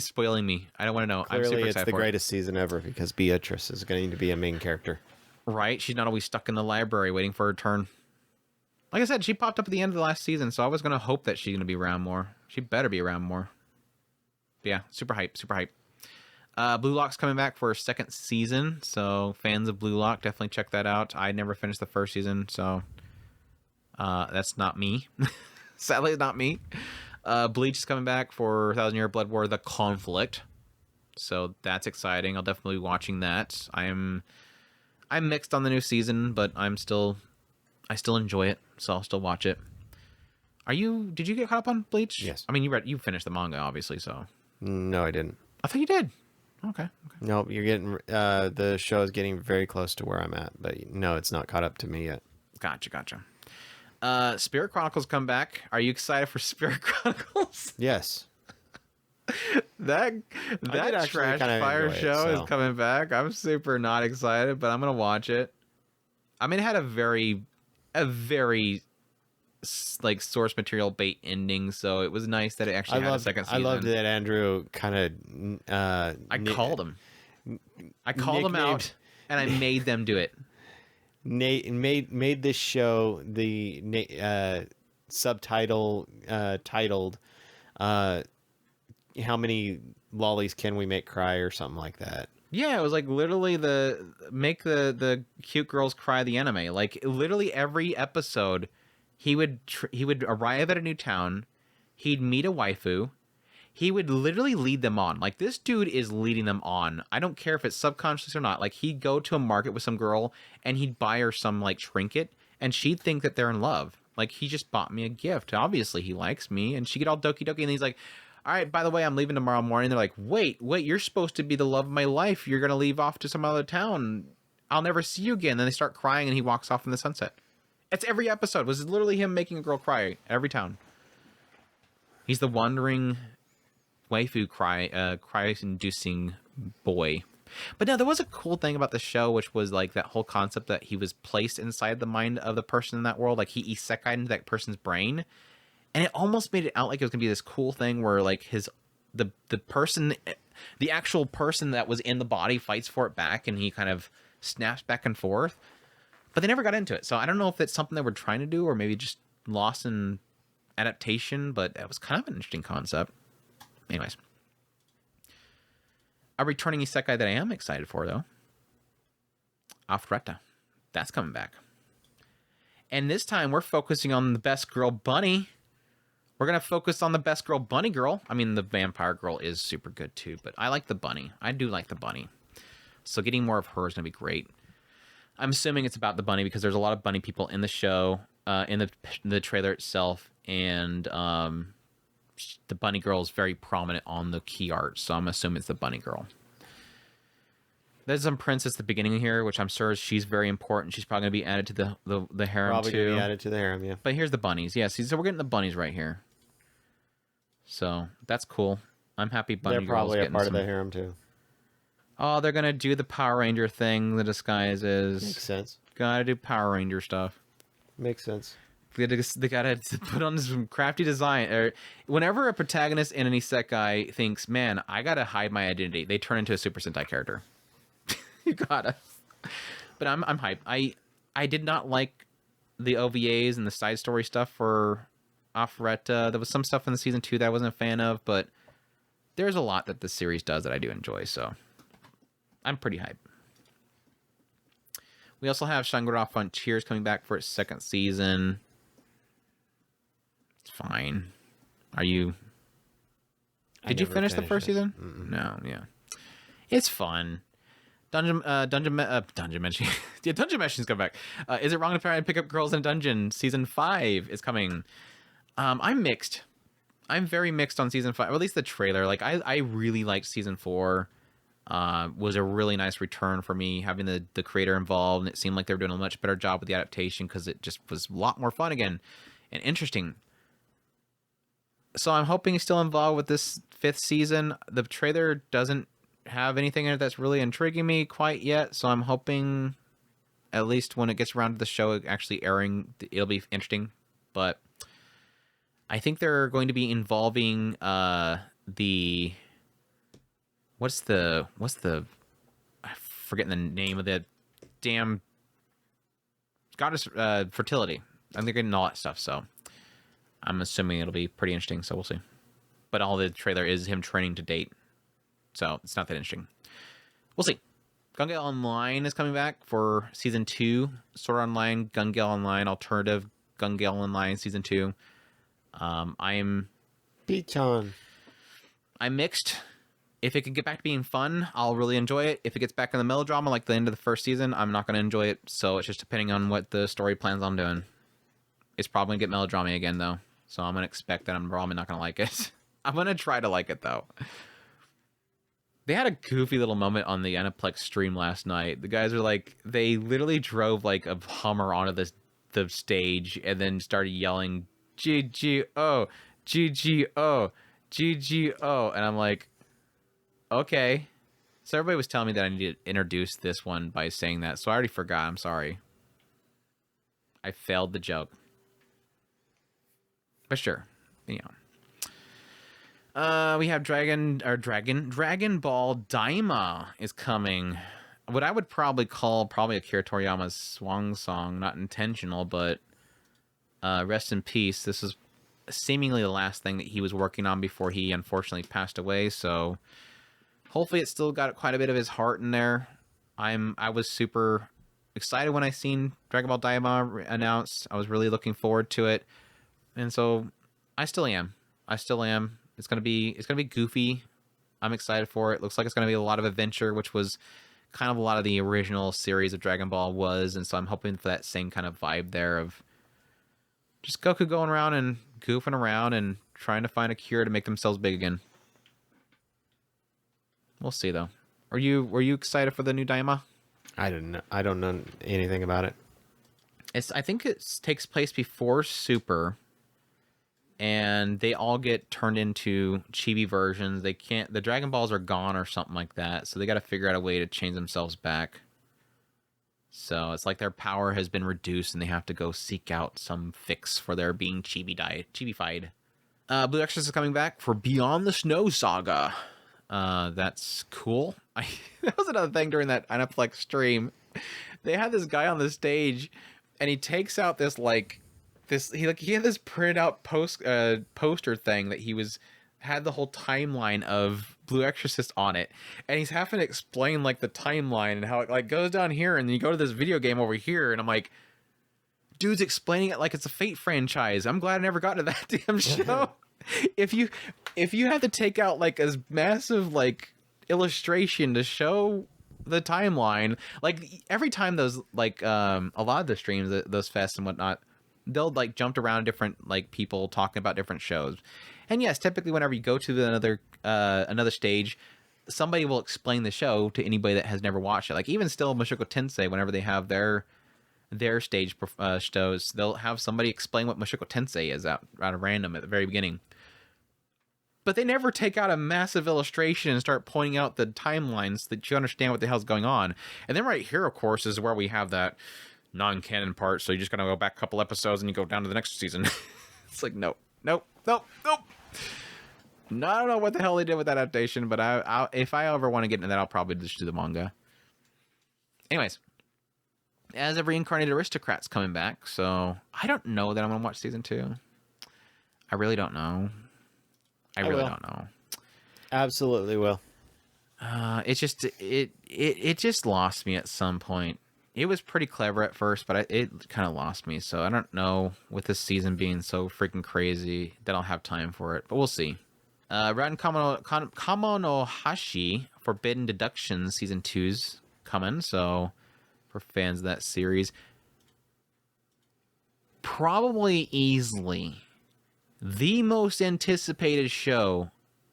spoiling me. I don't want to know. Clearly, I'm super it's excited the for it. greatest season ever because Beatrice is going to be a main character. Right? She's not always stuck in the library waiting for her turn. Like I said, she popped up at the end of the last season, so I was going to hope that she's going to be around more. She better be around more. But yeah, super hype, super hype. Blue Lock's coming back for a second season, so fans of Blue Lock, definitely check that out. I never finished the first season, so that's not me. Sadly, not me. Bleach is coming back for 1,000 Year Blood War: The Conflict, so that's exciting. I'll definitely be watching that. I'm mixed on the new season, but I still enjoy it, so I'll still watch it. Did you get caught up on Bleach? Yes. I mean, you finished the manga, obviously, so. No, I didn't. I thought you did. Okay. No, you're getting the show is getting very close to where I'm at, but no, it's not caught up to me yet. Gotcha. Spirit Chronicles come back. Are you excited for Spirit Chronicles? Yes. that trash fire show so. is coming back. I'm super not excited, but I'm gonna watch it. I mean, it had a very like source material bait ending, so it was nice that it actually had a second season. I loved that Andrew kind of. I called him out, and I made them do it. Nate made this show the subtitle titled "How Many Lollies Can We Make Cry" or something like that. Yeah, it was like literally make the cute girls cry the anime. Like literally every episode, he would arrive at a new town, he'd meet a waifu, he would literally lead them on. Like this dude is leading them on. I don't care if it's subconscious or not. Like he'd go to a market with some girl and he'd buy her some like trinket and she'd think that they're in love. Like he just bought me a gift. Obviously he likes me, and she get all doki doki, and he's like, all right, by the way, I'm leaving tomorrow morning. They're like, wait, you're supposed to be the love of my life. You're going to leave off to some other town. I'll never see you again. Then they start crying and he walks off in the sunset. It's every episode. It was literally him making a girl cry every town. He's the wandering waifu cry-inducing boy. But no, there was a cool thing about the show, which was like that whole concept that he was placed inside the mind of the person in that world. Like he isekai'd into that person's brain. And it almost made it out like it was gonna be this cool thing where like the actual person that was in the body fights for it back, and he kind of snaps back and forth. But they never got into it, so I don't know if it's something they were trying to do or maybe just lost in adaptation. But it was kind of an interesting concept. Anyways, a returning isekai that I am excited for though, Alpharetta, that's coming back, and this time we're focusing on the best girl bunny. We're going to focus on the best girl bunny girl. I mean, the vampire girl is super good too, but I like the bunny. I do like the bunny. So getting more of her is going to be great. I'm assuming it's about the bunny because there's a lot of bunny people in the show, in the trailer itself, and the bunny girl is very prominent on the key art, so I'm assuming it's the bunny girl. There's some princess at the beginning here, which I'm sure she's very important. She's probably going to be added to the harem Probably too. going to be added to the harem, yeah. But here's the bunnies. Yeah, see, so we're getting the bunnies right here. So that's cool. I'm happy bunny They're probably girls a part of the harem too. Oh, they're gonna do the Power Ranger thing. The disguise is Makes sense. Gotta do Power Ranger stuff. Makes sense. They gotta put on some crafty design. Or whenever a protagonist in an isekai thinks, "Man, I gotta hide my identity," they turn into a Super Sentai character. You gotta. But I'm hyped. I did not like the OVAs and the side story stuff for Alpharetta. There was some stuff in the season 2 that I wasn't a fan of, but there's a lot that the series does that I do enjoy, so I'm pretty hyped. We also have Shangri-La Frontiers coming back for its second season. It's fine. Did you finish the first season? Mm-mm. No, yeah. It's fun. Dungeon Mesh. Yeah, Dungeon Mesh is coming back. Is it wrong to try and pick up girls in a dungeon? Season 5 is coming. I'm mixed. I'm very mixed on season 5, or at least the trailer. Like I really liked season 4. Was a really nice return for me, having the creator involved, and it seemed like they were doing a much better job with the adaptation because it just was a lot more fun again and interesting. So I'm hoping he's still involved with this 5th season. The trailer doesn't have anything in it that's really intriguing me quite yet, so I'm hoping at least when it gets around to the show actually airing, it'll be interesting. But I think they're going to be involving the what's the I'm forgetting the name of the damn goddess fertility. I think they're getting all that stuff, so I'm assuming it'll be pretty interesting, so we'll see. But all the trailer is him training to date. So it's not that interesting. We'll see. Gun Gale Online is coming back for Season 2. Sword Art Online, Gun Gale Online, Alternative Gun Gale Online Season 2. I'm mixed. If it can get back to being fun, I'll really enjoy it. If it gets back in the melodrama like the end of the first season, I'm not going to enjoy it. So it's just depending on what the story plans on doing. It's probably going to get melodrama again, though. So I'm going to expect that I'm probably not going to like it. I'm going to try to like it, though. They had a goofy little moment on the Aniplex stream last night. The guys are like, they literally drove like a Hummer onto the stage and then started yelling, GGO, GGO, GGO. And I'm like, okay. So everybody was telling me that I need to introduce this one by saying that. So I already forgot. I'm sorry. I failed the joke. But sure. Yeah. We have Dragon Ball Daima is coming. What I would probably call Akira Toriyama's swan song. Not intentional, but rest in peace. This is seemingly the last thing that he was working on before he unfortunately passed away. So hopefully it's still got quite a bit of his heart in there. I was super excited when I seen Dragon Ball Daima announced. I was really looking forward to it. And so I still am. It's gonna be goofy. I'm excited for it. Looks like it's gonna be a lot of adventure, which was kind of a lot of the original series of Dragon Ball was, and so I'm hoping for that same kind of vibe there of just Goku going around and goofing around and trying to find a cure to make themselves big again. We'll see though. Were you excited for the new Daima? I don't know anything about it. I think it takes place before Super. And they all get turned into chibi versions. The Dragon Balls are gone or something like that. So they got to figure out a way to change themselves back. So it's like their power has been reduced and they have to go seek out some fix for their being chibi-fied. Blue Exorcist is coming back for Beyond the Snow Saga. That's cool. That was another thing during that Aniplex stream. They had this guy on the stage and he takes out this he had this printed out poster thing that had the whole timeline of Blue Exorcist on it, and he's having to explain like the timeline and how it like goes down here, and then you go to this video game over here, and I'm like, dude's explaining it like it's a Fate franchise. I'm glad I never got to that damn show. If you have to take out like a massive like illustration to show the timeline, like every time those like a lot of the streams, those fests and whatnot, they'll like jumped around different like people talking about different shows. And yes, typically whenever you go to another stage, somebody will explain the show to anybody that has never watched it. Like even still Mushoku Tensei, whenever they have their stage shows, they'll have somebody explain what Mushoku Tensei is out of random at the very beginning. But they never take out a massive illustration and start pointing out the timelines so that you understand what the hell's going on. And then right here, of course, is where we have that non-canon part, so you just gotta go back a couple episodes and you go down to the next season. It's like nope. No, I don't know what the hell they did with that adaptation, but if I ever want to get into that, I'll probably just do the manga. Anyways, as a Reincarnated Aristocrat's coming back, so I don't know that I'm gonna watch season 2. I really don't know. I really don't know. Absolutely will. It's just it just lost me at some point. It was pretty clever at first, but it kind of lost me. So I don't know, with this season being so freaking crazy, that I'll have time for it. But we'll see. Ran Kamonohashi Forbidden Deductions Season 2's coming. So for fans of that series, probably easily the most anticipated show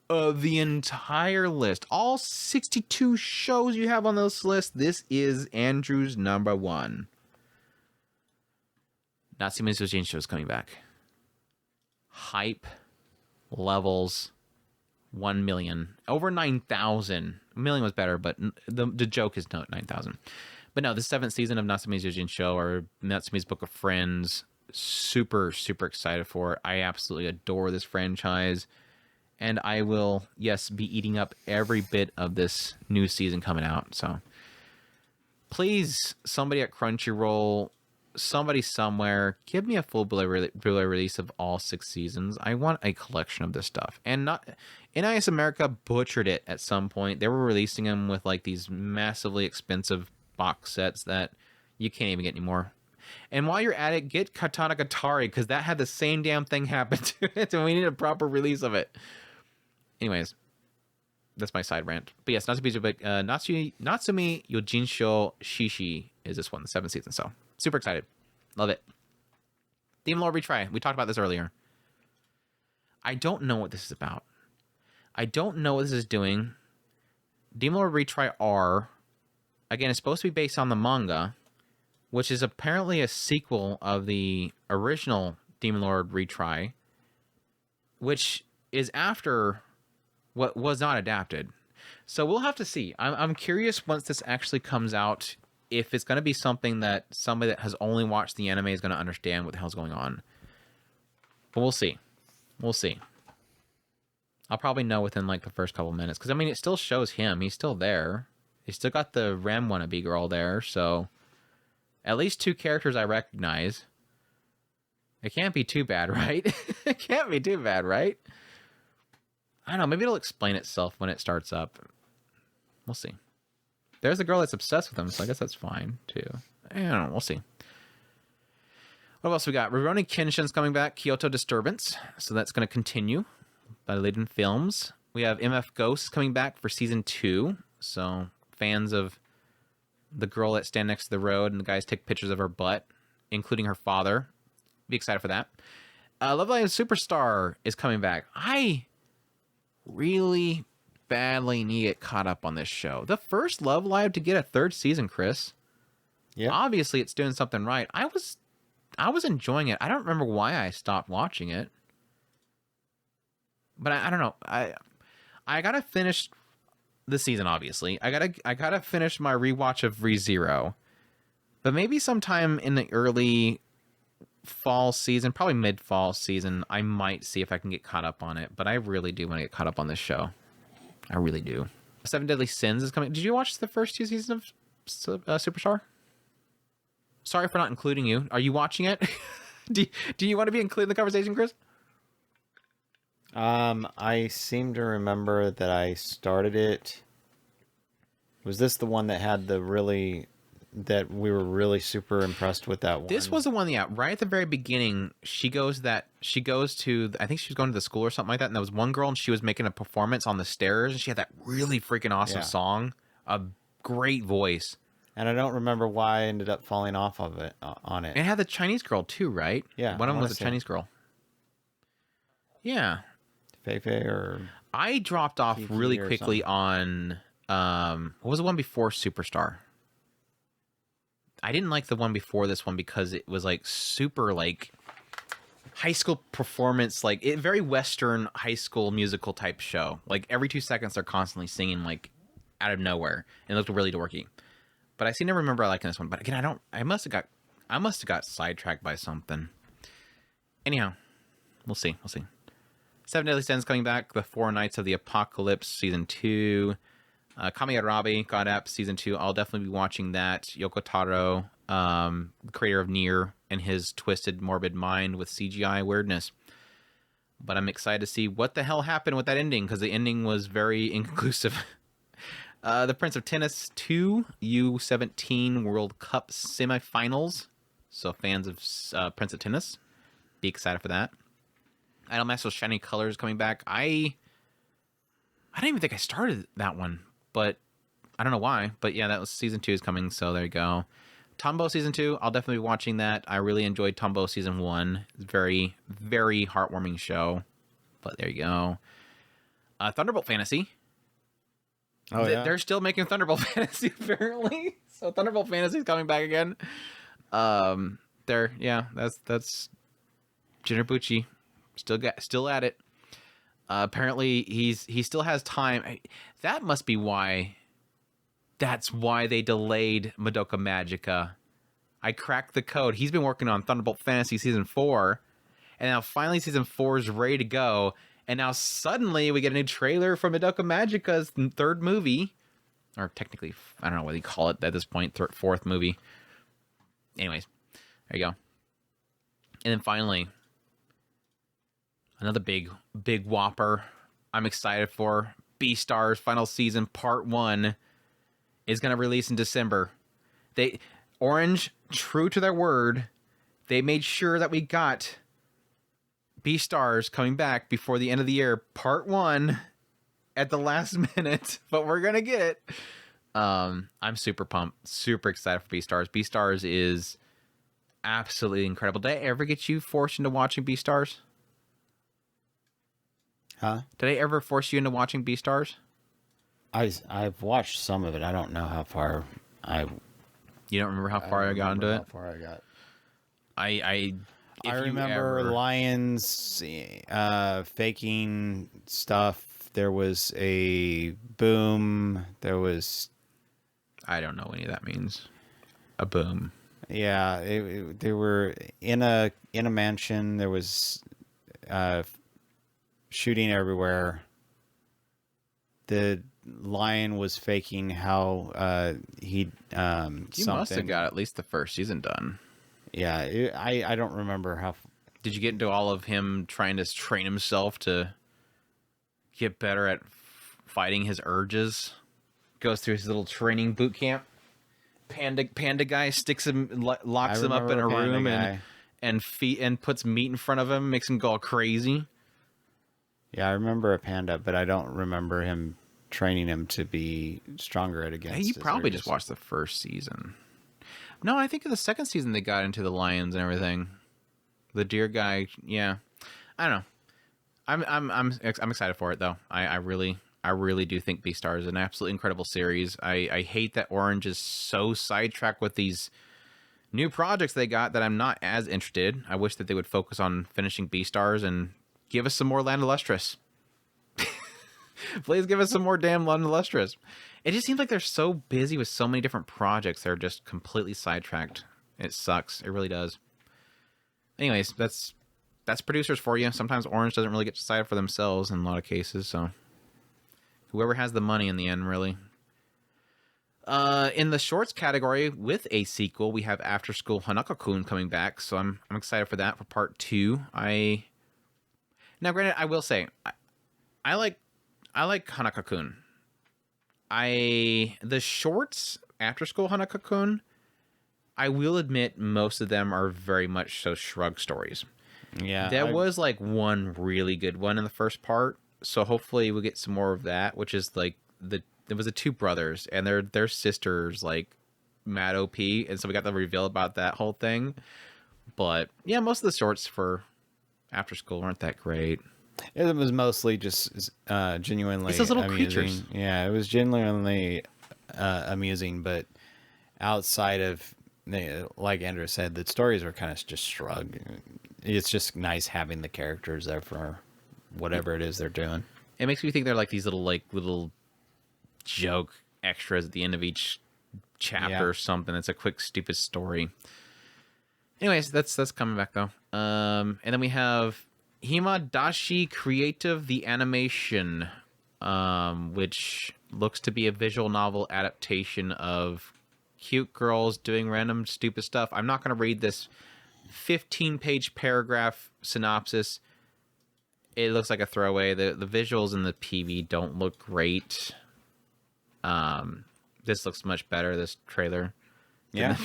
of the entire list. All 62 shows you have on this list, this is Andrew's number 1. Natsume Sojin show is coming back. Hype levels 1 million. Over 9,000. A million was better, but the joke is 9,000. But no, the 7th season of Natsume Sojin show, or Natsume's Book of Friends, super, super excited for it. I absolutely adore this franchise. And I will, yes, be eating up every bit of this new season coming out. So please, somebody at Crunchyroll, somebody somewhere, give me a full Blu-ray release of all 6 seasons. I want a collection of this stuff. And not NIS America butchered it at some point. They were releasing them with like these massively expensive box sets that you can't even get anymore. And while you're at it, get Katana Gatari, because that had the same damn thing happen to it, and we need a proper release of it. Anyways, that's my side rant. But yes, Natsumi Yojinsho Shishi is this one, the 7th season. So super excited. Love it. Demon Lord Retry. We talked about this earlier. I don't know what this is about. I don't know what this is doing. Demon Lord Retry R, again, it's supposed to be based on the manga, which is apparently a sequel of the original Demon Lord Retry, which is after what was not adapted. So we'll have to see. I'm curious once this actually comes out, if it's going to be something that somebody that has only watched the anime is going to understand what the hell's going on. But we'll see. We'll see. I'll probably know within like the first couple minutes, because I mean, it still shows him. He's still there. He's still got the Rem wannabe girl there, so at least 2 characters I recognize. It can't be too bad, right? It can't be too bad, right? I don't know. Maybe it'll explain itself when it starts up. We'll see. There's a girl that's obsessed with him, so I guess that's fine, too. I don't know. We'll see. What else we got? Rurouni Kenshin's coming back. Kyoto Disturbance. So that's going to continue by Leiden Films. We have MF Ghosts coming back for Season 2. So fans of the girl that stand next to the road and the guys take pictures of her butt, including her father. Be excited for that. Love Live Superstar is coming back. I really badly need to get caught up on this show. The first Love Live to get a 3rd season, Chris. Yeah. Obviously, it's doing something right. I was enjoying it. I don't remember why I stopped watching it. But I don't know. I gotta finish the season, obviously. I gotta finish my rewatch of ReZero. But maybe sometime in the early fall season, probably mid-fall season, I might see if I can get caught up on it. But I really do want to get caught up on this show. I really do. 7 Deadly Sins is coming. Did you watch the first 2 seasons of Superstar? Sorry for not including you. Are you watching it? do you want to be included in the conversation, Chris? I seem to remember that I started it. Was this the one that had that we were really super impressed with that one? This was the one, yeah, right at the very beginning, she goes to, I think she was going to the school or something like that, and there was one girl and she was making a performance on the stairs, and she had that really freaking awesome song, a great voice. And I don't remember why I ended up falling off of it, on it. And it had the Chinese girl too, right? Yeah. One of them was a Chinese girl. Yeah. Feifei or... I dropped off Kiki really or quickly on, what was the one before Superstar? I didn't like the one before this one because it was like super like high school performance, like very Western high school musical type show. Like every 2 seconds they're constantly singing like out of nowhere, and it looked really dorky. But I seem to remember liking this one. But again, I must have got sidetracked by something. Anyhow, we'll see. 7 Deadly Sins coming back. The 4 Nights of the Apocalypse Season 2. Kamierabi God App Season 2. I'll definitely be watching that. Yoko Taro, the creator of Nier, and his twisted, morbid mind with CGI weirdness. But I'm excited to see what the hell happened with that ending, because the ending was very inconclusive. The Prince of Tennis 2 U17 World Cup semifinals. So fans of Prince of Tennis, be excited for that. Idolmaster's Shiny Colors coming back. I don't even think I started that one, but I don't know why. But yeah, that was Season 2 is coming, so there you go. Tombo Season 2, I'll definitely be watching that. I really enjoyed Tombo Season 1. It's very, very heartwarming show. But there you go. Thunderbolt Fantasy. Oh, yeah? They're still making Thunderbolt Fantasy, apparently. So Thunderbolt Fantasy is coming back again. That's Jinnerbuchi. Still at it. Apparently he still has time. That must be why. That's why they delayed Madoka Magica. I cracked the code. He's been working on Thunderbolt Fantasy Season 4, and now finally Season 4 is ready to go. And now suddenly we get a new trailer for Madoka Magica's 3rd movie, or technically I don't know what you call it at this point, 4th movie. Anyways, There you go. And then finally, another big whopper I'm excited for. Beastars final season part 1 is going to release in December. Orange, true to their word, they made sure that we got Beastars coming back before the end of the year, part 1 at the last minute, but we're going to get it. I'm super pumped, super excited for Beastars. Beastars is absolutely incredible. Did I ever get you forced into watching Beastars? Huh? Did I ever force you into watching Beastars? I've watched some of it. I don't know how far You don't remember how far I got into it? How far I got. I remember lions faking stuff. There was a boom. There was. I don't know what any of that means. A boom. Yeah, they were in a mansion. There was shooting everywhere. The lion was faking how he You must have got at least the first season done. Yeah, I don't remember how. Did you get into all of him trying to train himself to get better at fighting his urges? Goes through his little training boot camp. Panda guy sticks him, locks him up in a room and puts meat in front of him, makes him go all crazy. Yeah, I remember a panda, but I don't remember him training him to be stronger at against. Hey, you probably just watched the first season. No, I think in the second season they got into the lions and everything. The deer guy, yeah. I don't know. I'm excited for it though. I really do think Beastars is an absolutely incredible series. I hate that Orange is so sidetracked with these new projects they got that I'm not as interested. I wish that they would focus on finishing Beastars and give us some more Land Lustrous. Please give us some more damn Land Lustrous. It just seems like they're so busy with so many different projects. They're just completely sidetracked. It sucks. It really does. Anyways, that's producers for you. Sometimes Orange doesn't really get decided for themselves in a lot of cases, so whoever has the money in the end, really. In the shorts category, with a sequel, we have After School Hanako-kun coming back, so I'm excited for that for part 2. Now, granted, I will say, I like Hanako-kun. The shorts, After School Hanako-kun, I will admit most of them are very much so shrug stories. Yeah. There was like one really good one in the first part, so hopefully we'll get some more of that, which is like there was the two brothers and their sisters like mad OP, and so we got the reveal about that whole thing. But yeah, most of the shorts for After School aren't that great. It was mostly just genuinely it's those little amusing. creatures. Yeah, it was genuinely amusing, but outside of, like Andrew said, the stories were kind of just shrug. It's just nice having the characters there for whatever it is they're doing. It makes me think they're like these little joke extras at the end of each chapter or something. It's a quick, stupid story. Anyways, that's coming back though. And then we have Himadashi Creative, the animation, which looks to be a visual novel adaptation of cute girls doing random stupid stuff. I'm not going to read this 15-page paragraph synopsis. It looks like a throwaway. The visuals in the PV don't look great. This looks much better, this trailer. Yeah.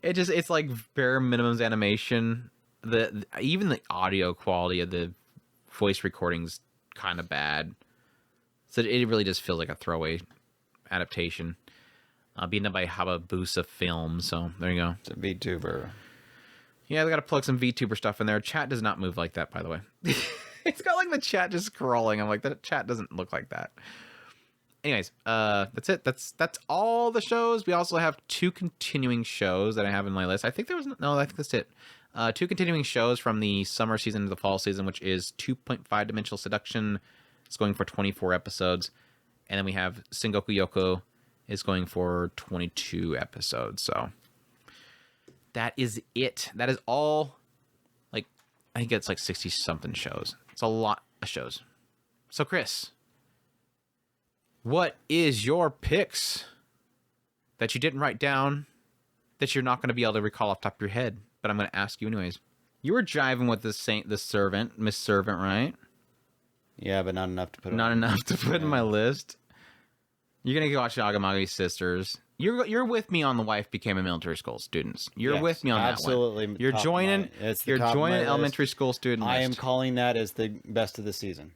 It's like bare minimums animation. Even the audio quality of the voice recording's kind of bad. So it really just feels like a throwaway adaptation. Being done by Hababusa Films, so there you go. It's a VTuber. Yeah, they got to plug some VTuber stuff in there. Chat does not move like that, by the way. It's got like the chat just scrolling. I'm like, that chat doesn't look like that. Anyways, that's it. That's all the shows. We also have 2 continuing shows that I have in my list. I think I think that's it. 2 continuing shows from the summer season to the fall season, which is 2.5 Dimensional Seduction. It's going for 24 episodes. And then we have Sengoku Yoko is going for 22 episodes. So that is it. That is all. Like, I think it's like 60 something shows. It's a lot of shows. So Chris, what is your picks that you didn't write down that you're not going to be able to recall off the top of your head, but I'm going to ask you anyways. You were jiving with the servant, Miss Servant, right? Yeah, but not enough to put. Not enough to put in my list. You're gonna go watch Amagami Sisters. You're with me on the wife became a military school students. You're with me on that one. Absolutely. You're joining. You're joining elementary school student list. I am calling that as the best of the season.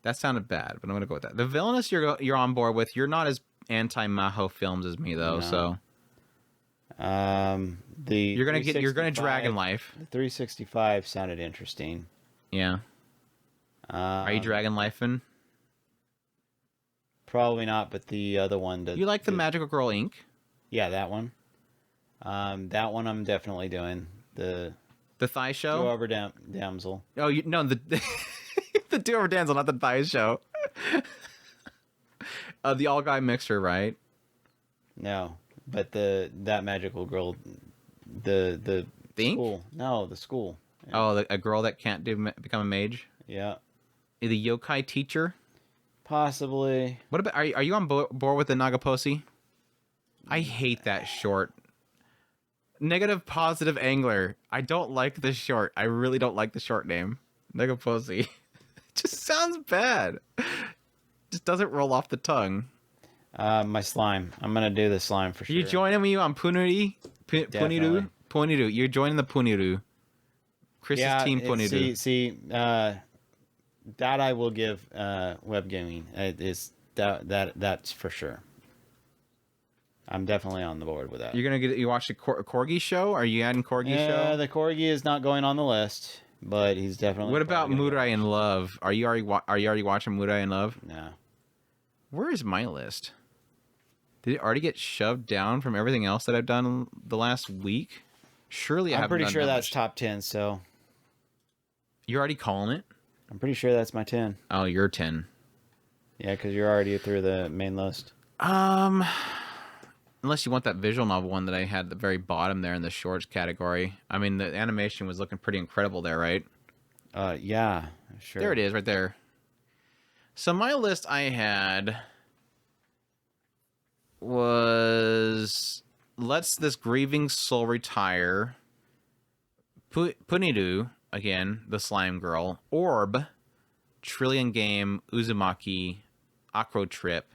That sounded bad, but I'm gonna go with that. The Villainess you're on board with. You're not as anti-Maho films as me though, so. You're gonna Dragon Life. The 365 sounded interesting. Yeah. Are you Dragon Lifing? Probably not, but the other one does. You like the Magical Girl Inc? Yeah, that one. That one I'm definitely doing. The Thigh Show? Do-Over Damsel. Oh, the the Do-Over Damsel, not the Thigh Show. The All Guy Mixer, right? No, but that Magical Girl, the Think? school. No, the school. Yeah. Oh, a girl that can't become a mage? Yeah. The yokai teacher? Possibly. What about, are you on board with the Nagaposi? I hate that short. Negative Positive Angler. I don't like the short. I really don't like the short name. Nagaposi. It just sounds bad. Just doesn't roll off the tongue. My slime. I'm gonna do the slime for sure. You joining me on Puniri? Puniru? Puniru. You're joining the Puniru. Chris's team Puniru. See, that I will give web gaming. That's for sure. I'm definitely on the board with that. You're gonna you watch the Corgi show? Are you adding Corgi show? The Corgi is not going on the list, but he's definitely. What about Murai In Love? Are you already watching Murai In Love? No. Where is my list? Did it already get shoved down from everything else that I've done the last week? Surely I'm pretty sure that's top 10. So. You're already calling it? I'm pretty sure that's my 10. Oh, you're 10. Yeah, because you're already through the main list. Unless you want that visual novel one that I had at the very bottom there in the shorts category. I mean, the animation was looking pretty incredible there, right? Yeah, sure. There it is, right there. So my list I had was Let's This Grieving Soul Retire, Puniru, again, the slime girl, Orb, Trillion Game, Uzumaki, Acro Trip,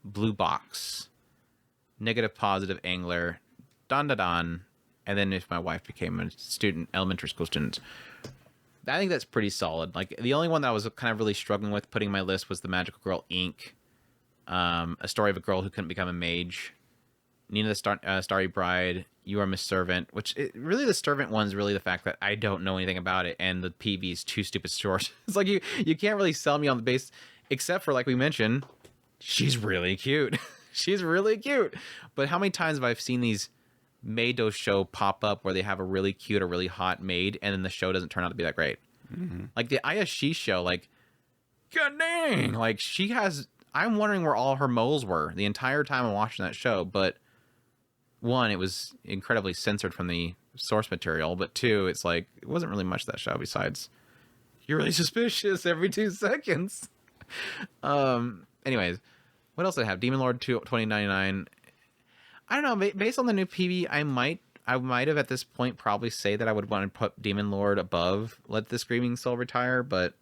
Blue Box, Negative Positive Angler, Don, and then If My Wife Became a Student, elementary school student. I think that's pretty solid. Like, the only one that I was kind of really struggling with putting in my list was The Magical Girl Inc., A Story of a Girl Who Couldn't Become a Mage, Nina the Starry Bride, You Are Miss Servant, which really the servant one's really the fact that I don't know anything about it, and the PV is too stupid short. It's like you can't really sell me on the base, except for, like we mentioned, she's really cute. She's really cute. But how many times have I seen these Meido show pop up where they have a really cute or really hot maid, and then the show doesn't turn out to be that great? Mm-hmm. Like the Ayashi show, like, god dang, like she has. I'm wondering where all her moles were the entire time I'm watching that show. But one, it was incredibly censored from the source material. But two, it's like it wasn't really much of that show besides you're really suspicious every 2 seconds. Anyways, what else did I have? Demon Lord 2099. I don't know. Based on the new PV, I might have at this point probably say that I would want to put Demon Lord above Let the Screaming Soul Retire, but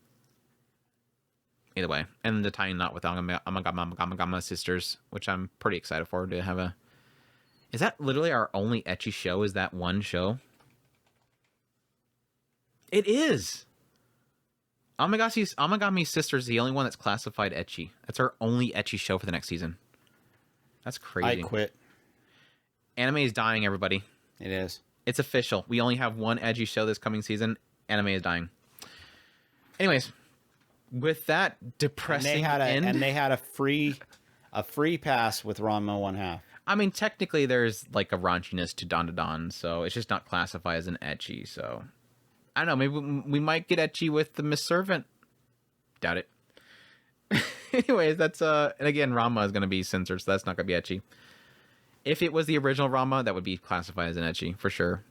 either way. And the tying knot with Amagama Sisters, which I'm pretty excited for to have a... Is that literally our only ecchi show? Is that one show? It is! Amagami Sisters is the only one that's classified ecchi. That's our only ecchi show for the next season. That's crazy. I quit. Anime is dying, everybody. It is. It's official. We only have one edgy show this coming season. Anime is dying. Anyways, with that depressing end, and they had a free pass with Ranma 1/2. I mean, technically, there's like a raunchiness to Don, so it's just not classified as an ecchi. So I don't know. Maybe we might get ecchi with the Miss Servant. Doubt it. Anyways, that's and again, Ranma is going to be censored, so that's not going to be ecchi. If it was the original Ranma, that would be classified as an ecchi for sure.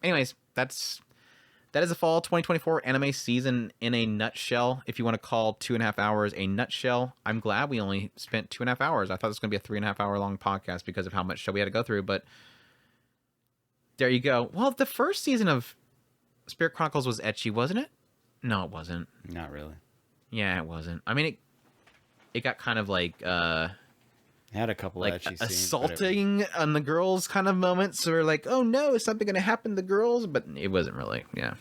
Anyways, that is the fall 2024 anime season in a nutshell. If you want to call 2.5 hours a nutshell, I'm glad we only spent 2.5 hours. I thought it was going to be a 3.5 hour long podcast because of how much show we had to go through. But There you go. Well, the first season of Spirit Chronicles was ecchi, wasn't it? No, it wasn't. Not really. Yeah, it wasn't. I mean, it got kind of like It had a couple of like ecchi scenes, but assaulting on the girls kind of moments. So we're like, oh no, is something going to happen to the girls? But it wasn't really. Yeah.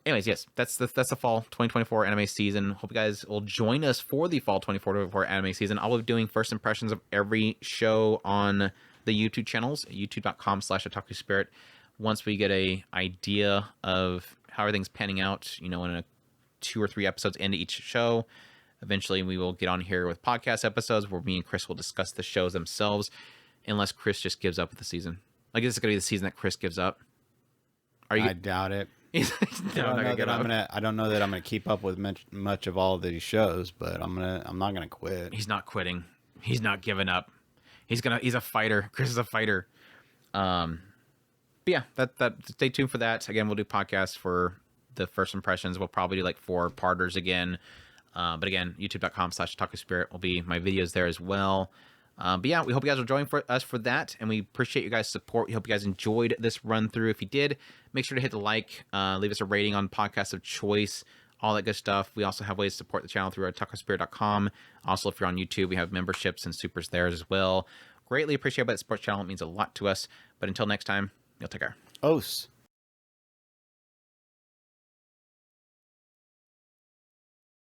Anyways, yes, that's the fall 2024 anime season. Hope you guys will join us for the fall 2024 anime season. I'll be doing first impressions of every show on the YouTube channels, youtube.com/otakuspirit. Once we get a idea of how everything's panning out, in a 2 or 3 episodes into each show, eventually we will get on here with podcast episodes where me and Chris will discuss the shows themselves, unless Chris just gives up with the season. Like, this is going to be the season that Chris gives up. I doubt it. I I don't know that I'm gonna keep up with much of all of these shows, but I'm not gonna quit. He's not quitting. He's not giving up. He's a fighter. Chris is a fighter. But yeah, that stay tuned for that. Again, we'll do podcasts for the first impressions. We'll probably do like 4-parters again. But again, youtube.com/otakuspirit will be my videos there as well. But yeah, we hope you guys will join us for that, and we appreciate you guys' support. We hope you guys enjoyed this run through. If you did, make sure to hit the like, leave us a rating on podcasts of choice, all that good stuff. We also have ways to support the channel through otakuspirit.com. Also, if you're on YouTube, we have memberships and supers there as well. Greatly appreciate that sports channel. It means a lot to us. But until next time, you'll take care. Os.